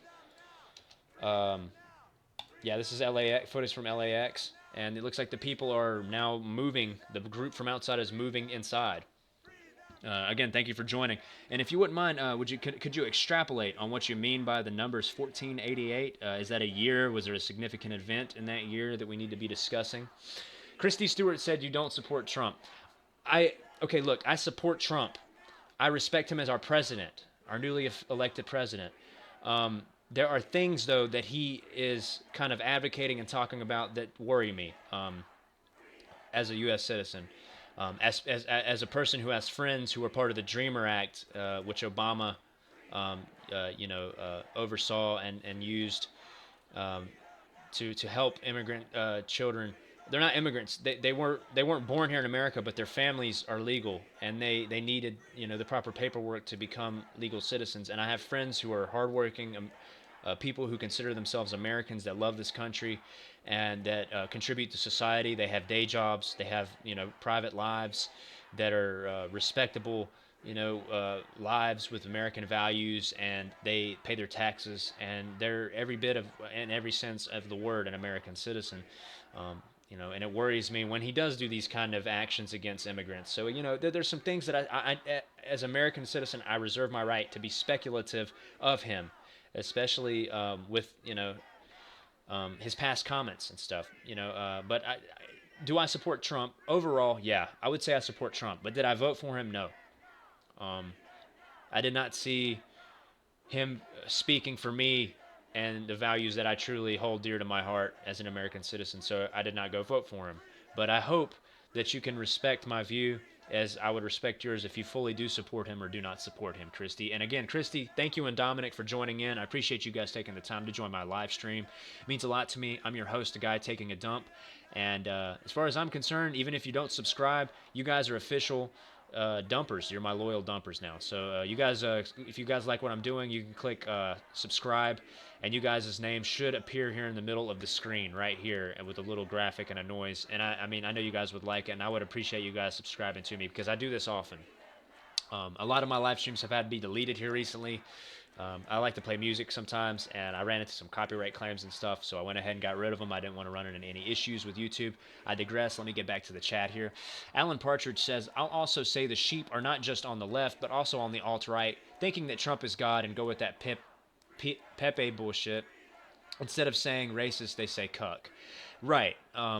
Yeah, this is LAX, footage from LAX, and it looks like the people are now moving. The group from outside is moving inside. Again, thank you for joining. And if you wouldn't mind, could you extrapolate on what you mean by the numbers 1488? Is that a year? Was there a significant event in that year that we need to be discussing? Christy Stewart said you don't support Trump. Okay, look, I support Trump. I respect him as our president, our newly elected president. There are things, though, that he is kind of advocating and talking about that worry me as a U.S. citizen. As a person who has friends who are part of the Dreamer Act, which Obama, oversaw and used to help immigrant children. They're not immigrants. They weren't born here in America, but their families are legal, and they needed the proper paperwork to become legal citizens. And I have friends who are hardworking. People who consider themselves Americans that love this country and that contribute to society. They have day jobs. They have, private lives that are respectable, lives with American values, and they pay their taxes, and they're every bit of, in every sense of the word, an American citizen. and it worries me when he does do these kind of actions against immigrants. So, there's some things that as an American citizen, I reserve my right to be speculative of him, especially with, his past comments and stuff, but do I support Trump? Overall, yeah, I would say I support Trump, but did I vote for him? No. I did not see him speaking for me and the values that I truly hold dear to my heart as an American citizen, so I did not go vote for him. But I hope that you can respect my view as I would respect yours if you fully do support him or do not support him, Christy. And again, Christy, thank you and Dominic for joining in. I appreciate you guys taking the time to join my live stream. It means a lot to me. I'm your host, a guy taking a dump. And as far as I'm concerned, even if you don't subscribe, you guys are official dumpers. You're my loyal dumpers now. So you guys, if you guys like what I'm doing, you can click subscribe, and you guys' name should appear here in the middle of the screen right here, and with a little graphic and a noise. And I mean, I know you guys would like it, and I would appreciate you guys subscribing to me because I do this often. A lot of my live streams have had to be deleted here recently. I like to play music sometimes, and I ran into some copyright claims and stuff, so I went ahead and got rid of them. I didn't want to run into any issues with YouTube. I digress. Let me get back to the chat here. Alan Partridge says, I'll also say the sheep are not just on the left, but also on the alt-right, thinking that Trump is God and go with that Pepe bullshit. Instead of saying racist, they say cuck. Right.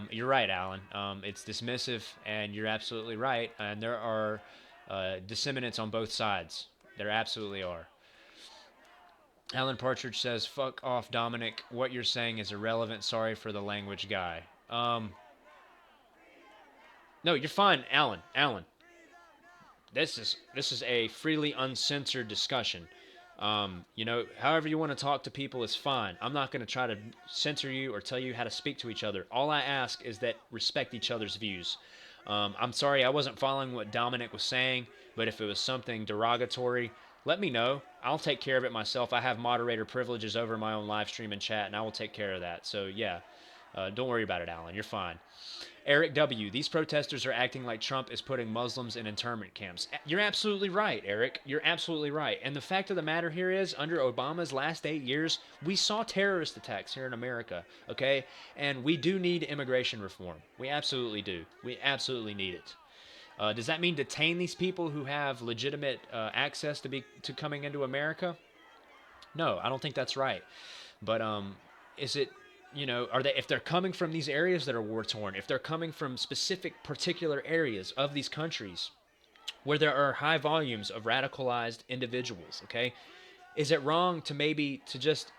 You're right, Alan. It's dismissive, and you're absolutely right. And there are disseminants on both sides. There absolutely are. Alan Partridge says, fuck off, Dominic. What you're saying is irrelevant. Sorry for the language, guy. No, you're fine, Alan. Alan. This is a freely uncensored discussion. However you want to talk to people is fine. I'm not going to try to censor you or tell you how to speak to each other. All I ask is that respect each other's views. I'm sorry I wasn't following what Dominic was saying, but if it was something derogatory, let me know. I'll take care of it myself. I have moderator privileges over my own live stream and chat, and I will take care of that. So, yeah, don't worry about it, Alan. You're fine. Eric W., these protesters are acting like Trump is putting Muslims in internment camps. You're absolutely right, Eric. You're absolutely right. And the fact of the matter here is, under Obama's last 8 years, we saw terrorist attacks here in America, okay? And we do need immigration reform. We absolutely do. We absolutely need it. Does that mean detain these people who have legitimate access to coming into America? No, I don't think that's right. But is it, if they're coming from these areas that are war-torn, if they're coming from specific particular areas of these countries where there are high volumes of radicalized individuals, okay, is it wrong to just,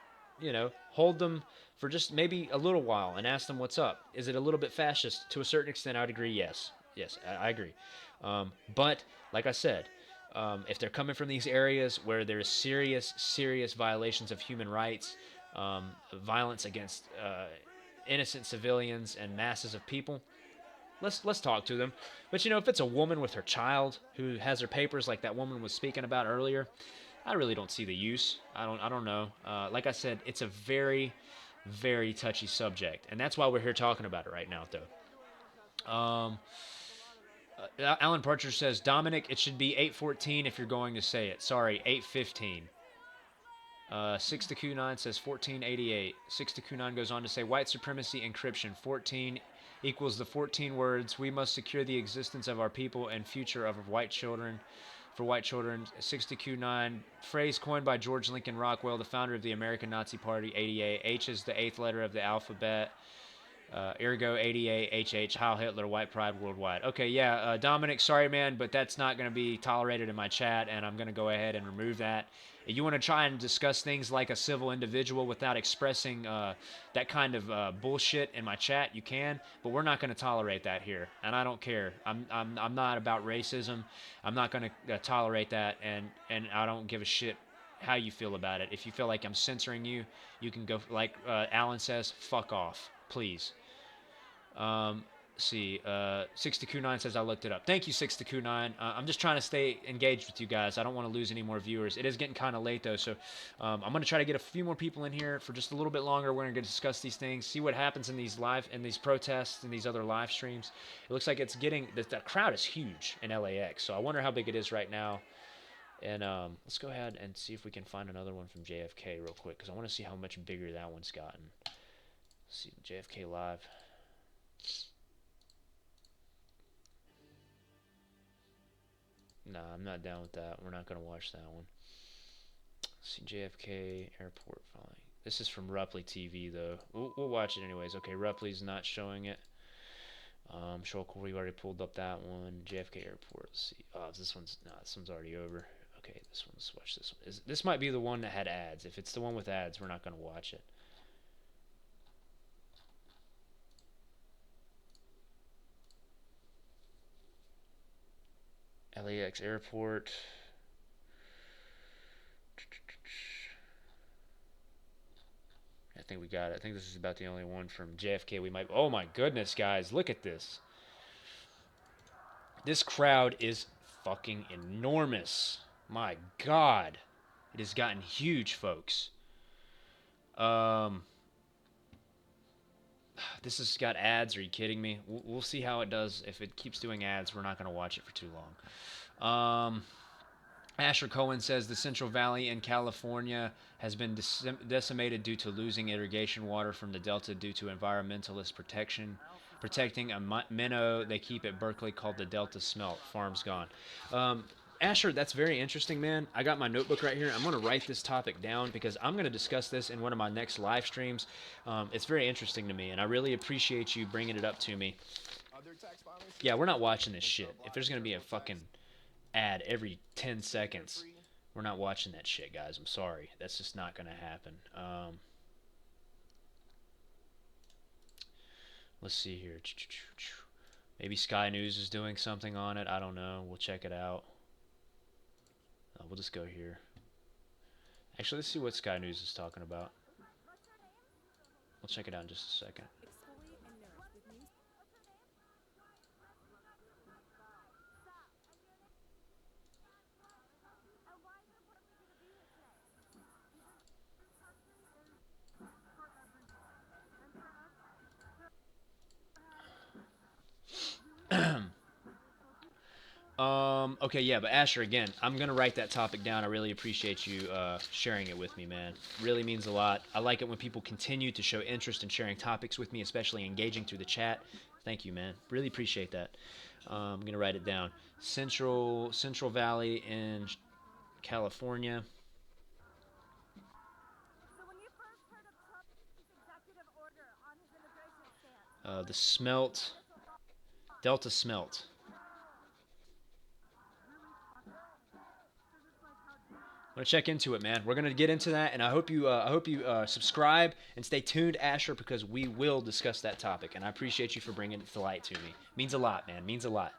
hold them for just maybe a little while and ask them what's up? Is it a little bit fascist? To a certain extent, I would agree, yes. Yes, I agree. But, like I said, if they're coming from these areas where there's serious violations of human rights, violence against innocent civilians and masses of people, let's talk to them. But, if it's a woman with her child who has her papers like that woman was speaking about earlier, I really don't see the use. I don't know. Like I said, it's a very, very touchy subject, and that's why we're here talking about it right now, though. Alan Partridge says, Dominic, it should be 8:14 if you're going to say it. Sorry, 8:15. 6 to Q9 says 1488. 6 to Q9 goes on to say, white supremacy encryption. 14 equals the 14 words, we must secure the existence of our people and future of white children. For white children, 6 to Q9, phrase coined by George Lincoln Rockwell, the founder of the American Nazi Party, 88. H is the eighth letter of the alphabet. Ergo 88 HH, Heil Hitler, white pride worldwide. Okay, yeah, Dominic, sorry, man, but that's not going to be tolerated in my chat, and I'm going to go ahead and remove that. If you want to try and discuss things like a civil individual without expressing that kind of bullshit in my chat, you can, but we're not going to tolerate that here, and I don't care. I'm not about racism. I'm not going to tolerate that, and I don't give a shit how you feel about it. If you feel like I'm censoring you, you can go, like Alan says, fuck off, please. See, 6-2-9 says I looked it up. Thank you, 6-2-9. I'm just trying to stay engaged with you guys. I don't want to lose any more viewers. It is getting kind of late, though, so I'm going to try to get a few more people in here for just a little bit longer. We're going to discuss these things, see what happens in these protests and these other live streams. It looks like it's getting, the crowd is huge in LAX, so I wonder how big it is right now. And let's go ahead and see if we can find another one from JFK real quick, because I want to see how much bigger that one's gotten. Let's see, JFK Live. Nah, I'm not down with that. We're not gonna watch that one. Let's see, JFK Airport following. This is from Rupley TV though. We'll watch it anyways. Okay, Rupley's not showing it. Shulk, we already pulled up that one. JFK Airport. Let's see. Oh, this one's already over. Okay, let's watch this one. This might be the one that had ads. If it's the one with ads, we're not gonna watch it. LAX Airport. I think we got it. I think this is about the only one from JFK we might... Oh my goodness, guys. Look at this. This crowd is fucking enormous. My God. It has gotten huge, folks. This has got ads. Are you kidding me? We'll see how it does. If it keeps doing ads, we're not going to watch it for too long. Asher Cohen says the Central Valley in California has been decimated due to losing irrigation water from the Delta due to environmentalist protecting a minnow they keep at Berkeley called the Delta Smelt. Farm's gone. Asher, that's very interesting, man. I got my notebook right here. I'm going to write this topic down because I'm going to discuss this in one of my next live streams. It's very interesting to me, and I really appreciate you bringing it up to me. Yeah, we're not watching this shit. If there's going to be a fucking ad every 10 seconds, we're not watching that shit, guys. I'm sorry. That's just not going to happen. Let's see here. Maybe Sky News is doing something on it. I don't know. We'll check it out. We'll just go here. Actually, let's see what Sky News is talking about. We'll check it out in just a second. Okay, yeah, but Asher, again, I'm going to write that topic down. I really appreciate you sharing it with me, man. Really means a lot. I like it when people continue to show interest in sharing topics with me, especially engaging through the chat. Thank you, man. Really appreciate that. I'm going to write it down. Central Valley in California. The smelt. Delta Smelt. I'm gonna check into it, man. We're gonna get into that, and I hope you subscribe and stay tuned, Asher, because we will discuss that topic. And I appreciate you for bringing it to light to me. Means a lot, man. Means a lot.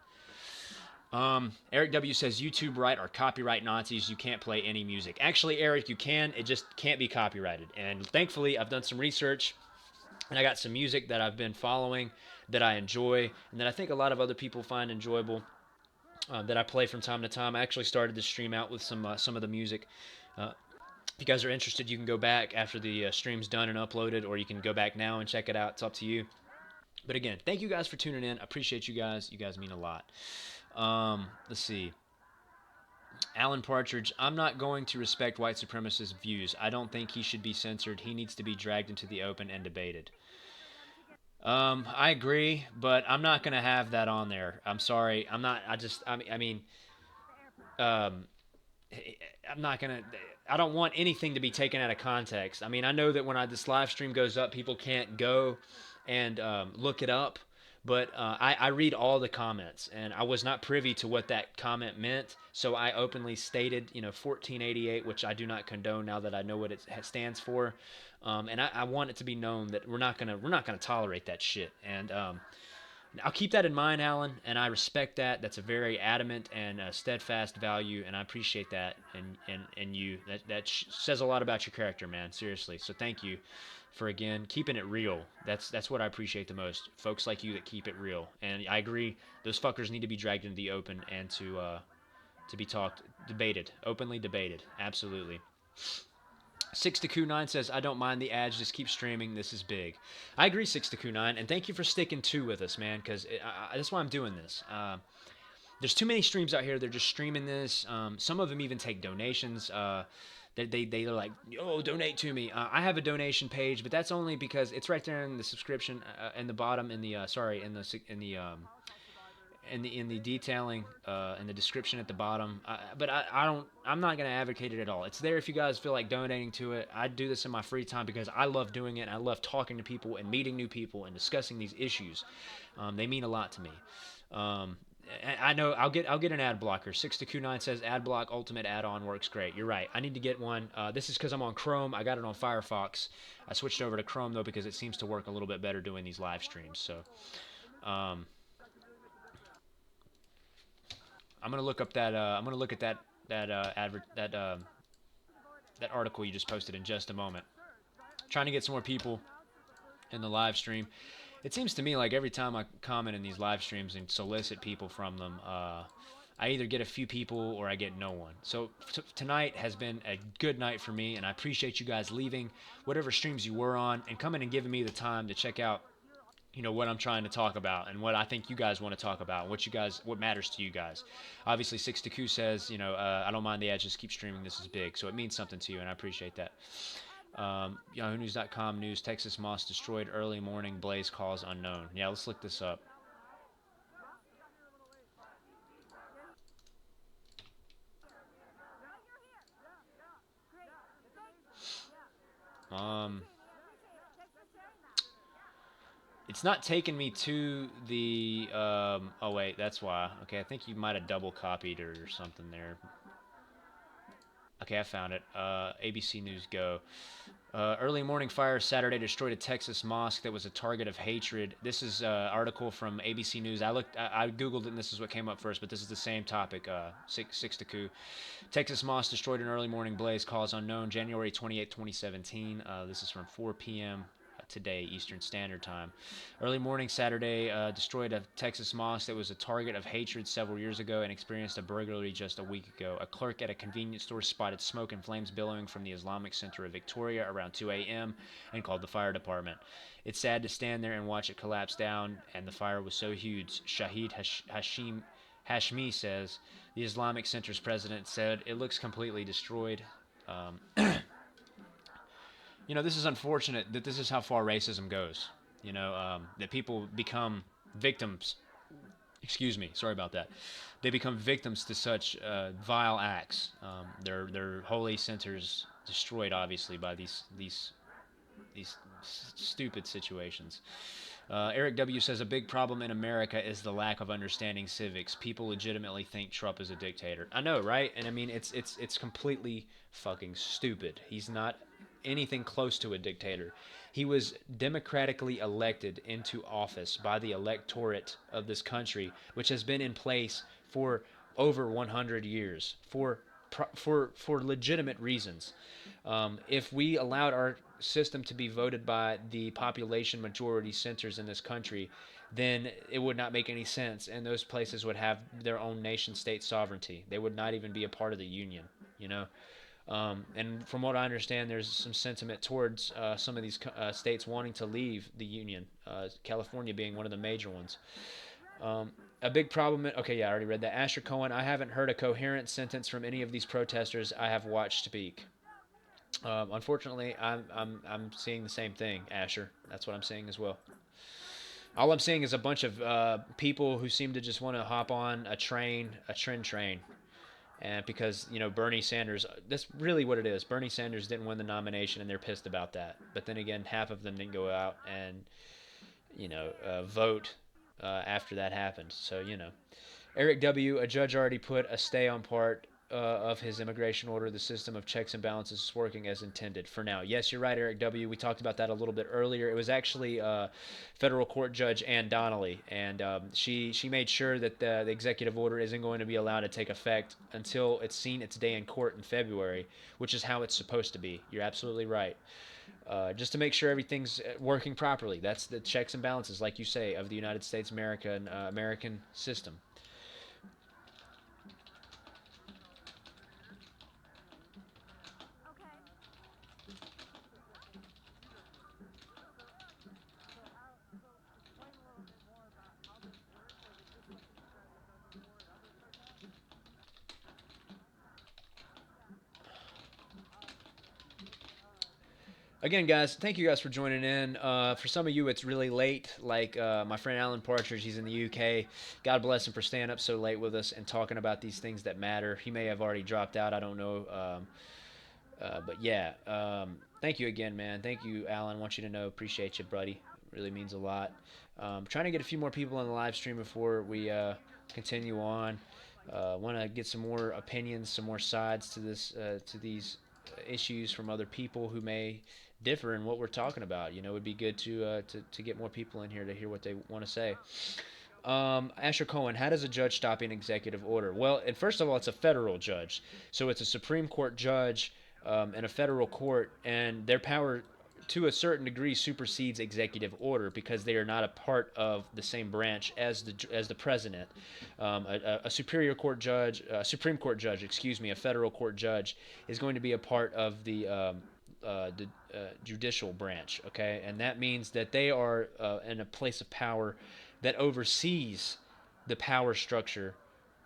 Eric W says YouTube right are copyright Nazis. You can't play any music. Actually, Eric, you can. It just can't be copyrighted. And thankfully, I've done some research, and I got some music that I've been following that I enjoy, and that I think a lot of other people find enjoyable. That I play from time to time. I actually started this stream out with some of the music. If you guys are interested, you can go back after the stream's done and uploaded, or you can go back now and check it out. It's up to you. But again, thank you guys for tuning in. I appreciate you guys. You guys mean a lot. Let's see. Alan Partridge, I'm not going to respect white supremacist views. I don't think he should be censored. He needs to be dragged into the open and debated. I agree, but I'm not going to have that on there. I'm sorry. I'm not, I mean, I'm not going to, I don't want anything to be taken out of context. I mean, I know that when this live stream goes up, people can't go and look it up, but I read all the comments, and I was not privy to what that comment meant, so I openly stated, 1488, which I do not condone now that I know what it stands for. And I want it to be known that we're not gonna tolerate that shit. And I'll keep that in mind, Alan, and I respect that. That's a very adamant and steadfast value, and I appreciate that. And you that says a lot about your character, man. Seriously. So thank you for again keeping it real. That's what I appreciate the most. Folks like you that keep it real. And I agree. Those fuckers need to be dragged into the open and to be debated, openly debated. Absolutely. 6-2-9 says, I don't mind the ads, just keep streaming, this is big. I agree, 6-2-9, and thank you for sticking with us, man, because that's why I'm doing this. There's too many streams out here, they're just streaming this. Some of them even take donations. They're like, oh, donate to me. I have a donation page, but that's only because it's right there in the subscription in the bottom in the in the detailing in the description at the bottom. But I'm not gonna advocate it at all. It's there if you guys feel like donating to it. I do this in my free time because I love doing it. And I love talking to people and meeting new people and discussing these issues. They mean a lot to me. I know I'll get an ad blocker. 6229 says ad block ultimate add-on works great. You're right. I need to get one. This is because I'm on Chrome. I got it on Firefox. I switched over to Chrome though because it seems to work a little bit better doing these live streams. So I'm gonna look up that. I'm gonna look at that article you just posted in just a moment. Trying to get some more people in the live stream. It seems to me like every time I comment in these live streams and solicit people from them, I either get a few people or I get no one. So tonight has been a good night for me, and I appreciate you guys leaving whatever streams you were on and coming and giving me the time to check out, what I'm trying to talk about and what I think you guys want to talk about, what matters to you guys. Obviously, 62 says, I don't mind the ads, just keep streaming. This is big, so it means something to you, and I appreciate that. YahooNews.com news: Texas mosque destroyed early morning blaze cause unknown. Yeah, let's look this up. It's not taking me to the. Oh wait, that's why. Okay, I think you might have double copied or something there. Okay, I found it. ABC News Go. Early morning fire Saturday destroyed a Texas mosque that was a target of hatred. This is an article from ABC News. I googled it, and this is what came up first, but this is the same topic. Six to coup. Texas mosque destroyed an early morning blaze, cause unknown. January 28, 2017. This is from 4 p.m. today, Eastern Standard Time. Early morning Saturday destroyed a Texas mosque that was a target of hatred several years ago and experienced a burglary just a week ago. A clerk at a convenience store spotted smoke and flames billowing from the Islamic Center of Victoria around 2 a.m. and called the fire department. It's sad to stand there and watch it collapse down, and the fire was so huge. Shahid Hashmi says, the Islamic Center's president said, it looks completely destroyed. This is unfortunate that this is how far racism goes. That people become victims. Excuse me, sorry about that. They become victims to such vile acts. Their holy centers destroyed, obviously, by these stupid situations. Eric W. says a big problem in America is the lack of understanding civics. People legitimately think Trump is a dictator. I know, right? And I mean, it's completely fucking stupid. He's not anything close to a dictator. He was democratically elected into office by the electorate of this country, which has been in place for over 100 years for legitimate reasons. If we allowed our system to be voted by the population majority centers in this country, then it would not make any sense, and those places would have their own nation state sovereignty. They would not even be a part of the union, and from what I understand, there's some sentiment towards some of these states wanting to leave the union, California being one of the major ones. A big problem. Okay, yeah, I already read that. Asher Cohen, I haven't heard a coherent sentence from any of these protesters I have watched speak. Unfortunately, I'm seeing the same thing, Asher. That's what I'm seeing as well. All I'm seeing is a bunch of people who seem to just want to hop on a trend train. And because, Bernie Sanders, that's really what it is. Bernie Sanders didn't win the nomination, and they're pissed about that. But then again, half of them didn't go out and, vote after that happened. So, Eric W., a judge already put a stay on part of his immigration order. The system of checks and balances is working as intended for now. Yes, you're right, Eric W. We talked about that a little bit earlier. It was actually federal court judge Ann Donnelly, and she made sure that the executive order isn't going to be allowed to take effect until it's seen its day in court in February, which is how it's supposed to be. You're absolutely right. Just to make sure everything's working properly. That's the checks and balances, like you say, of the United States American system. Again, guys, thank you guys for joining in. For some of you, it's really late. Like my friend Alan Partridge, he's in the UK. God bless him for staying up so late with us and talking about these things that matter. He may have already dropped out. I don't know. But yeah, thank you again, man. Thank you, Alan. Want you to know, appreciate you, buddy. Really means a lot. Trying to get a few more people on the live stream before we continue on. Want to get some more opinions, some more sides to this, to these issues from other people who may differ in what we're talking about. You know, it would be good to get more people in here to hear what they want to say. Asher Cohen, how does a judge stop an executive order? Well, and first of all, it's a federal judge, so it's a Supreme Court judge in a federal court, and their power, to a certain degree, supersedes executive order because they are not a part of the same branch as the president. A superior court judge, a Supreme Court judge, excuse me, a federal court judge is going to be a part of the judicial branch, okay, and that means that they are in a place of power that oversees the power structure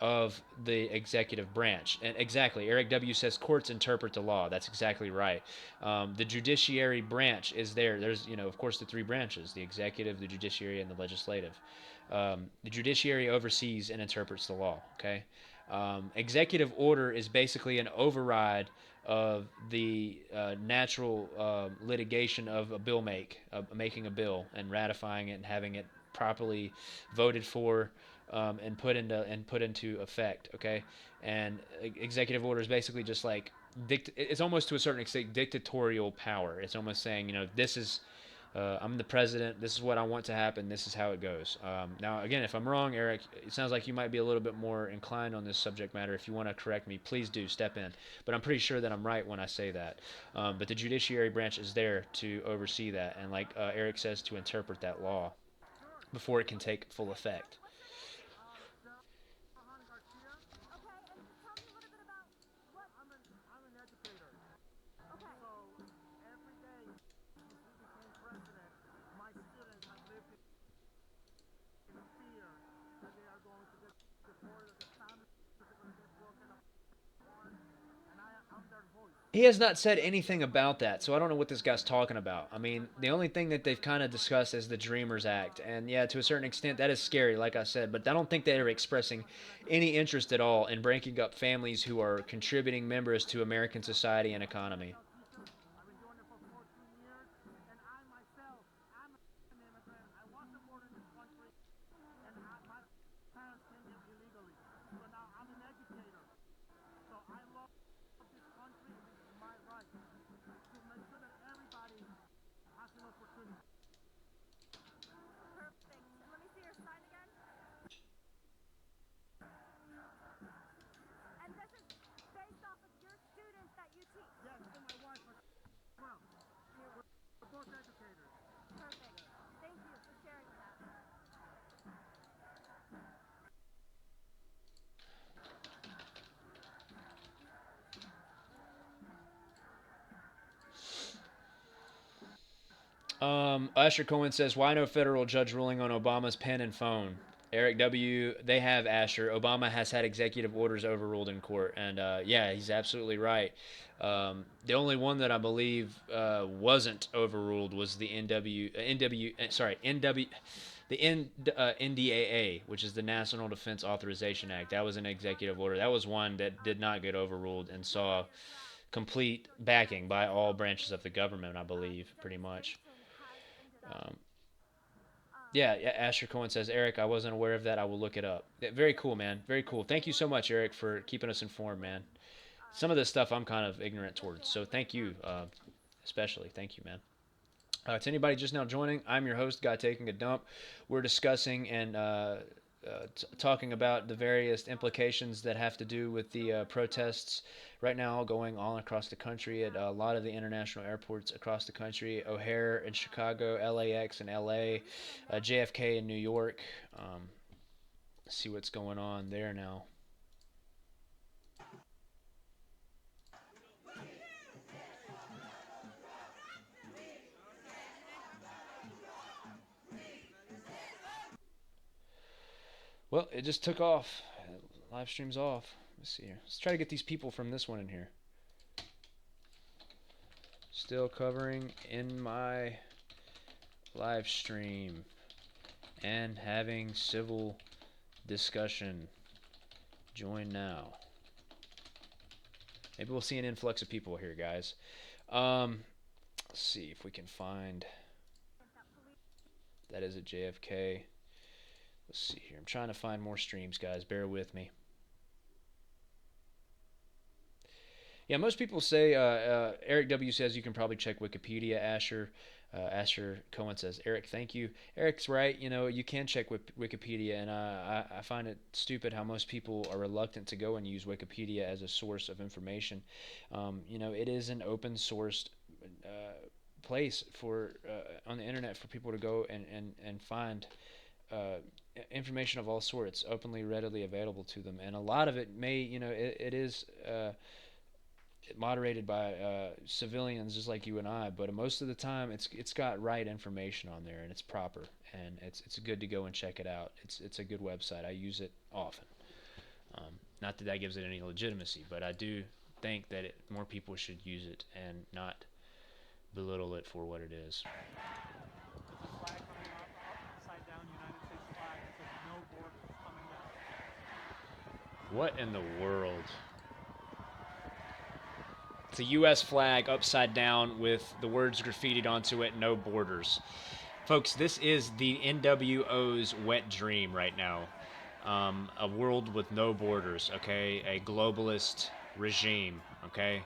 of the executive branch. And exactly, Eric W. says courts interpret the law. That's exactly right. The judiciary branch is there. There's, of course, the three branches: the executive, the judiciary, and the legislative. The judiciary oversees and interprets the law. Okay. Executive order is basically an override of the natural litigation of a bill making a bill and ratifying it and having it properly voted for and put into effect. Okay, and executive order is basically just like it's almost to a certain extent dictatorial power. It's almost saying, this is I'm the president. This is what I want to happen. This is how it goes. Now, again, if I'm wrong, Eric, it sounds like you might be a little bit more inclined on this subject matter. If you want to correct me, please do step in. But I'm pretty sure that I'm right when I say that. But the judiciary branch is there to oversee that, and like Eric says, to interpret that law before it can take full effect. I'm an educator. Okay. So every day since he became president, my students have lived in fear that they are going to get deported, the families are going to get broken apart, and I'm their voice. He has not said anything about that, so I don't know what this guy's talking about. I mean, the only thing that they've kind of discussed is the Dreamers Act, and yeah, to a certain extent, that is scary, like I said, but I don't think they're expressing any interest at all in breaking up families who are contributing members to American society and economy. I've been doing it for 14 years, and I myself, I'm an immigrant. I wasn't born in this country, and my parents came here illegally. So now I'm an educator. So I love this country, and this is my right to make sure that everybody has an opportunity. Perfect. Let me see your sign again. And this is based off of your students that you teach. Yes, and my wife as well. We're both educators. Perfect. Thank you for sharing that. Usher Cohen says, why no federal judge ruling on Obama's pen and phone? Eric W., they have Asher. Obama has had executive orders overruled in court. And yeah, he's absolutely right. The only one that I believe wasn't overruled was the NDAA, which is the National Defense Authorization Act. That was an executive order. That was one that did not get overruled and saw complete backing by all branches of the government, I believe, pretty much. Yeah, Asher Cohen says, Eric, I wasn't aware of that. I will look it up. Yeah, very cool, man. Very cool. Thank you so much, Eric, for keeping us informed, man. Some of this stuff I'm kind of ignorant towards, so thank you, especially. Thank you, man. To anybody just now joining, I'm your host, Guy Taking a Dump. We're discussing and talking about the various implications that have to do with the protests right now going on across the country at a lot of the international airports across the country: O'Hare in Chicago, LAX in LA, JFK in New York. See what's going on there now. Well, it just took off. Live stream's off. Let's see here. Let's try to get these people from this one in here. Still covering in my live stream and having civil discussion. Join now. Maybe we'll see an influx of people here, guys. Let's see if we can find. That is at JFK. Let's see here. I'm trying to find more streams, guys. Bear with me. Yeah, most people say, Eric W. says you can probably check Wikipedia. Asher Cohen says, Eric, thank you. Eric's right. You know, you can check Wikipedia, and I find it stupid how most people are reluctant to go and use Wikipedia as a source of information. You know, it is an open sourced place for on the internet for people to go and find information of all sorts, openly, readily available to them. And a lot of it may, you know, it is moderated by civilians just like you and I, but most of the time it's got right information on there, and it's proper, and it's good to go and check it out. It's a good website. I use it often. Not that that gives it any legitimacy, but I do think that more people should use it and not belittle it for what it is. What in the world? It's a U.S. flag upside down with the words graffitied onto it, no borders. Folks, this is the NWO's wet dream right now. A world with no borders, okay? A globalist regime, okay?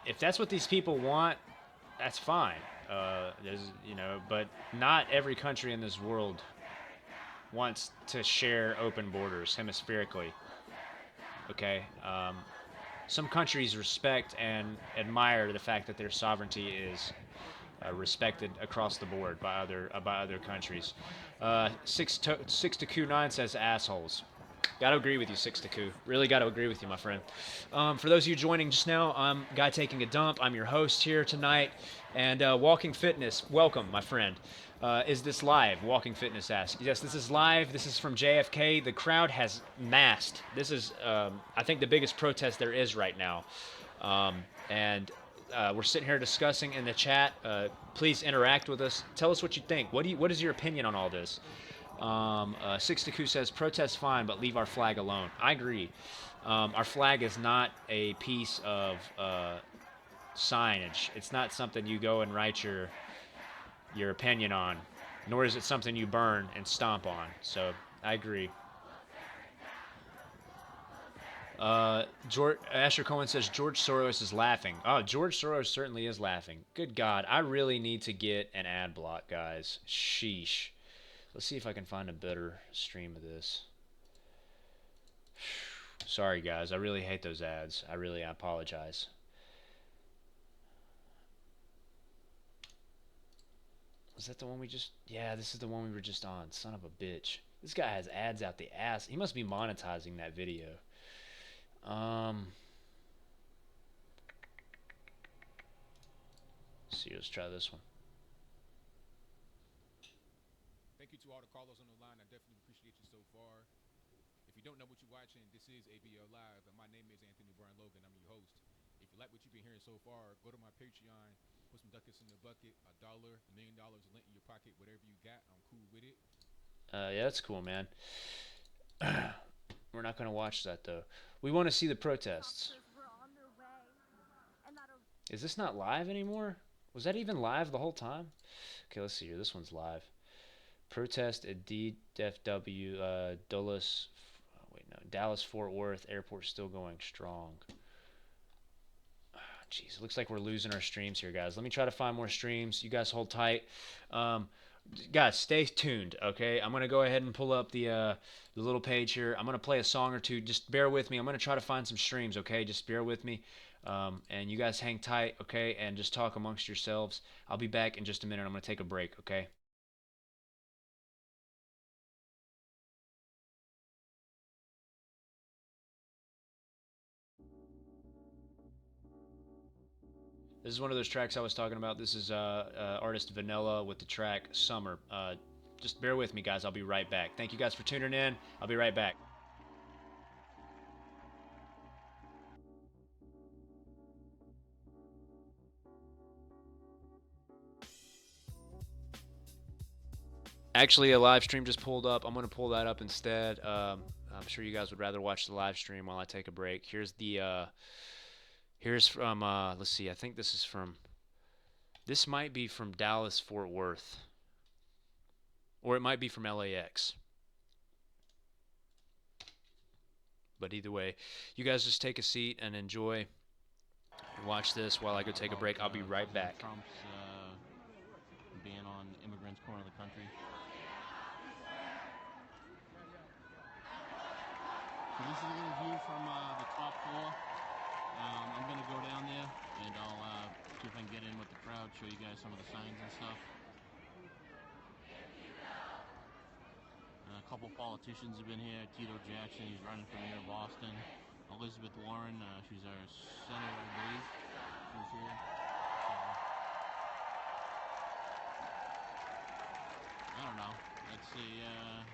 If that's what these people want, that's fine. You know, but not every country in this world wants to share open borders hemispherically, okay? Some countries respect and admire the fact that their sovereignty is respected across the board by other countries. 6-2-9 says assholes. Gotta agree with you, 6-2. Really gotta agree with you, my friend. For those of you joining just now, I'm Guy Taking a Dump. I'm your host here tonight. And Walking Fitness, welcome, my friend. Is this live? Walking Fitness asks. Yes, this is live. This is from JFK. The crowd has massed. This is, I think, the biggest protest there is right now. And we're sitting here discussing in the chat. Please interact with us. Tell us what you think. What is your opinion on all this? 6-2 says, protest fine, but leave our flag alone. I agree. Our flag is not a piece of signage. It's not something you go and write your opinion on, nor is it something you burn and stomp on. So I agree. Asher Cohen says George Soros is laughing. Oh, George Soros certainly is laughing. Good God, I really need to get an ad block, guys. Sheesh. Let's see if I can find a better stream of this. Sorry, guys. I really hate those ads. I apologize. Was that the one we just... Yeah, this is the one we were just on. Son of a bitch. This guy has ads out the ass. He must be monetizing that video. Let's see, let's try this one. Thank you to all the callers on the line. I definitely appreciate you so far. If you don't know what you're watching, this is ABL Live, and my name is Anthony Brian Logan. I'm your host. If you like what you've been hearing so far, go to my Patreon, put some ducats in the bucket, $1, $1 million lint in your pocket, whatever you got. I'm cool with it. Yeah, that's cool, man. We're not gonna watch that though. We want to see the protests. Is this not live anymore? Was that even live the whole time? Okay, let's see here. This one's live. Protest at DFW, Dallas Fort Worth airport still going strong. Jeez, it looks like we're losing our streams here, guys. Let me try to find more streams. You guys hold tight. Guys, stay tuned, okay? I'm going to go ahead and pull up the little page here. I'm going to play a song or two. Just bear with me. I'm going to try to find some streams, okay? Just bear with me. And you guys hang tight, okay? And just talk amongst yourselves. I'll be back in just a minute. I'm going to take a break, okay? This is one of those tracks I was talking about. This is artist Vanilla with the track Summer. Just bear with me, guys. I'll be right back. Thank you guys for tuning in. I'll be right back. Actually, a live stream just pulled up. I'm gonna pull that up instead. I'm sure you guys would rather watch the live stream while I take a break. Here's from let's see. I think this is from. This might be from Dallas Fort Worth, or it might be from LAX. But either way, you guys just take a seat and enjoy. Watch this while I go take a break. I'll be right back. Trump's ban on immigrants corner the country. So this is a little view from the top floor. I'm going to go down there and I'll see if I can get in with the crowd, show you guys some of the signs and stuff. A couple politicians have been here. Tito Jackson, he's running for mayor of Boston. Elizabeth Warren, she's our senator, I believe. She's here. So, I don't know. Let's see. I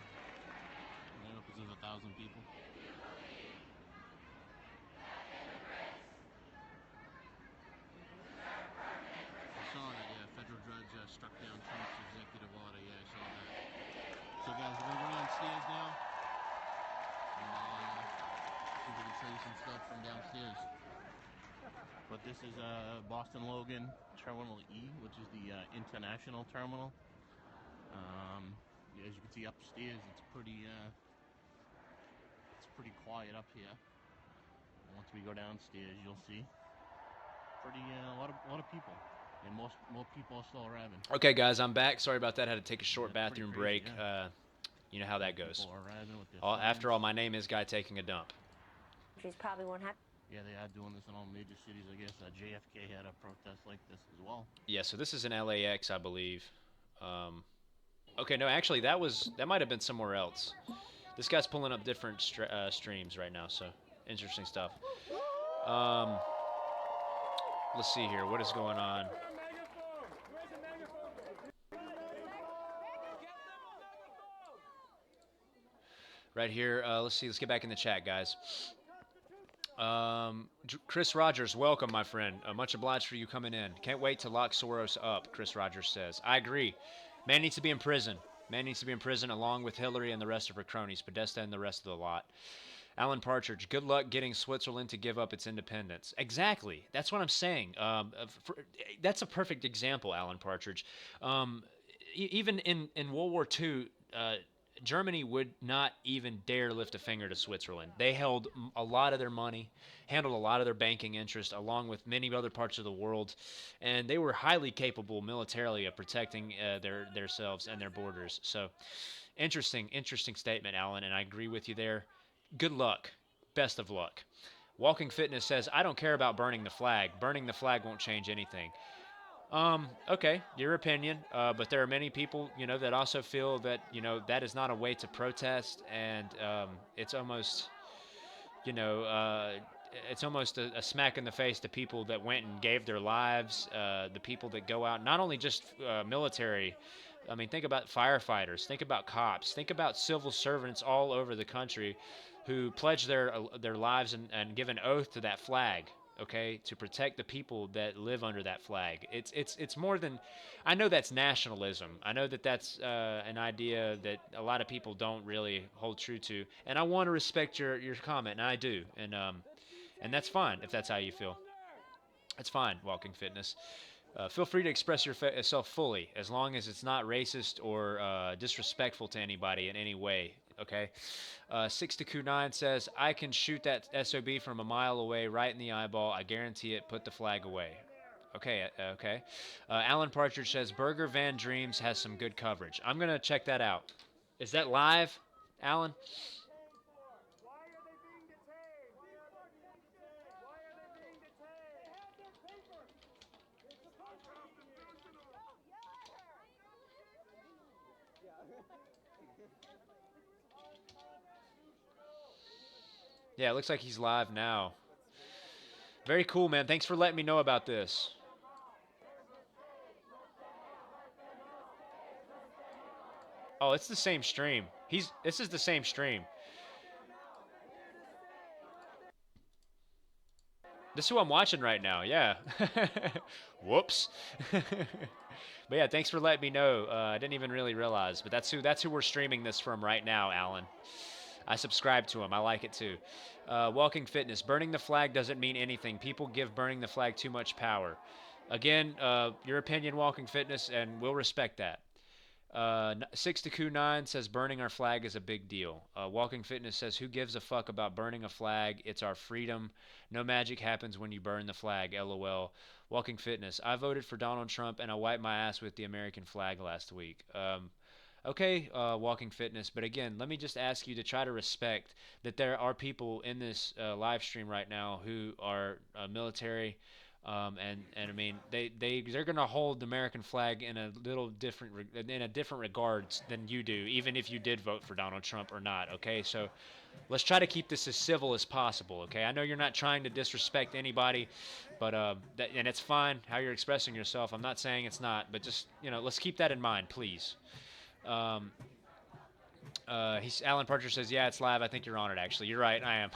don't know if there's 1,000 people. I saw that, yeah. Federal judge struck down Trump's executive order. Yeah, I saw that. So, guys, we're going to go downstairs now. And see if we can show you some stuff from downstairs. But this is Boston Logan Terminal E, which is the international terminal. As you can see upstairs, it's pretty quiet up here. Once we go downstairs, you'll see a lot of people, and more people are still arriving. Okay, guys, I'm back. Sorry about that. I had to take a short bathroom crazy, break. yeah. You know how that goes. People are arriving with their After all, my name is Guy Taking a Dump. She's probably won't have. Yeah, they are doing this in all major cities, I guess. JFK had a protest like this as well. Yeah, so this is in LAX, I believe. Okay, no, actually, that might have been somewhere else. This guy's pulling up different streams right now, so interesting stuff. Let's see here. What is going on? Right here. Let's see. Let's get back in the chat, guys. Chris Rogers, welcome, my friend. Much obliged for you coming in. Can't wait to lock Soros up, Chris Rogers says. I agree. Man needs to be in prison. Man needs to be in prison along with Hillary and the rest of her cronies, Podesta and the rest of the lot. Alan Partridge, good luck getting Switzerland to give up its independence. Exactly. That's what I'm saying. That's a perfect example, Alan Partridge. Even in World War II, Germany would not even dare lift a finger to Switzerland. They held a lot of their money, handled a lot of their banking interest, along with many other parts of the world, and they were highly capable militarily of protecting themselves and their borders. So, interesting statement, Alan, and I agree with you there. Good luck. Best of luck. Walking Fitness says, I don't care about burning the flag. Burning the flag won't change anything. Okay, your opinion, but there are many people, that also feel that, that is not a way to protest, and it's almost, it's almost a smack in the face to people that went and gave their lives, the people that go out, not only just military. I mean, think about firefighters, think about cops, think about civil servants all over the country who pledge their lives and give an oath to that flag. Okay, to protect the people that live under that flag. It's more than, I know that's nationalism. I know that that's an idea that a lot of people don't really hold true to, and I want to respect your comment, and I do, and that's fine if that's how you feel. It's fine, Walking Fitness. Feel free to express yourself fully, as long as it's not racist or disrespectful to anybody in any way. Okay, 6-9 says, I can shoot that SOB from a mile away, right in the eyeball. I guarantee it. Put the flag away. Okay. Alan Partridge says, Burger Van Dreams has some good coverage. I'm gonna check that out. Is that live, Alan? Yeah, it looks like he's live now. Very cool, man. Thanks for letting me know about this. Oh, it's the same stream. This is the same stream. This is who I'm watching right now, yeah. Whoops. But yeah, thanks for letting me know. I didn't even really realize, but that's who we're streaming this from right now, Alan. I subscribe to him. I like it too. Walking Fitness. Burning the flag doesn't mean anything. People give burning the flag too much power. Again, your opinion, Walking Fitness, and we'll respect that. 6 to 9 says burning our flag is a big deal. Walking Fitness says who gives a fuck about burning a flag? It's our freedom. No magic happens when you burn the flag. LOL. Walking Fitness. I voted for Donald Trump and I wiped my ass with the American flag last week. Okay, Walking Fitness, but again, let me just ask you to try to respect that there are people in this live stream right now who are military, and I mean they're gonna hold the American flag in a little different in a different regards than you do, even if you did vote for Donald Trump or not. Okay, so let's try to keep this as civil as possible. Okay, I know you're not trying to disrespect anybody, but and it's fine how you're expressing yourself. I'm not saying it's not, but just let's keep that in mind, please. Um, Alan Partridge says, "Yeah, it's live. I think you're on it. Actually, you're right. I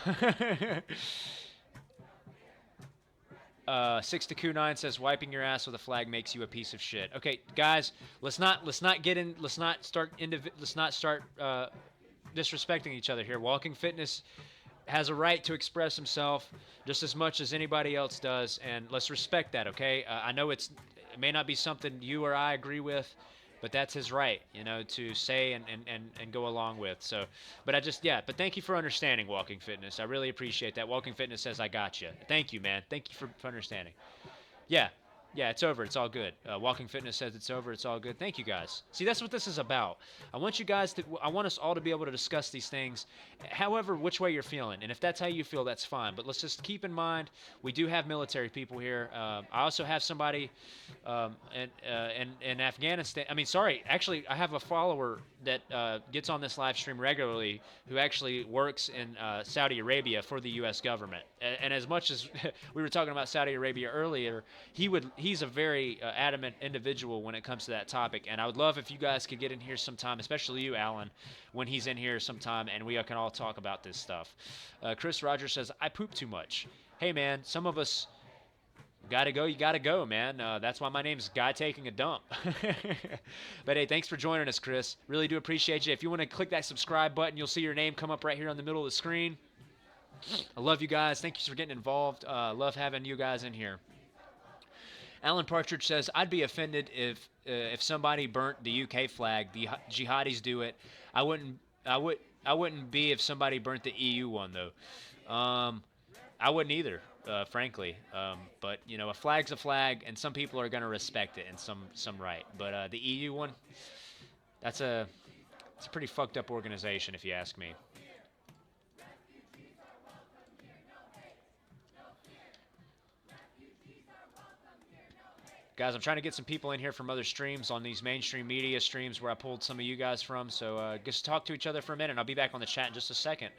am." 6 to 9 says, "Wiping your ass with a flag makes you a piece of shit." Okay, guys, let's not start disrespecting each other here. Walking Fitness has a right to express himself just as much as anybody else does, and let's respect that. Okay, I know it may not be something you or I agree with, but that's his right, to say and go along with. So, but but thank you for understanding, Walking Fitness. I really appreciate that. Walking Fitness says I got you. Thank you, man. Thank you for understanding. Yeah. Yeah, it's over. It's all good. Walking Fitness says it's over. It's all good. Thank you, guys. See, that's what this is about. I want us all to be able to discuss these things, however, which way you're feeling. And if that's how you feel, that's fine. But let's just keep in mind, we do have military people here. I also have somebody in Afghanistan. I mean, sorry, actually, I have a follower that gets on this live stream regularly who actually works in Saudi Arabia for the U.S. government. And as much as we were talking about Saudi Arabia earlier, he's a very adamant individual when it comes to that topic. And I would love if you guys could get in here sometime, especially you, Alan, when he's in here sometime, and we can all talk about this stuff. Chris Rogers says, "I poop too much." Hey, man, some of us gotta go. You gotta go, man. That's why my name's Guy Taking a Dump. But hey, thanks for joining us, Chris. Really do appreciate you. If you want to click that subscribe button, you'll see your name come up right here on the middle of the screen. I love you guys. Thank you for getting involved. Love having you guys in here. Alan Partridge says, "I'd be offended if somebody burnt the UK flag. The jihadis do it. I wouldn't be if somebody burnt the EU one though. I wouldn't either, frankly. But a flag's a flag, and some people are gonna respect it, and some right. But the EU one, it's a pretty fucked up organization, if you ask me." Guys, I'm trying to get some people in here from other streams on these mainstream media streams where I pulled some of you guys from. So just talk to each other for a minute. I'll be back on the chat in just a second.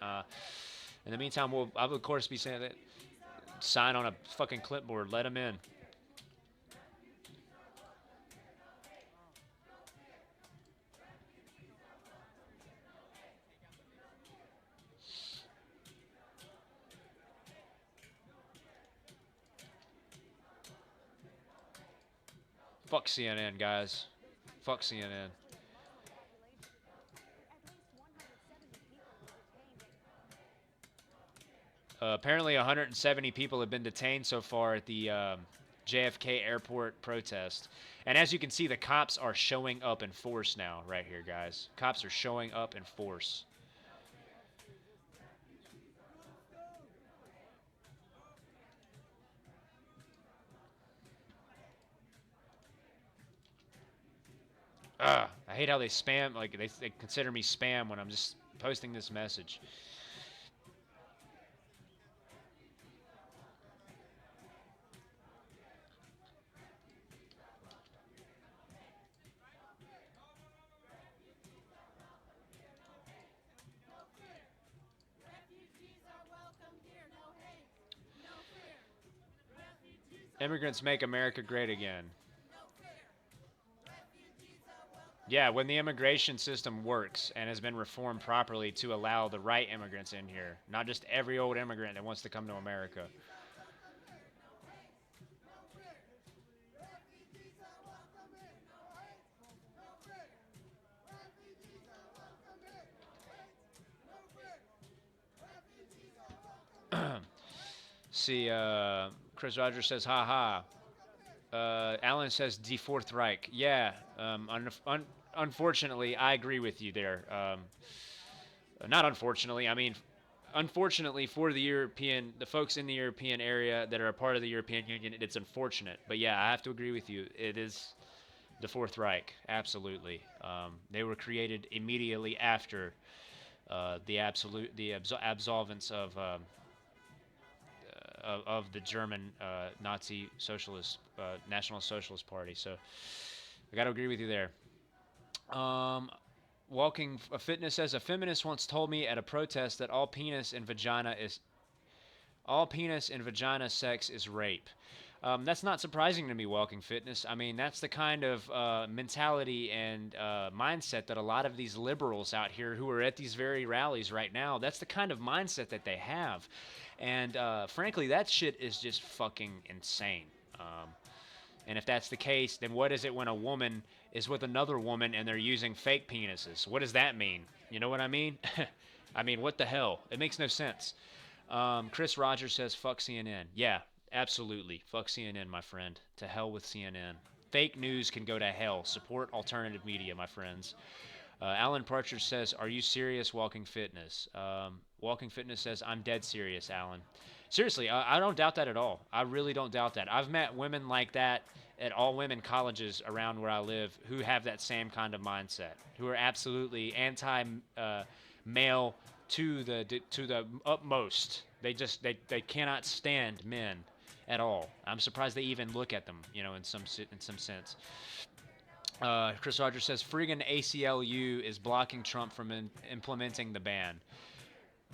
In the meantime, I will, of course, be saying that sign on a fucking clipboard. Let them in. Fuck CNN, guys. Fuck CNN. Apparently 170 people have been detained so far at the JFK airport protest. And as you can see, the cops are showing up in force now, right here, guys. Cops are showing up in force. I hate how they spam, like they consider me spam when I'm just posting this message. Immigrants make America great again. Yeah, when the immigration system works and has been reformed properly to allow the right immigrants in here, not just every old immigrant that wants to come to America. See, Chris Rogers says, ha ha. Alan says, the Fourth Reich. Yeah, unfortunately, I agree with you there. Not unfortunately, I mean, unfortunately for the folks in the European area that are a part of the European Union, it's unfortunate. But yeah, I have to agree with you. It is the Fourth Reich, absolutely. They were created immediately after the absolvance of the German Nazi Socialist National Socialist Party. So I got to agree with you there. Walking Fitness says a feminist once told me at a protest that all penis and vagina sex is rape. That's not surprising to me, Walking Fitness. I mean, that's the kind of mentality and mindset that a lot of these liberals out here who are at these very rallies right now, that's the kind of mindset that they have. And frankly, that shit is just fucking insane. And if that's the case, then what is it when a woman is with another woman and they're using fake penises? What does that mean? You know what I mean? I mean, what the hell? It makes no sense. Chris Rogers says, fuck CNN. Yeah, absolutely. Fuck CNN, my friend. To hell with CNN. Fake news can go to hell. Support alternative media, my friends. Alan Partridge says, are you serious, Walking Fitness? Walking Fitness says, I'm dead serious, Alan. Seriously, I don't doubt that at all. I really don't doubt that. I've met women like that at all women colleges around where I live who have that same kind of mindset, who are absolutely anti-male to the utmost. They cannot stand men at all. I'm surprised they even look at them, in some sense. Chris Rogers says friggin' ACLU is blocking Trump from implementing the ban.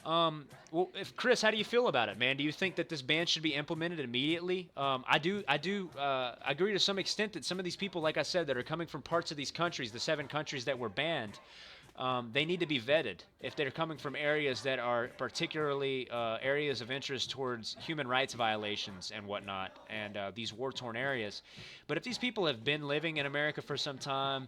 Well, Chris, how do you feel about it, man? Do you think that this ban should be implemented immediately? I do agree to some extent that some of these people, like I said, that are coming from parts of these countries, the 7 countries that were banned, they need to be vetted if they're coming from areas that are particularly areas of interest towards human rights violations and whatnot, and these war-torn areas. But if these people have been living in America for some time,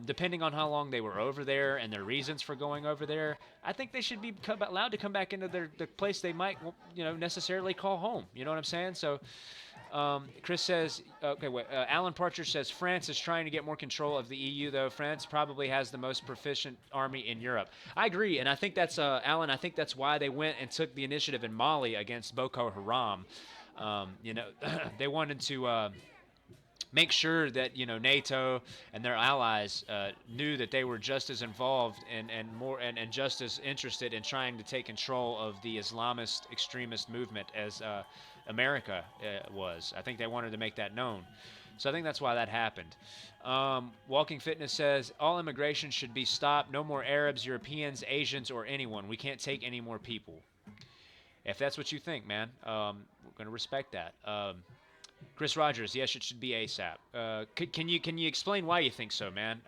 depending on how long they were over there and their reasons for going over there, I think they should be allowed to come back into the place they might, necessarily call home. You know what I'm saying? So. Chris says, okay, wait, Alan Partridge says France is trying to get more control of the EU, though. France probably has the most proficient army in Europe. I agree, and I think that's, Alan, I think that's why they went and took the initiative in Mali against Boko Haram. They wanted to make sure that, NATO and their allies knew that they were just as involved and just as interested in trying to take control of the Islamist extremist movement as America was. I think they wanted to make that known. So I think that's why that happened. Walking Fitness says, all immigration should be stopped. No more Arabs, Europeans, Asians, or anyone. We can't take any more people. If that's what you think, man, we're going to respect that. Chris Rogers, yes, it should be ASAP. Can you explain why you think so, man?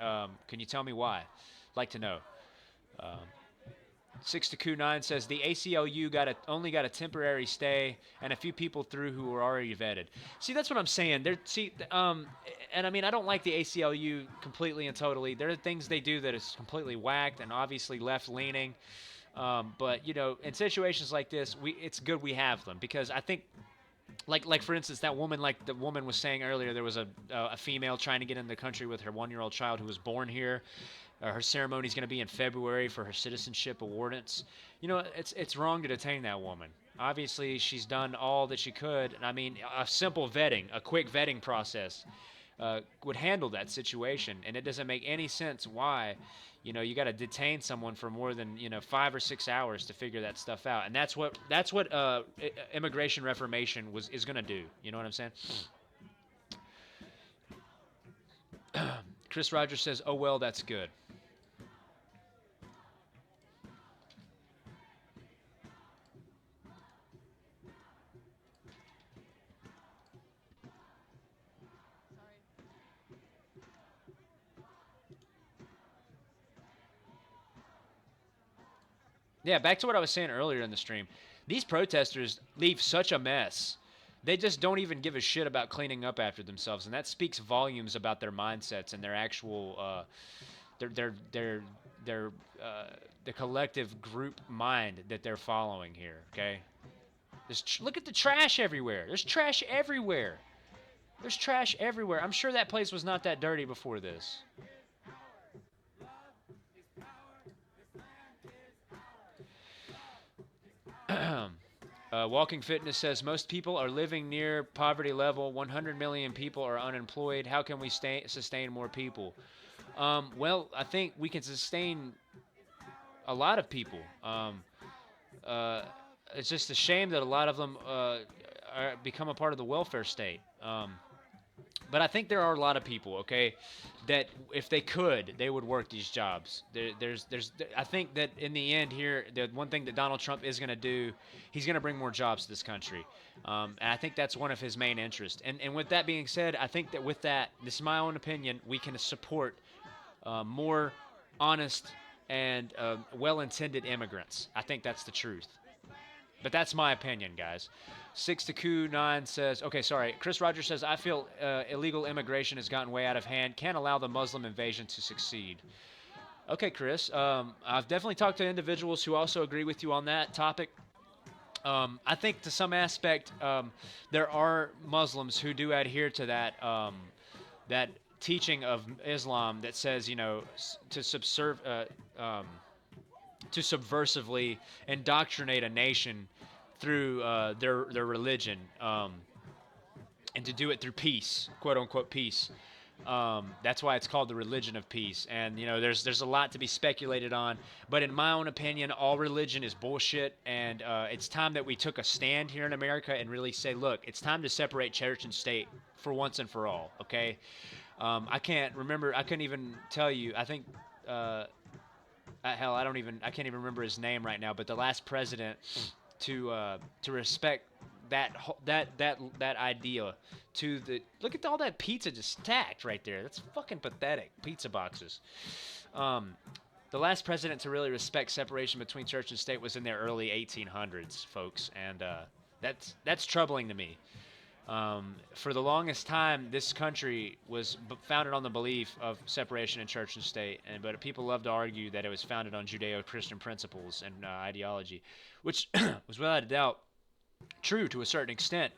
Can you tell me why? I'd like to know. 6-9 says the ACLU only got a temporary stay and a few people through who were already vetted. See, that's what I'm saying. And I mean, I don't like the ACLU completely and totally. There are things they do that is completely whacked and obviously left-leaning. But in situations like this, it's good we have them because I think, like for instance, that woman, like the woman was saying earlier, there was a female trying to get in the country with her 1-year-old child who was born here. Her ceremony is going to be in February for her citizenship awardance. It's wrong to detain that woman. Obviously, she's done all that she could. And I mean, a simple vetting, a quick vetting process would handle that situation. And it doesn't make any sense why, you got to detain someone for more than 5 or 6 hours to figure that stuff out. And that's what immigration reformation is going to do. You know what I'm saying? Chris Rogers says, "Oh well, that's good." Yeah, back to what I was saying earlier in the stream. These protesters leave such a mess. They just don't even give a shit about cleaning up after themselves, and that speaks volumes about their mindsets and their actual, the collective group mind that they're following here. Okay. Look at the trash everywhere. There's trash everywhere. There's trash everywhere. I'm sure that place was not that dirty before this. Walking Fitness says most people are living near poverty level. 100 million people are unemployed. How can we sustain more people? Well, I think we can sustain a lot of people. It's just a shame that a lot of them become a part of the welfare state. But I think there are a lot of people, okay, that if they could, they would work these jobs. I think that in the end here, the one thing that Donald Trump is going to do, he's going to bring more jobs to this country. And I think that's one of his main interests. And with that being said, I think that with that, this is my own opinion, we can support more honest and well-intended immigrants. I think that's the truth. But that's my opinion, guys. 6-9 says, okay, sorry. Chris Rogers says, I feel illegal immigration has gotten way out of hand. Can't allow the Muslim invasion to succeed. Okay, Chris. I've definitely talked to individuals who also agree with you on that topic. I think to some aspect, there are Muslims who do adhere to that teaching of Islam that says, to subversively indoctrinate a nation through their religion, and to do it through peace, quote unquote peace. That's why it's called the religion of peace. And there's a lot to be speculated on, but in my own opinion, all religion is bullshit. And it's time that we took a stand here in America and really say, look, it's time to separate church and state for once and for all. Okay. I can't remember. I couldn't even tell you. I think. Hell, I can't even remember his name right now. But the last president to respect that idea look at all that pizza just stacked right there. That's fucking pathetic. Pizza boxes. The last president to really respect separation between church and state was in the early 1800s, folks, and that's troubling to me. For the longest time, this country was founded on the belief of separation in church and state, but people love to argue that it was founded on Judeo-Christian principles and ideology, which was without a doubt true to a certain extent.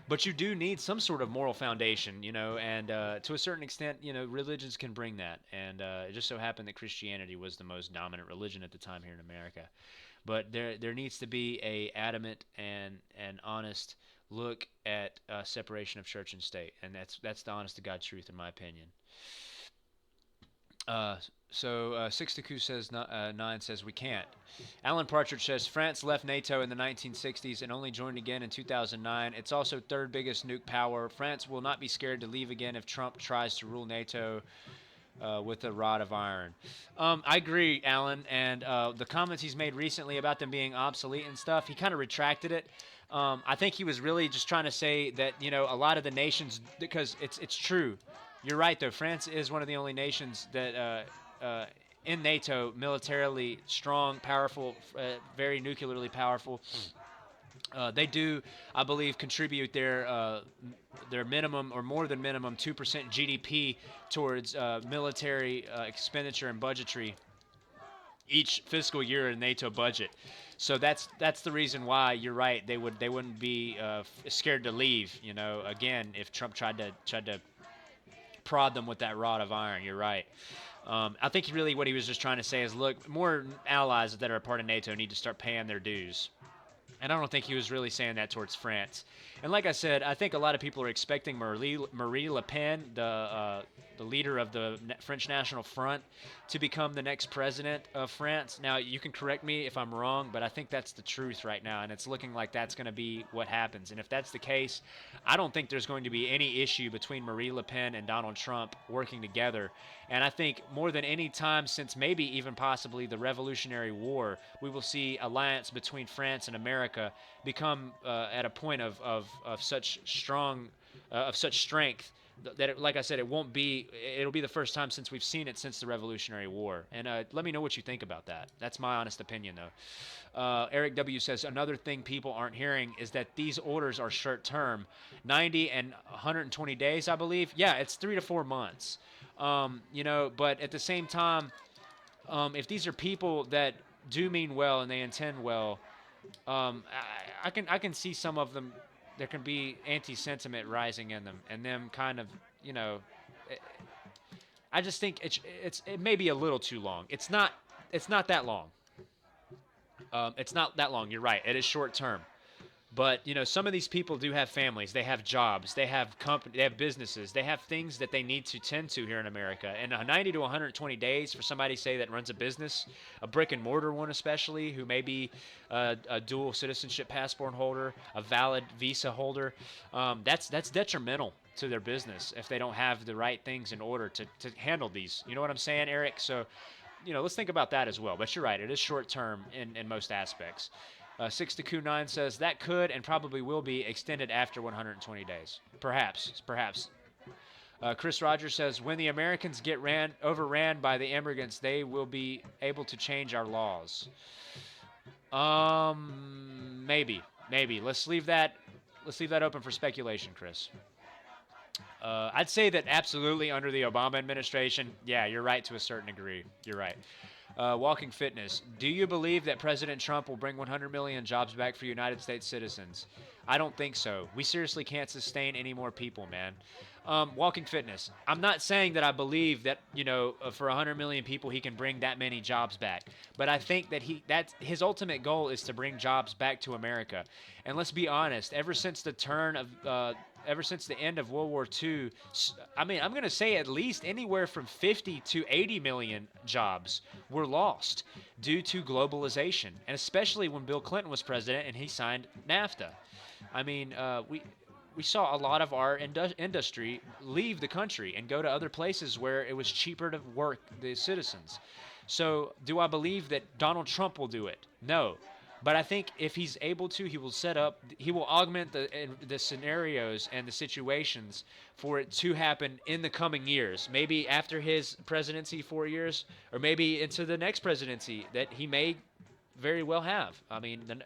But you do need some sort of moral foundation, and to a certain extent, religions can bring that. And it just so happened that Christianity was the most dominant religion at the time here in America. But there needs to be a adamant and honest look at separation of church and state, and that's the honest to God truth, in my opinion. So 6-2 says 9 says we can't. Alan Partridge says France left NATO in the 1960s and only joined again in 2009. It's also third biggest nuke power. France will not be scared to leave again if Trump tries to rule NATO with a rod of iron. I agree, Alan, and the comments he's made recently about them being obsolete and stuff, he kind of retracted it. I think he was really just trying to say that, a lot of the nations, because it's true. You're right, though. France is one of the only nations that in NATO, militarily strong, powerful, very nuclearly powerful. They do, I believe, contribute their minimum or more than minimum 2% GDP towards military expenditure and budgetary each fiscal year in NATO budget. So that's the reason why you're right. They wouldn't be scared to leave. Again, if Trump tried to prod them with that rod of iron. You're right. I think really what he was just trying to say is, look, more allies that are a part of NATO need to start paying their dues. And I don't think he was really saying that towards France. And like I said, I think a lot of people are expecting Marie Le Pen, the leader of the French National Front, to become the next president of France. Now, you can correct me if I'm wrong, but I think that's the truth right now, and it's looking like that's going to be what happens. And if that's the case, I don't think there's going to be any issue between Marie Le Pen and Donald Trump working together. And I think more than any time since maybe even possibly the Revolutionary War, we will see alliance between France and America become at a point of such strength that, like I said, it'll be the first time since we've seen it since the Revolutionary War. And let me know what you think about that. That's my honest opinion, though. Eric W. says, another thing people aren't hearing is that these orders are short-term, 90 and 120 days, I believe. Yeah, it's 3 to 4 months. But at the same time, if these are people that do mean well and they intend well, I can see some of them. There can be anti-sentiment rising in them, and them kind of, you know, I just think it may be a little too long. It's not that long. It's not that long. You're right. It is short term. But some of these people do have families. They have jobs. They have company. They have businesses. They have things that they need to tend to here in America. And 90 to 120 days for somebody, say, that runs a business, a brick and mortar one especially, who may be a dual citizenship passport holder, a valid visa holder, that's detrimental to their business if they don't have the right things in order to handle these. You know what I'm saying, Eric? So, let's think about that as well. But you're right. It is short term in most aspects. 6 to Q9 says that could and probably will be extended after 120 days. Perhaps. Chris Rogers says when the Americans get overran by the immigrants, they will be able to change our laws. Maybe. Let's leave that open for speculation, Chris. I'd say that absolutely under the Obama administration, yeah, you're right to a certain degree. You're right. Walking Fitness. Do you believe that President Trump will bring 100 million jobs back for United States citizens? I don't think so. We seriously can't sustain any more people, man. Walking Fitness. I'm not saying that I believe that, for 100 million people he can bring that many jobs back. But I think that his ultimate goal is to bring jobs back to America. And let's be honest, ever since the end of World War II, I'm going to say at least anywhere from 50 to 80 million jobs were lost due to globalization, and especially when Bill Clinton was president and he signed NAFTA. We saw a lot of our industry leave the country and go to other places where it was cheaper to work the citizens. So do I believe that Donald Trump will do it? No. But I think if he's able to, he will augment the scenarios and the situations for it to happen in the coming years. Maybe after his presidency, 4 years, or maybe into the next presidency that he may very well have.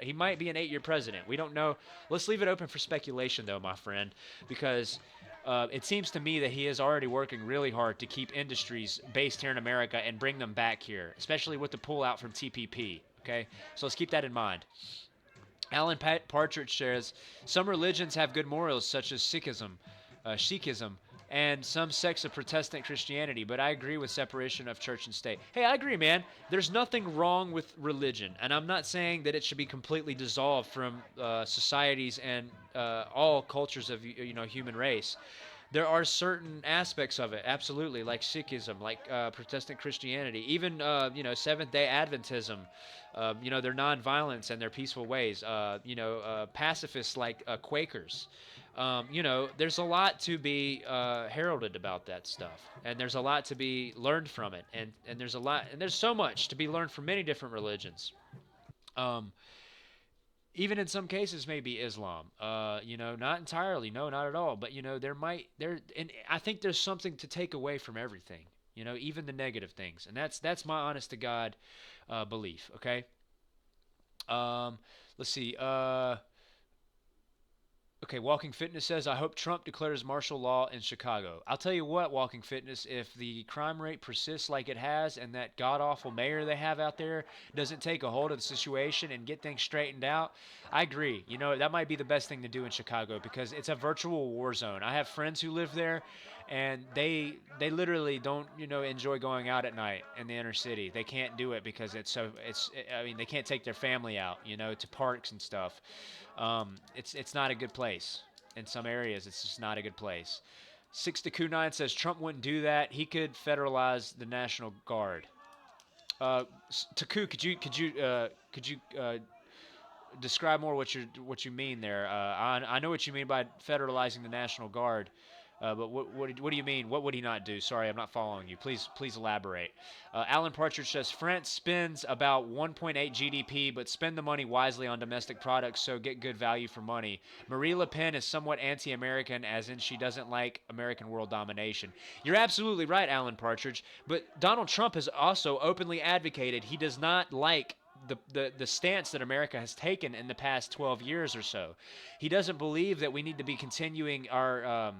He might be an 8-year president. We don't know. Let's leave it open for speculation, though, my friend, because it seems to me that he is already working really hard to keep industries based here in America and bring them back here, especially with the pullout from TPP. Okay, so let's keep that in mind. Alan Partridge says, some religions have good morals, such as Sikhism, and some sects of Protestant Christianity, but I agree with separation of church and state. Hey, I agree, man. There's nothing wrong with religion, and I'm not saying that it should be completely dissolved from societies and all cultures of human race. There are certain aspects of it, absolutely, like Sikhism, like Protestant Christianity, even Seventh-day Adventism. Their nonviolence and their peaceful ways. Pacifists like Quakers. There's a lot to be heralded about that stuff, and there's a lot to be learned from it, and there's so much to be learned from many different religions. Even in some cases, maybe Islam. Not entirely, no, not at all. But and I think there's something to take away from everything. Even the negative things, and that's my honest to God belief. Okay. Let's see. Okay, Walking Fitness says, I hope Trump declares martial law in Chicago. I'll tell you what, Walking Fitness, if the crime rate persists like it has and that god-awful mayor they have out there doesn't take a hold of the situation and get things straightened out, I agree. That might be the best thing to do in Chicago because it's a virtual war zone. I have friends who live there, and they literally don't, enjoy going out at night in the inner city. They can't do it because they can't take their family out, to parks and stuff. It's not a good place. In some areas, it's just not a good place. 6 to Q9 says Trump wouldn't do that. He could federalize the National Guard. Taku, could you describe more what you mean there? I know what you mean by federalizing the National Guard. But what do you mean? What would he not do? Sorry, I'm not following you. Please elaborate. Alan Partridge says France spends about 1.8 GDP, but spend the money wisely on domestic products, so get good value for money. Marie Le Pen is somewhat anti-American, as in she doesn't like American world domination. You're absolutely right, Alan Partridge. But Donald Trump has also openly advocated he does not like the stance that America has taken in the past 12 years or so. He doesn't believe that we need to be continuing our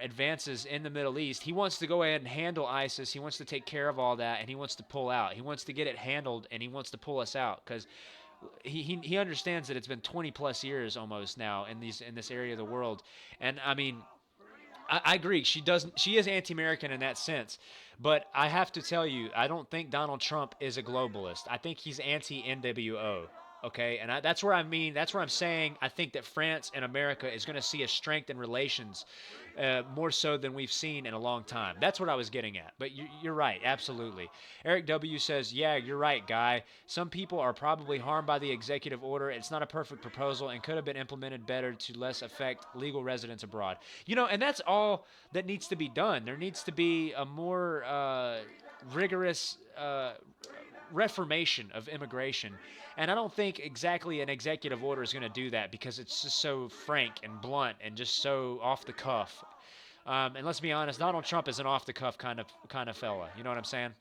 advances in the Middle East. He wants to go ahead and handle ISIS. He wants to take care of all that, and he wants to pull out. He wants to get it handled, and he wants to pull us out because he understands that it's been 20 plus years almost now in this area of the world, and I mean, I agree. She is anti-American in that sense, but I have to tell you, I don't think Donald Trump is a globalist. I think he's anti-NWO. Okay, and that's where I mean. That's where I'm saying I think that France and America is going to see a strength in relations, more so than we've seen in a long time. That's what I was getting at. But you're right, absolutely. Eric W says, "Yeah, you're right, guy. Some people are probably harmed by the executive order. It's not a perfect proposal and could have been implemented better to less affect legal residents abroad." And that's all that needs to be done. There needs to be a more rigorous reformation of immigration. And I don't think exactly an executive order is going to do that because it's just so frank and blunt and just so off the cuff. And let's be honest, Donald Trump is an off the cuff kind of fella. You know what I'm saying?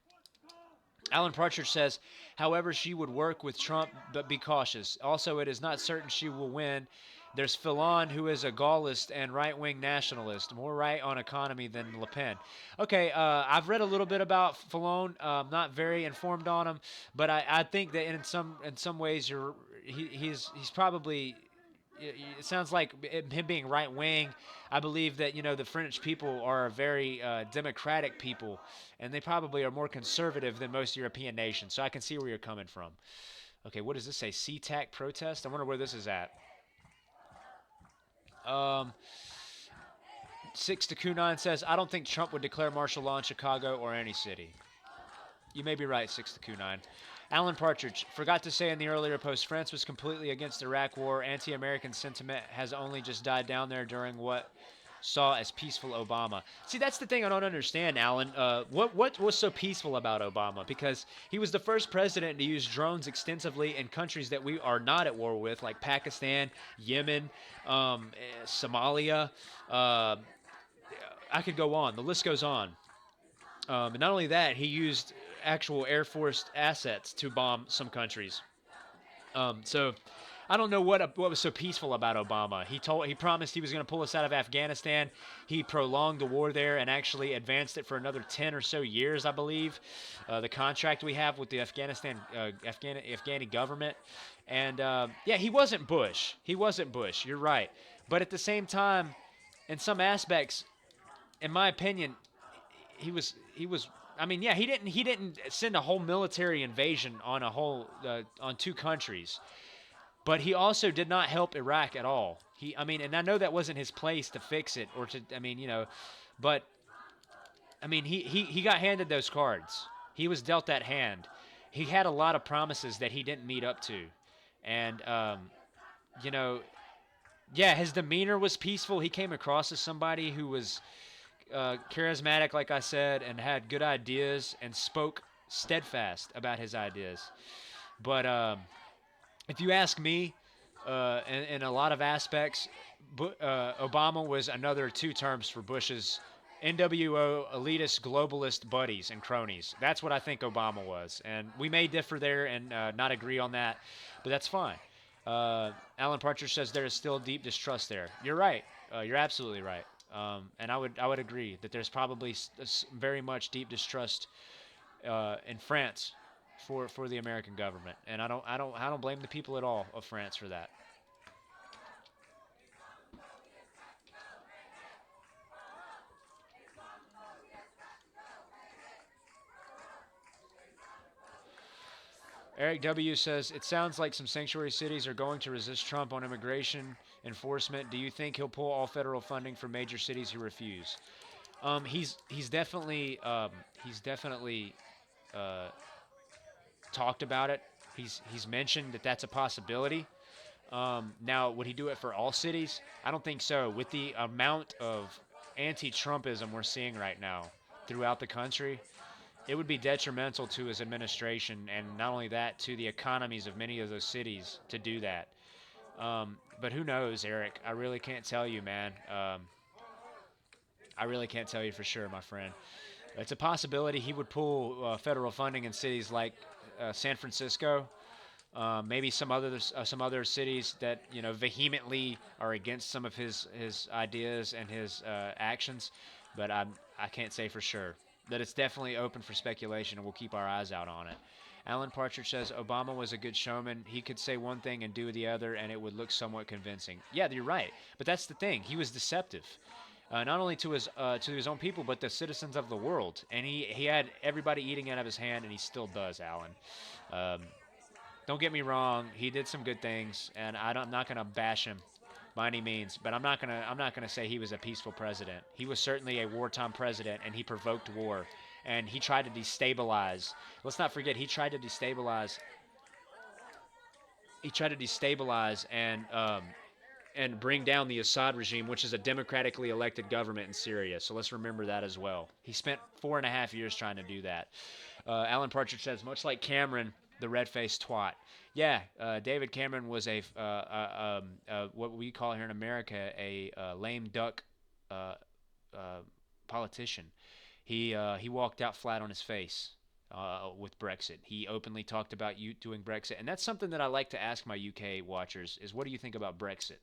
Alan Partridge says, however, she would work with Trump, but be cautious. Also, it is not certain she will win. There's Fillon, who is a Gaullist and right-wing nationalist, more right on economy than Le Pen. Okay, I've read a little bit about Fillon. Not very informed on him, but I think that in some ways he's probably. It sounds like him being right-wing. I believe that the French people are a very democratic people, and they probably are more conservative than most European nations. So I can see where you're coming from. Okay, what does this say? SeaTac protest? I wonder where this is at. 6 to Q9 says, I don't think Trump would declare martial law in Chicago or any city. You may be right, 6 to Q9. Alan Partridge, forgot to say in the earlier post, France was completely against the Iraq War. Anti-American sentiment has only just died down there during what saw as peaceful Obama. See, that's the thing I don't understand, Alan. What was so peaceful about Obama? Because he was the first president to use drones extensively in countries that we are not at war with, like Pakistan, Yemen, Somalia. I could go on. The list goes on. And not only that, he used actual Air Force assets to bomb some countries. So I don't know what was so peaceful about Obama. He promised he was going to pull us out of Afghanistan. He prolonged the war there and actually advanced it for another 10 or so years, I believe. The contract we have with the Afghani government. And yeah, he wasn't Bush. You're right. But at the same time, in some aspects, in my opinion, he was. I mean, yeah, he didn't send a whole military invasion on on two countries, but he also did not help Iraq at all. And I know that wasn't his place to fix it but I mean, he got handed those cards. He was dealt that hand. He had a lot of promises that he didn't meet up to, and yeah, his demeanor was peaceful. He came across as somebody who was charismatic, like I said, and had good ideas and spoke steadfast about his ideas. But if you ask me, in a lot of aspects, Obama was another two terms for Bush's NWO elitist globalist buddies and cronies. That's what I think Obama was. And we may differ there and not agree on that, but that's fine. Alan Partridge says there is still deep distrust there. You're right. You're absolutely right. And I would agree that there's probably very much deep distrust in France for the American government, and I don't blame the people at all of France for that. Eric W. says, it sounds like some sanctuary cities are going to resist Trump on immigration enforcement. Do you think he'll pull all federal funding from major cities who refuse? He's definitely talked about it. He's mentioned that that's a possibility. Now, would he do it for all cities? I don't think so. With the amount of anti-Trumpism we're seeing right now throughout the country, it would be detrimental to his administration, and not only that, to the economies of many of those cities to do that. But who knows, Eric? I really can't tell you, man. I really can't tell you for sure, my friend. It's a possibility he would pull federal funding in cities like San Francisco, maybe some other cities that vehemently are against some of his ideas and his actions. But I can't say for sure. That it's definitely open for speculation, and we'll keep our eyes out on it. Alan Partridge says Obama was a good showman. He could say one thing and do the other, and it would look somewhat convincing. Yeah, you're right. But that's the thing. He was deceptive, not only to his own people, but the citizens of the world. And he had everybody eating out of his hand, and he still does, Alan. Um, don't get me wrong. He did some good things, and I'm not gonna bash him by any means. But I'm not gonna say he was a peaceful president. He was certainly a wartime president, and he provoked war, and he tried to destabilize. Let's not forget he tried to destabilize. He tried to destabilize and bring down the Assad regime, which is a democratically elected government in Syria. So let's remember that as well. He spent 4.5 years trying to do that. Alan Partridge says, much like Cameron, the red-faced twat. Yeah, David Cameron was what we call here in America a lame duck politician. He walked out flat on his face with Brexit. He openly talked about doing Brexit, and that's something that I like to ask my UK watchers: is what do you think about Brexit?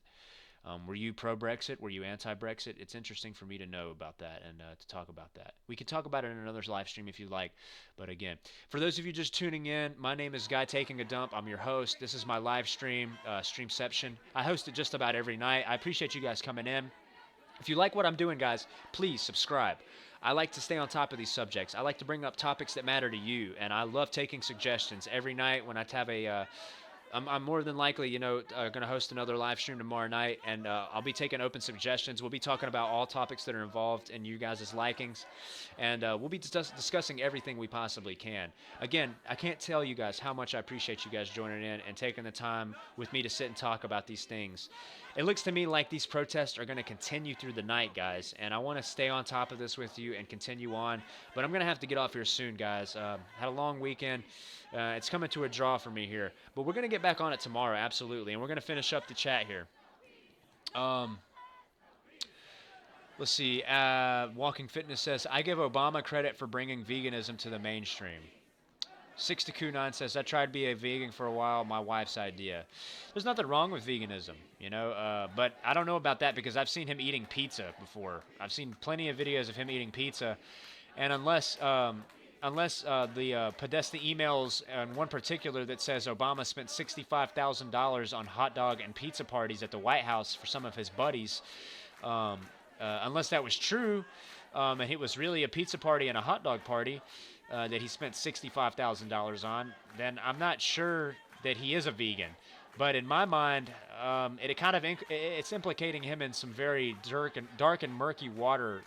Were you pro-Brexit? Were you anti-Brexit? It's interesting for me to know about that and to talk about that. We could talk about it in another live stream if you like. But again, for those of you just tuning in, my name is Guy Taking a Dump. I'm your host. This is my live stream, Streamception. I host it just about every night. I appreciate you guys coming in. If you like what I'm doing, guys, please subscribe. I like to stay on top of these subjects. I like to bring up topics that matter to you, and I love taking suggestions every night when I have a I'm more than likely, going to host another live stream tomorrow night, and I'll be taking open suggestions. We'll be talking about all topics that are involved in you guys' likings, and we'll be discussing everything we possibly can. Again, I can't tell you guys how much I appreciate you guys joining in and taking the time with me to sit and talk about these things. It looks to me like these protests are going to continue through the night, guys, and I want to stay on top of this with you and continue on, but I'm going to have to get off here soon, guys. Had a long weekend. It's coming to a draw for me here, but we're going to get back on it tomorrow, absolutely, and we're going to finish up the chat here. Let's see. Walking Fitness says, I give Obama credit for bringing veganism to the mainstream. 6229 says, I tried to be a vegan for a while, my wife's idea. There's nothing wrong with veganism, but I don't know about that because I've seen him eating pizza before. I've seen plenty of videos of him eating pizza, and unless the Podesta emails, and one particular that says Obama spent $65,000 on hot dog and pizza parties at the White House for some of his buddies, unless that was true, and it was really a pizza party and a hot dog party that he spent $65,000 on, then I'm not sure that he is a vegan. But in my mind, it's implicating him in some very dark and murky water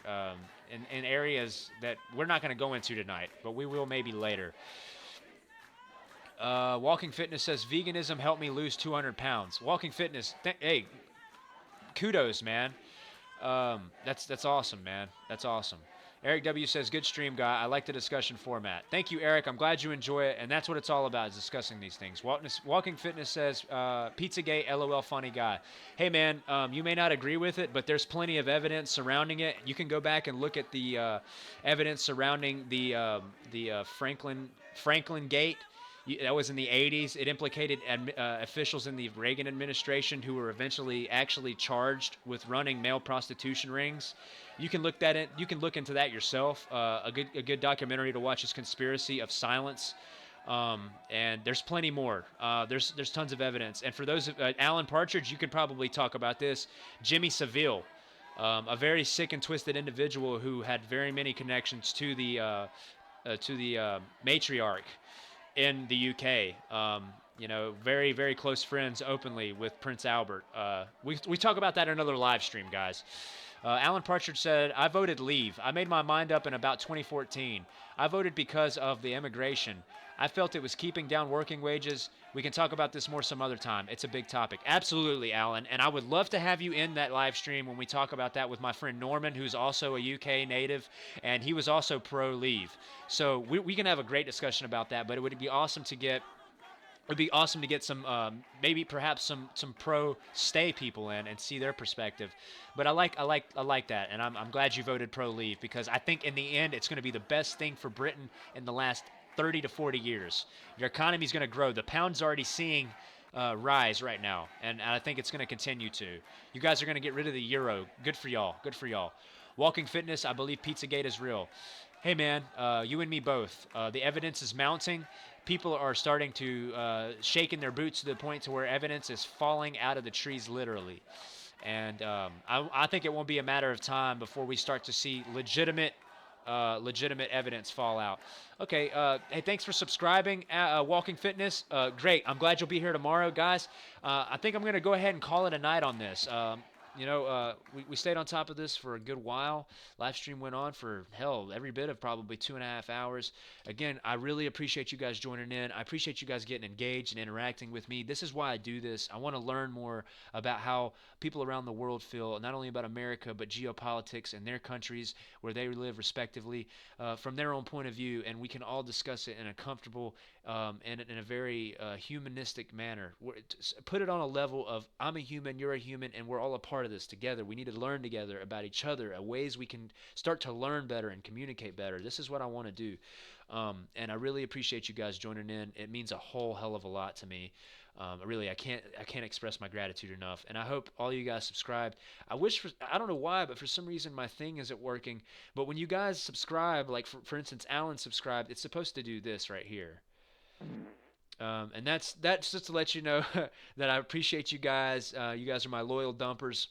in areas that we're not going to go into tonight, but we will maybe later. Walking Fitness says, veganism helped me lose 200 pounds. Walking Fitness, hey, kudos, man. That's awesome, man. That's awesome. Eric W. says, good stream, guy. I like the discussion format. Thank you, Eric. I'm glad you enjoy it, and that's what it's all about, is discussing these things. Walking Fitness says, Pizzagate, LOL, funny guy. Hey, man, you may not agree with it, but there's plenty of evidence surrounding it. You can go back and look at the evidence surrounding the Franklin Gate. That was in the 80s. It implicated officials in the Reagan administration who were eventually actually charged with running male prostitution rings. You can look into that yourself. A good documentary to watch is Conspiracy of Silence, and there's plenty more. There's tons of evidence. And for those Alan Partridge, you could probably talk about this. Jimmy Savile, a very sick and twisted individual who had very many connections to the matriarch in the UK. Very, very close friends openly with Prince Albert. We talk about that in another live stream, guys. Alan Partridge said, I voted leave. I made my mind up in about 2014. I voted because of the immigration. I felt it was keeping down working wages. We can talk about this more some other time. It's a big topic. Absolutely, Alan. And I would love to have you in that live stream when we talk about that with my friend Norman, who's also a UK native, and he was also pro-leave. So we can have a great discussion about that, but it would be awesome to get some, maybe perhaps some pro-stay people in and see their perspective. But I like that, and I'm glad you voted pro-leave, because I think in the end it's going to be the best thing for Britain in the last 30 to 40 years. Your economy's going to grow. The pound's already seeing rise right now, and I think it's going to continue to. You guys are going to get rid of the euro. Good for y'all. Good for y'all. Walking Fitness, I believe Pizzagate is real. Hey, man, you and me both. The evidence is mounting. people are starting to shake in their boots to the point to where evidence is falling out of the trees literally. And I think it won't be a matter of time before we start to see legitimate evidence fall out. Okay, hey, thanks for subscribing. Walking Fitness, great. I'm glad you'll be here tomorrow, guys. I think I'm going to go ahead and call it a night on this. We stayed on top of this for a good while. Live stream went on for, hell, every bit of probably 2.5 hours. Again, I really appreciate you guys joining in. I appreciate you guys getting engaged and interacting with me. This is why I do this. I want to learn more about how people around the world feel, not only about America, but geopolitics in their countries where they live respectively, from their own point of view, and we can all discuss it in a comfortable and in a very humanistic manner. Put it on a level of I'm a human, you're a human, and we're all a part of this together. We need to learn together about each other, ways we can start to learn better and communicate better. This is what I want to do. And I really appreciate you guys joining in. It means a whole hell of a lot to me. I can't express my gratitude enough. And I hope all you guys subscribed. I don't know why, but for some reason my thing isn't working. But when you guys subscribe, like for instance, Alan subscribed, it's supposed to do this right here. And that's just to let you know that I appreciate you guys. You guys are my loyal dumpers.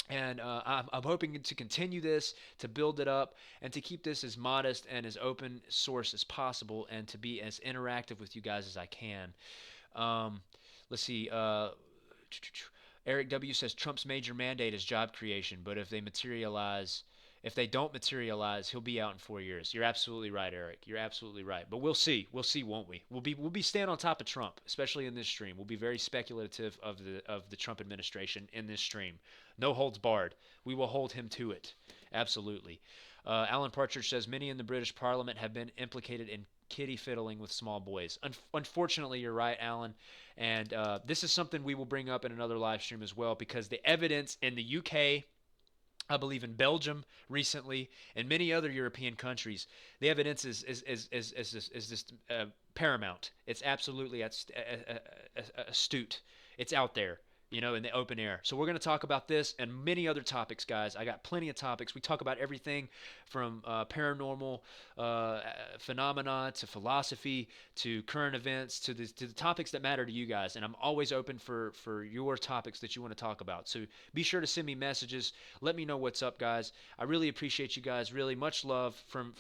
And I'm hoping to continue this, to build it up, and to keep this as modest and as open source as possible, and to be as interactive with you guys as I can. Let's see. Eric W. says Trump's major mandate is job creation, but if they don't materialize, he'll be out in 4 years. You're absolutely right, Eric. You're absolutely right. But we'll see. We'll see, won't we? We'll be staying on top of Trump, especially in this stream. We'll be very speculative of the Trump administration in this stream. No holds barred. We will hold him to it. Absolutely. Alan Partridge says many in the British Parliament have been implicated in kitty fiddling with small boys. Unfortunately, you're right, Alan. And this is something we will bring up in another live stream as well, because the evidence in the UK, I believe in Belgium recently, and many other European countries, the evidence is just paramount. It's absolutely astute. It's out there, in the open air. So we're going to talk about this and many other topics, guys. I got plenty of topics. We talk about everything from paranormal phenomena to philosophy to current events to the topics that matter to you guys. And I'm always open for your topics that you want to talk about. So be sure to send me messages. Let me know what's up, guys. I really appreciate you guys. Really much love from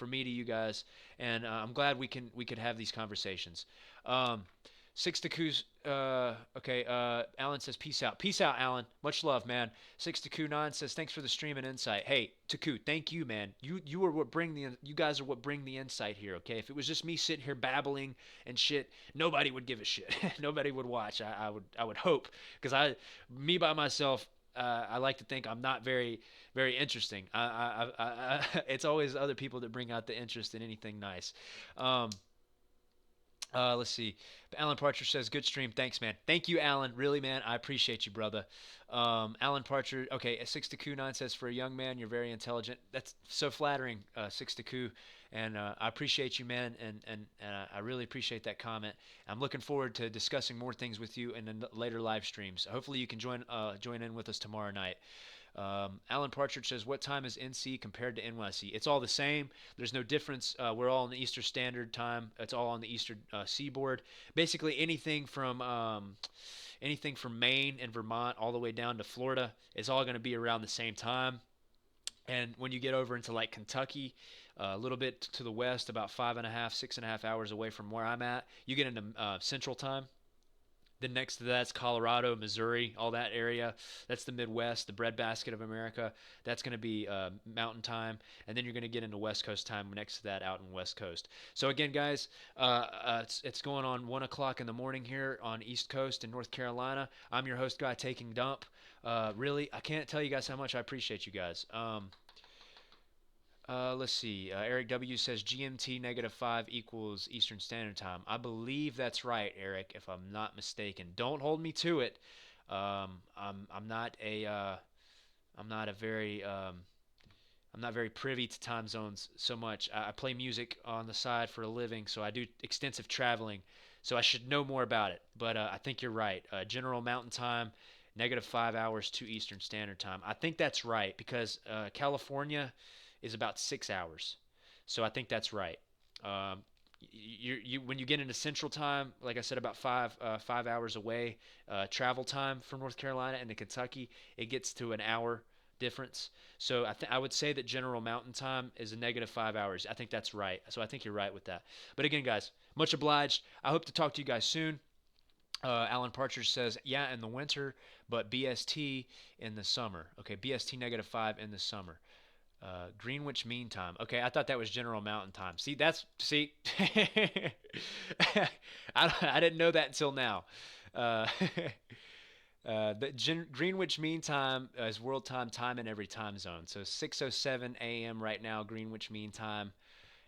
me to you guys. And I'm glad we could have these conversations. Six Taku's okay. Alan says peace out. Peace out, Alan. Much love, man. 6Taku9 says thanks for the stream and insight. Hey, Taku, thank you, man. You guys are what bring the insight here. Okay, if it was just me sitting here babbling and shit, nobody would give a shit. Nobody would watch. I would hope, because me by myself, I like to think I'm not very very interesting. It's always other people that bring out the interest in anything nice. Let's see. Alan Partridge says, good stream. Thanks, man. Thank you, Alan. Really, man. I appreciate you, brother. Alan Partridge. Okay, 6Taku9 says, for a young man, you're very intelligent. That's so flattering, 6Taku. And I appreciate you, man. And I really appreciate that comment. I'm looking forward to discussing more things with you in the later live streams. Hopefully you can join in with us tomorrow night. Alan Partridge says, what time is NC compared to NYC? It's all the same. There's no difference. We're all on the Eastern Standard Time. It's all on the Eastern Seaboard. Basically, anything from Maine and Vermont all the way down to Florida is all going to be around the same time. And when you get over into like Kentucky, a little bit to the west, about 6.5 hours away from where I'm at, you get into Central Time. Then next to that's Colorado, Missouri, all that area. That's the Midwest, the breadbasket of America. That's going to be Mountain Time. And then you're going to get into West Coast time next to that out in West Coast. So again, guys, it's going on 1 o'clock in the morning here on East Coast in North Carolina. I'm your host, Guy Taking Dump. Really, I can't tell you guys how much I appreciate you guys. Let's see. Eric W. says GMT -5 equals Eastern Standard Time. I believe that's right, Eric, if I'm not mistaken. Don't hold me to it. I'm not very privy to time zones so much. I play music on the side for a living, so I do extensive traveling. So I should know more about it. But I think you're right. General Mountain Time, -5 hours to Eastern Standard Time. I think that's right because California is about 6 hours. So I think that's right. you when you get into Central Time, like I said, about 5 hours away, travel time from North Carolina into Kentucky, it gets to an hour difference. So I would say that general Mountain Time is a negative 5 hours. I think that's right. So I think you're right with that. But again, guys, much obliged. I hope to talk to you guys soon. Alan Partridge says, yeah, in the winter, but BST in the summer. Okay, BST -5 in the summer. Greenwich Mean Time. Okay, I thought that was General Mountain Time. See, I didn't know that until now. Uh, Greenwich Mean Time is world time in every time zone. So 6:07 a.m. right now, Greenwich Mean Time.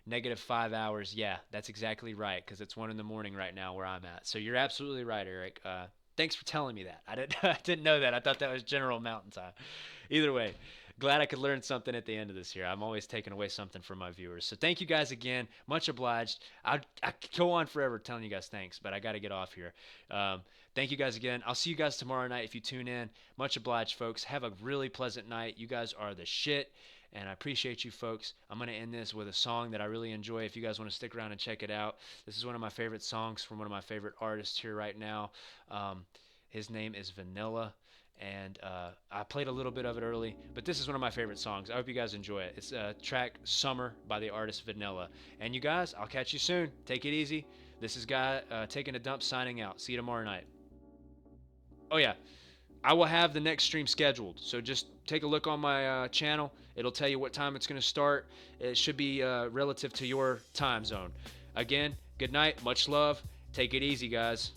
-5 hours. Yeah, that's exactly right, because it's 1 in the morning right now where I'm at. So you're absolutely right, Eric. Thanks for telling me that. I didn't know that. I thought that was General Mountain Time. Either way, glad I could learn something at the end of this here. I'm always taking away something from my viewers. So thank you guys again. Much obliged. I could go on forever telling you guys thanks, but I got to get off here. Thank you guys again. I'll see you guys tomorrow night if you tune in. Much obliged, folks. Have a really pleasant night. You guys are the shit. And I appreciate you, folks. I'm going to end this with a song that I really enjoy. If you guys want to stick around and check it out, this is one of my favorite songs from one of my favorite artists here right now. His name is Vanilla, and I played a little bit of it early, but this is one of my favorite songs. I hope you guys enjoy it. It's track Summer by the artist Vanilla. And you guys, I'll catch you soon. Take it easy. This is Guy taking a dump, signing out. See you tomorrow night. Oh, yeah. I will have the next stream scheduled, so just take a look on my channel. It'll tell you what time it's going to start. It should be relative to your time zone. Again, good night, much love. Take it easy, guys.